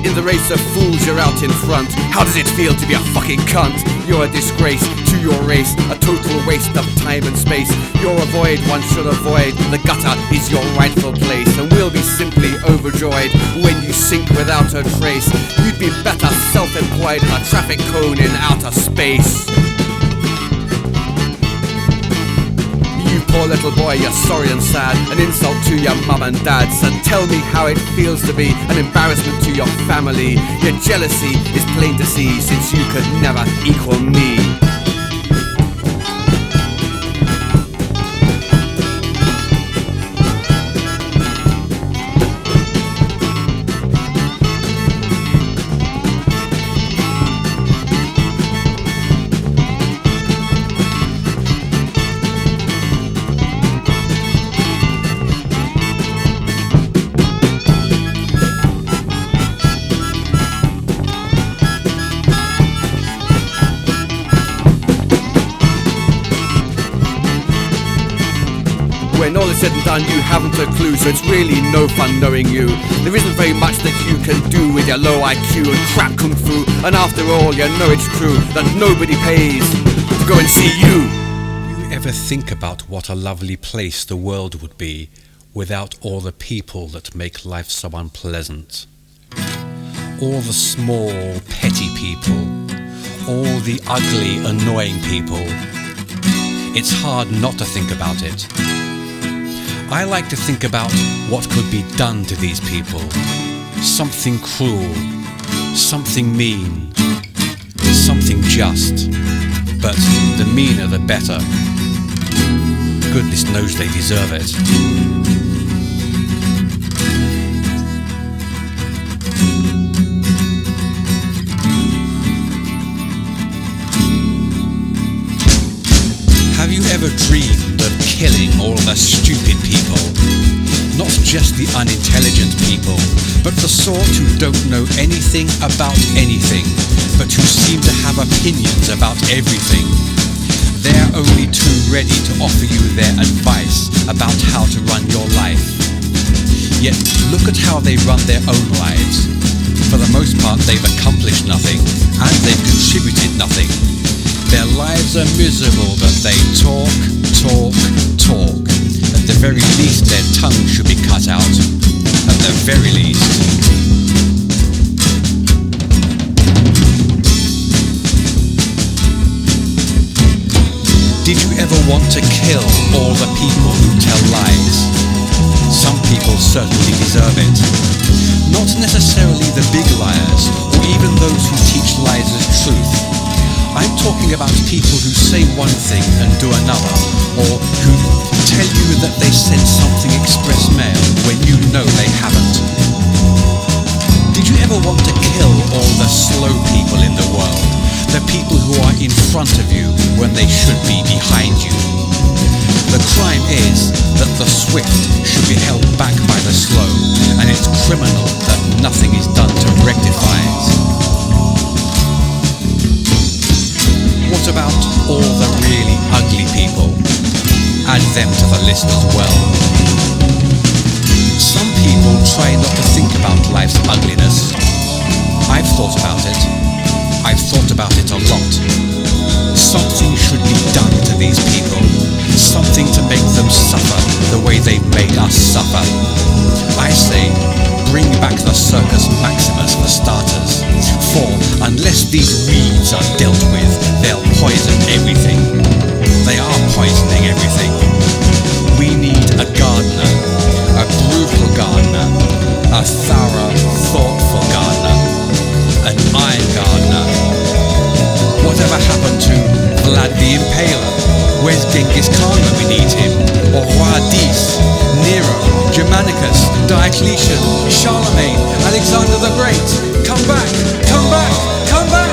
In the race of fools, you're out in front. How does it feel to be a fucking cunt? You're a disgrace to your race, a total waste of time and space. You're a void one should avoid. The gutter is your rightful place, and we'll be simply overjoyed when you sink without a trace. You'd be better self-employed in a traffic cone in outer space. You poor little boy, you're sorry and sad, an insult to your mum and dad. So tell me how it feels to be an embarrassment to your family. Your jealousy is plain to see, since you could never equal me. When all is said and done, you haven't a clue, so it's really no fun knowing you. There isn't very much that you can do with your low IQ and crap kung fu. And after all, you know it's true that nobody pays to go and see you. Do you ever think about what a lovely place the world would be without all the people that make life so unpleasant? All the small, petty people, all the ugly, annoying people. It's hard not to think about it. I like to think about what could be done to these people. Something cruel, something mean, something just. But the meaner the better. Goodness knows they deserve it. Have you ever dreamed of killing all the stupid people? Not just the unintelligent people, but the sort who don't know anything about anything, but who seem to have opinions about everything. They're only too ready to offer you their advice about how to run your life. Yet look at how they run their own lives. For the most part, they've accomplished nothing, and they've contributed nothing. Their lives are miserable, but they talk. At the very least, their tongue should be cut out. At the very least. Did you ever want to kill all the people who tell lies? Some people certainly deserve it. Not necessarily the big liars, or even those who teach lies as truth. I'm talking about people who say one thing and do another, or who tell you that they sent something express mail when you know they haven't. Did you ever want to kill all the slow people in the world? The people who are in front of you when they should be behind you? The crime is that the swift should be held back by the slow, and it's criminal that nothing is done to rectify it. What about all the really ugly people? Add them to the list as well. Some people try not to think about life's ugliness. I've thought about it. I've thought about it a lot. Something should be done to these people. Something to make them suffer the way they've made us suffer. I say, bring back the Circus Maximus for starters. For unless these weeds are dealt with, they'll poison everything. They are poisoning everything. We need a gardener, a brutal gardener, a thorough, thoughtful gardener, an iron gardener. Whatever happened to Vlad the Impaler? Where's Genghis Khan when we need him? Or Radice, Nero, Germanicus, Diocletian, Charlemagne, Alexander the Great? Come back! Come back! Come back!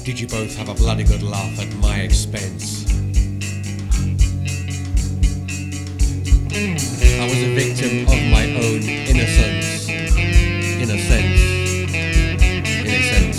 Did you both have a bloody good laugh at my expense? I was a victim of my own innocence, in a sense, in a sense.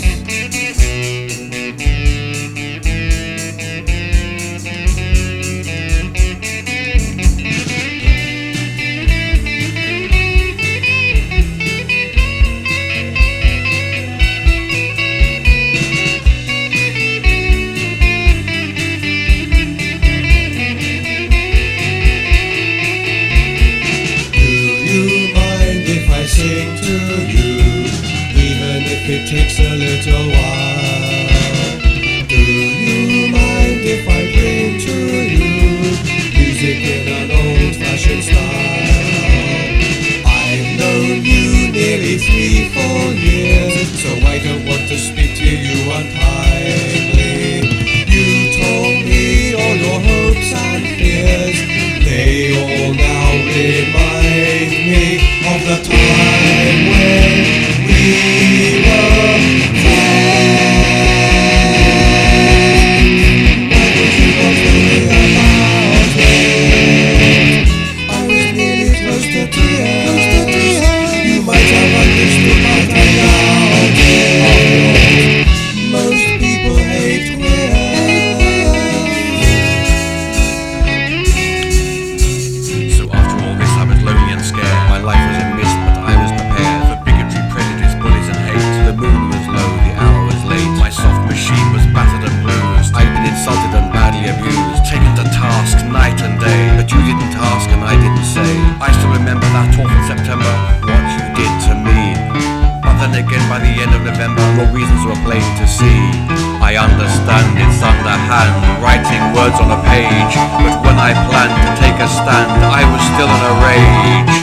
Sing to you, even if it takes a little while. Do you mind if I bring to you music in an old-fashioned style? I've known you nearly 3-4 years, so I don't want to speak to you unkindly. You told me all your hopes and fears, they all now remind me of the time when we were friends. Why would you not tell me about it? I was nearly close to tears. You might have understood my doubt it. Most people hate So after all this I was lonely and scared. My life was a mist, but I was prepared for bigotry, prejudice, bullies and hate. The moon was low, the hour was late. My soft machine was battered and bruised. I'd been insulted and badly abused, taken to task night and day. But you didn't ask and I didn't say. I still remember that awful September, what you did to me. But then again by the end of November, your reasons were plain to see. I understand it's underhand, writing words on a page. But when I planned to take a stand, I was still in a rage.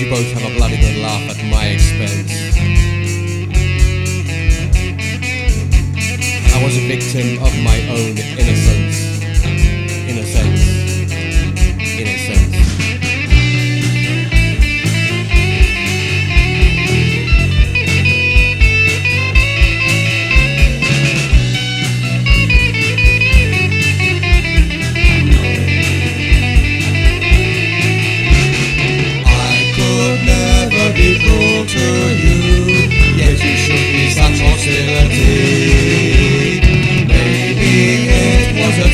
Both have a bloody good laugh at my expense. I was a victim of my own innocence, in a sense, in a sense. Be cruel to you, yet you should be such hostility. Maybe it was a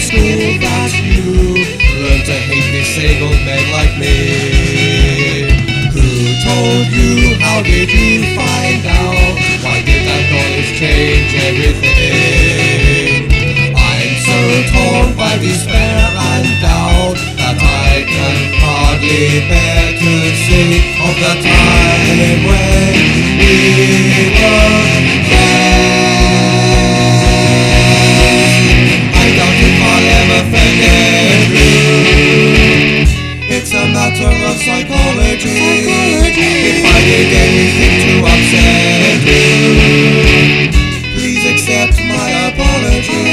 of the time when we were friends. I doubt if I'll ever forget you. It's a matter of psychology. If I did anything to upset you, please accept my apology.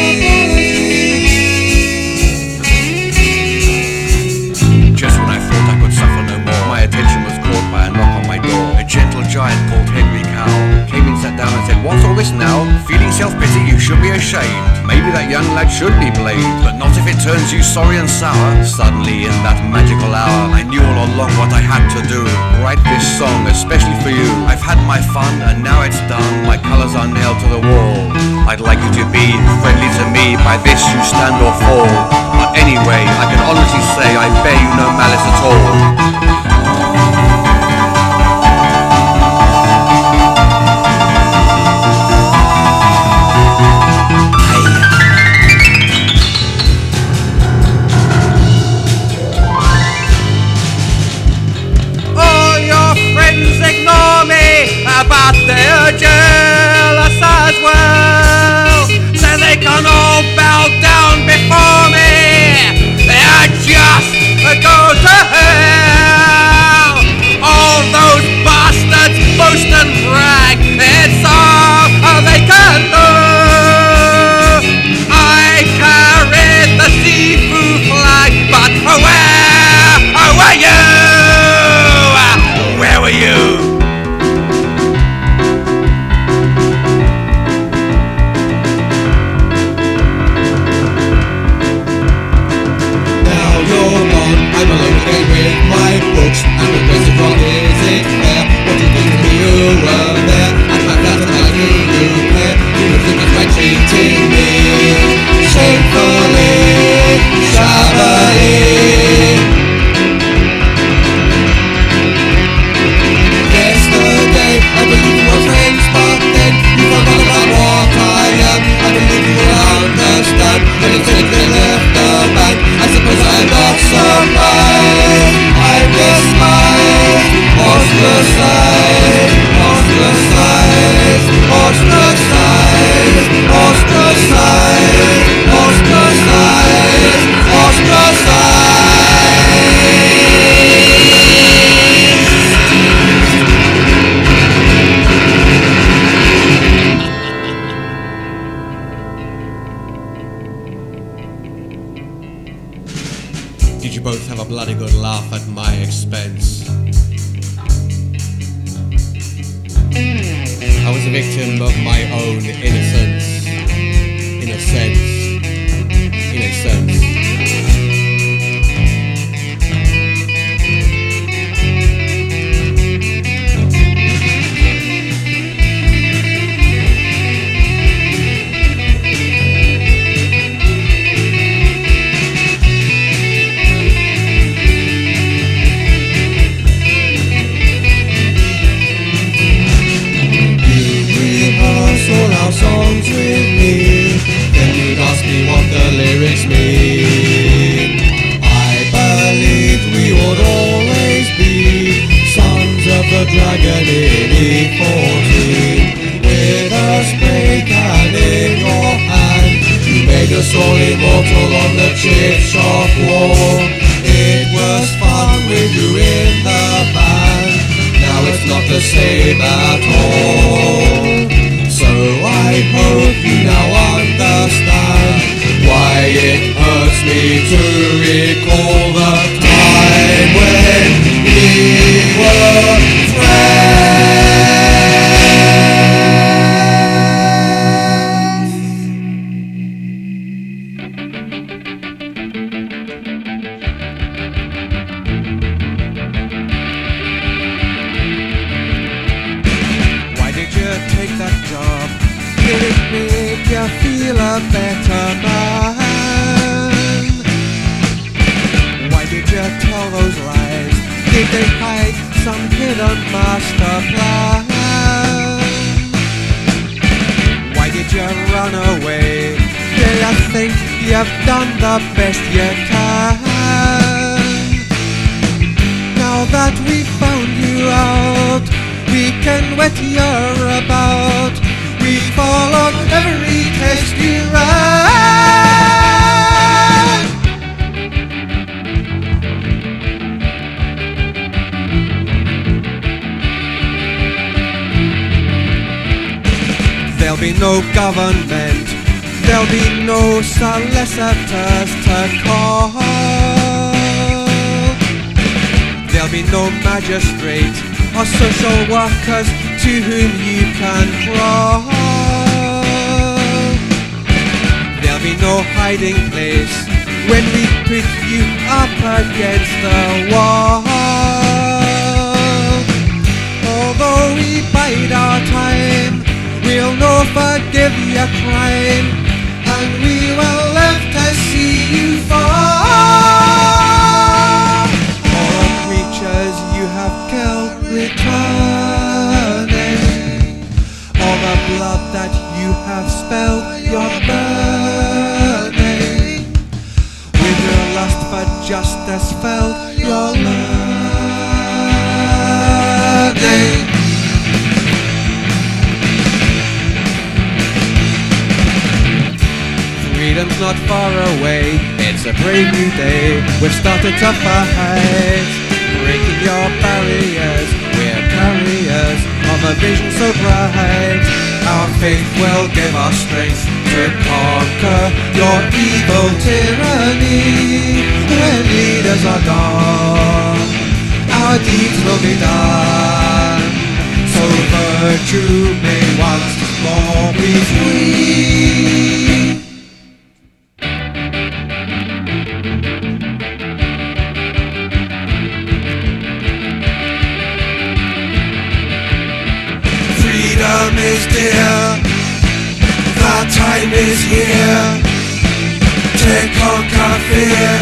Just when I thought I could suffer no more, my attention was caught by a knock on my door. A gentle giant called Henry Cow came and sat down and said, "What's all this now? Feeling self-pity? You should be ashamed. Maybe that young lad should be blamed, but not if it turns you sorry and sour." Suddenly in that magical hour, I knew all along what I had to do. Write this song especially for you. I've had my fun and now it's done. My colours are nailed to the wall. I'd like you to be friendly to me. By this you stand or fall. But anyway, I can honestly say I bear you no malice at all. Ignore me, but they're jealous as well. So they can all bow down before me. They're just go to hell. All those bastards boast and brag. It's all they can do. I carried the Sifu flag, but where were you? Where were you? Now you're gone, I'm alone again with my books. And the place is wrong, is it fair? What do you think of me? You were there, and my class and I do you care? Do you think it's right treating me shamefully, shabbily? Yesterday, I believe you were friends, but then you forgot about what I am. I believe you will understand when it's said they left the bank. I suppose I'm not surprised. I'm despised, ostracized, ostracized, ostracized, ostracized, ostracized, ostracized. Did you both have a bloody good laugh at my expense? I was a victim of my own innocence. In a sense. In a sense. All our songs with me, then you'd ask me what the lyrics mean. I believed we would always be sons of the dragon in E14. With a spray can in your hand, you made us all immortal on the chip shop wall. It was fun with you in the band, now it's not the same at all. So I hope you now understand why it hurts me to recall the time when we were Why did you take that job? Did it make you feel a better man? Why did you tell those lies? Did they hide some hidden master plan? Why did you run away? Do you think you've done the best you can? Now that we found you what you're about. We follow every test you run. There'll be no government, there'll be no solicitors to call. There'll be no magistrate or social workers to whom you can crawl. There'll be no hiding place when we put you up against the wall. Although we bide our time, we'll no forgive your crime, and we will live to see you fall. All the creatures you have killed returning, all the blood that you have spilled, you're burning. With your lust for justice filled, you're learning. Freedom's not far away, it's a brave new day. We've started to fight, breaking your barriers. We're carriers of a vision so bright. Our faith will give us strength to conquer your evil tyranny. When leaders are gone, our deeds will be done, so virtue may once more be free. Freedom is dear, the time is here to conquer fear.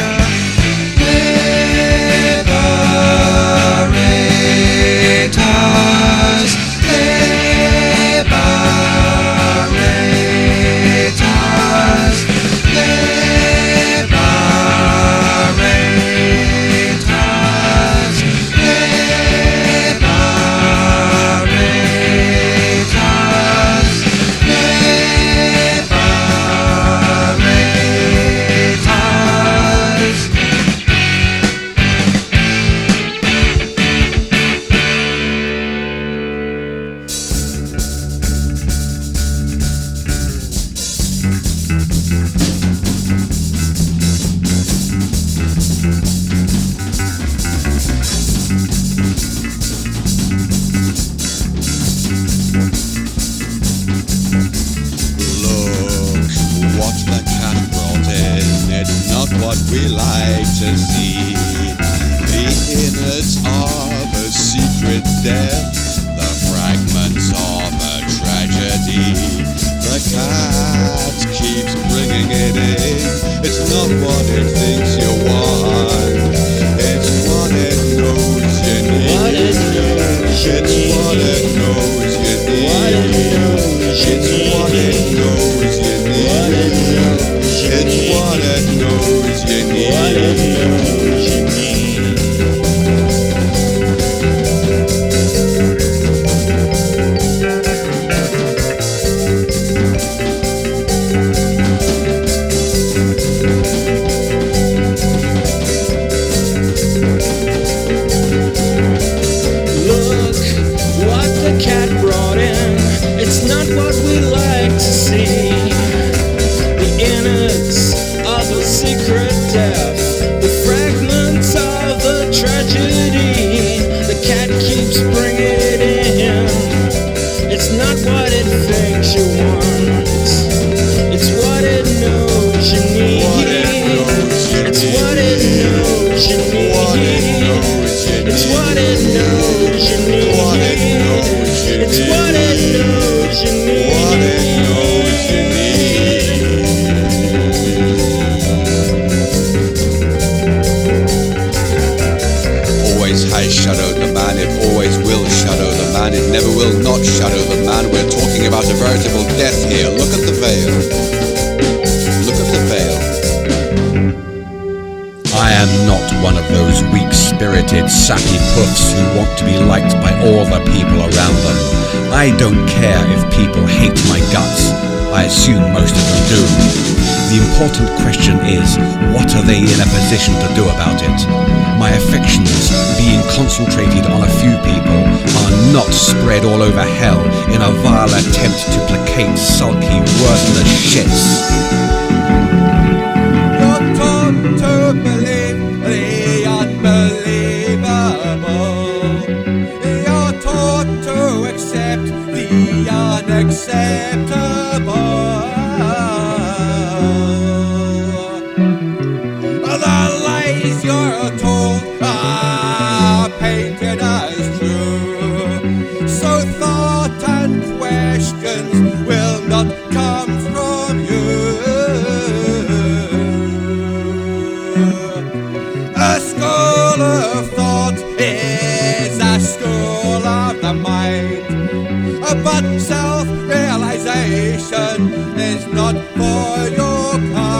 Liberators, liberators, liberators, what we like to see. The innards of a secret death, the fragments of a tragedy. The cat keeps bringing it in. It's not what it thinks you want, it's what it knows you need. It's what it knows you need. It's what it knows you need. It's what it knows you need. Look what the cat brought in. It's not what we like to see. The innards of a secret death, the fragments of a tragedy. The cat keeps bringing it in. It's not what it thinks you want, it's what it knows you need. It's what it knows you need. It's what it knows you need. It's what it knows you need. conceited, sappy puffs who want to be liked by all the people around them. I don't care if people hate my guts. I assume most of them do. The important question is, what are they in a position to do about it? My affections, being concentrated on a few people, are not spread all over hell in a vile attempt to placate sulky, worthless shits. You're taught to believe the unbelievable. You're taught to accept the unacceptable. The lies you're told are painted as true, so thought and questions will not come from you. A school of thought is a school of the mind, but self-realization is not for your kind.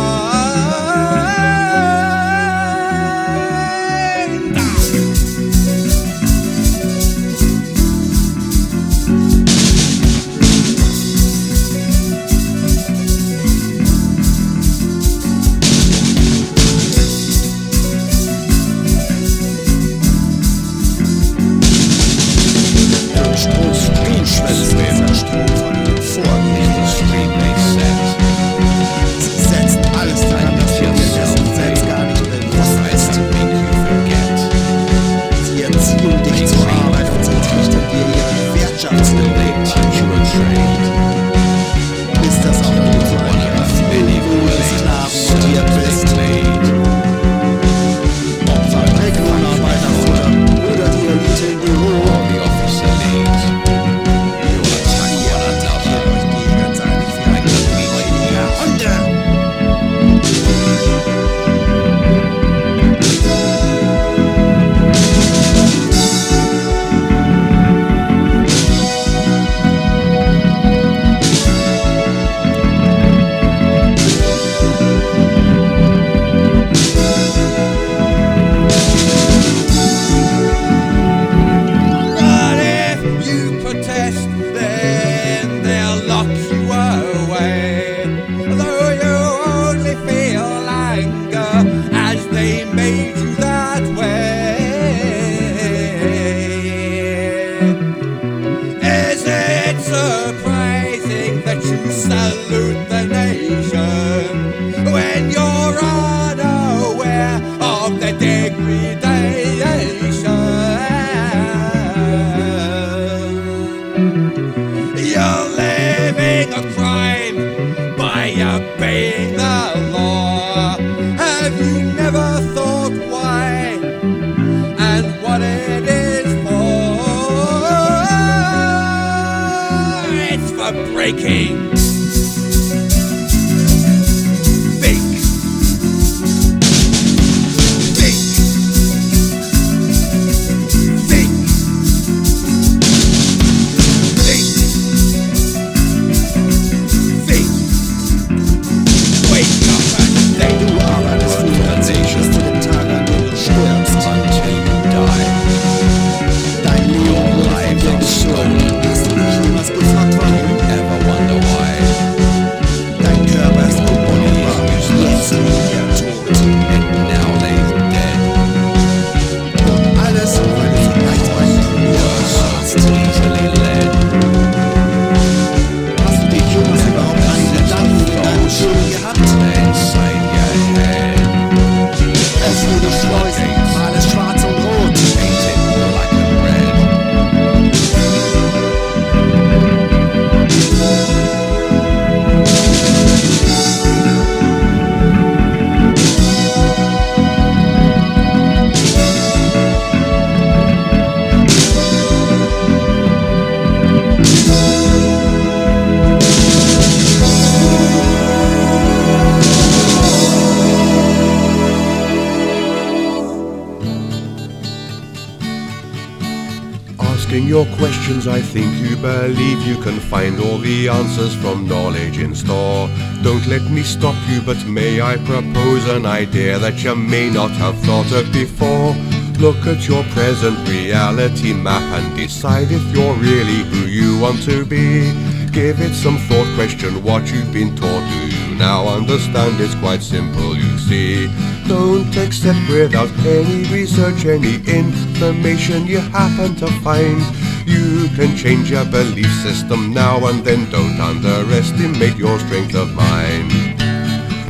Your questions, I think you believe you can find all the answers from knowledge in store. Don't let me stop you, but may I propose an idea that you may not have thought of before. Look at your present reality map and decide if you're really who you want to be. Give it some thought, question what you've been taught. Do you now understand? It's quite simple, you see. Don't accept without any research any information you happen to find. You can change your belief system now and then. Don't underestimate your strength of mind.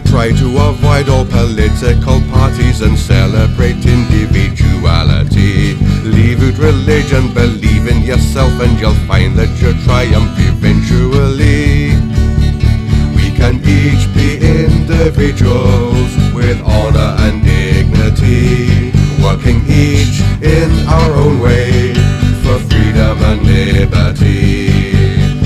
Try to avoid all political parties and celebrate individuality. Leave out religion, believe in yourself, and you'll find that you'll triumph eventually. We can each be individuals with honor and dignity, working each in our own way for freedom and liberty.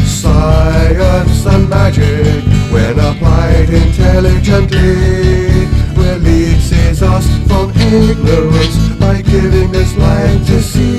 Science and magic, when applied intelligently, releases us from ignorance by giving us light to see.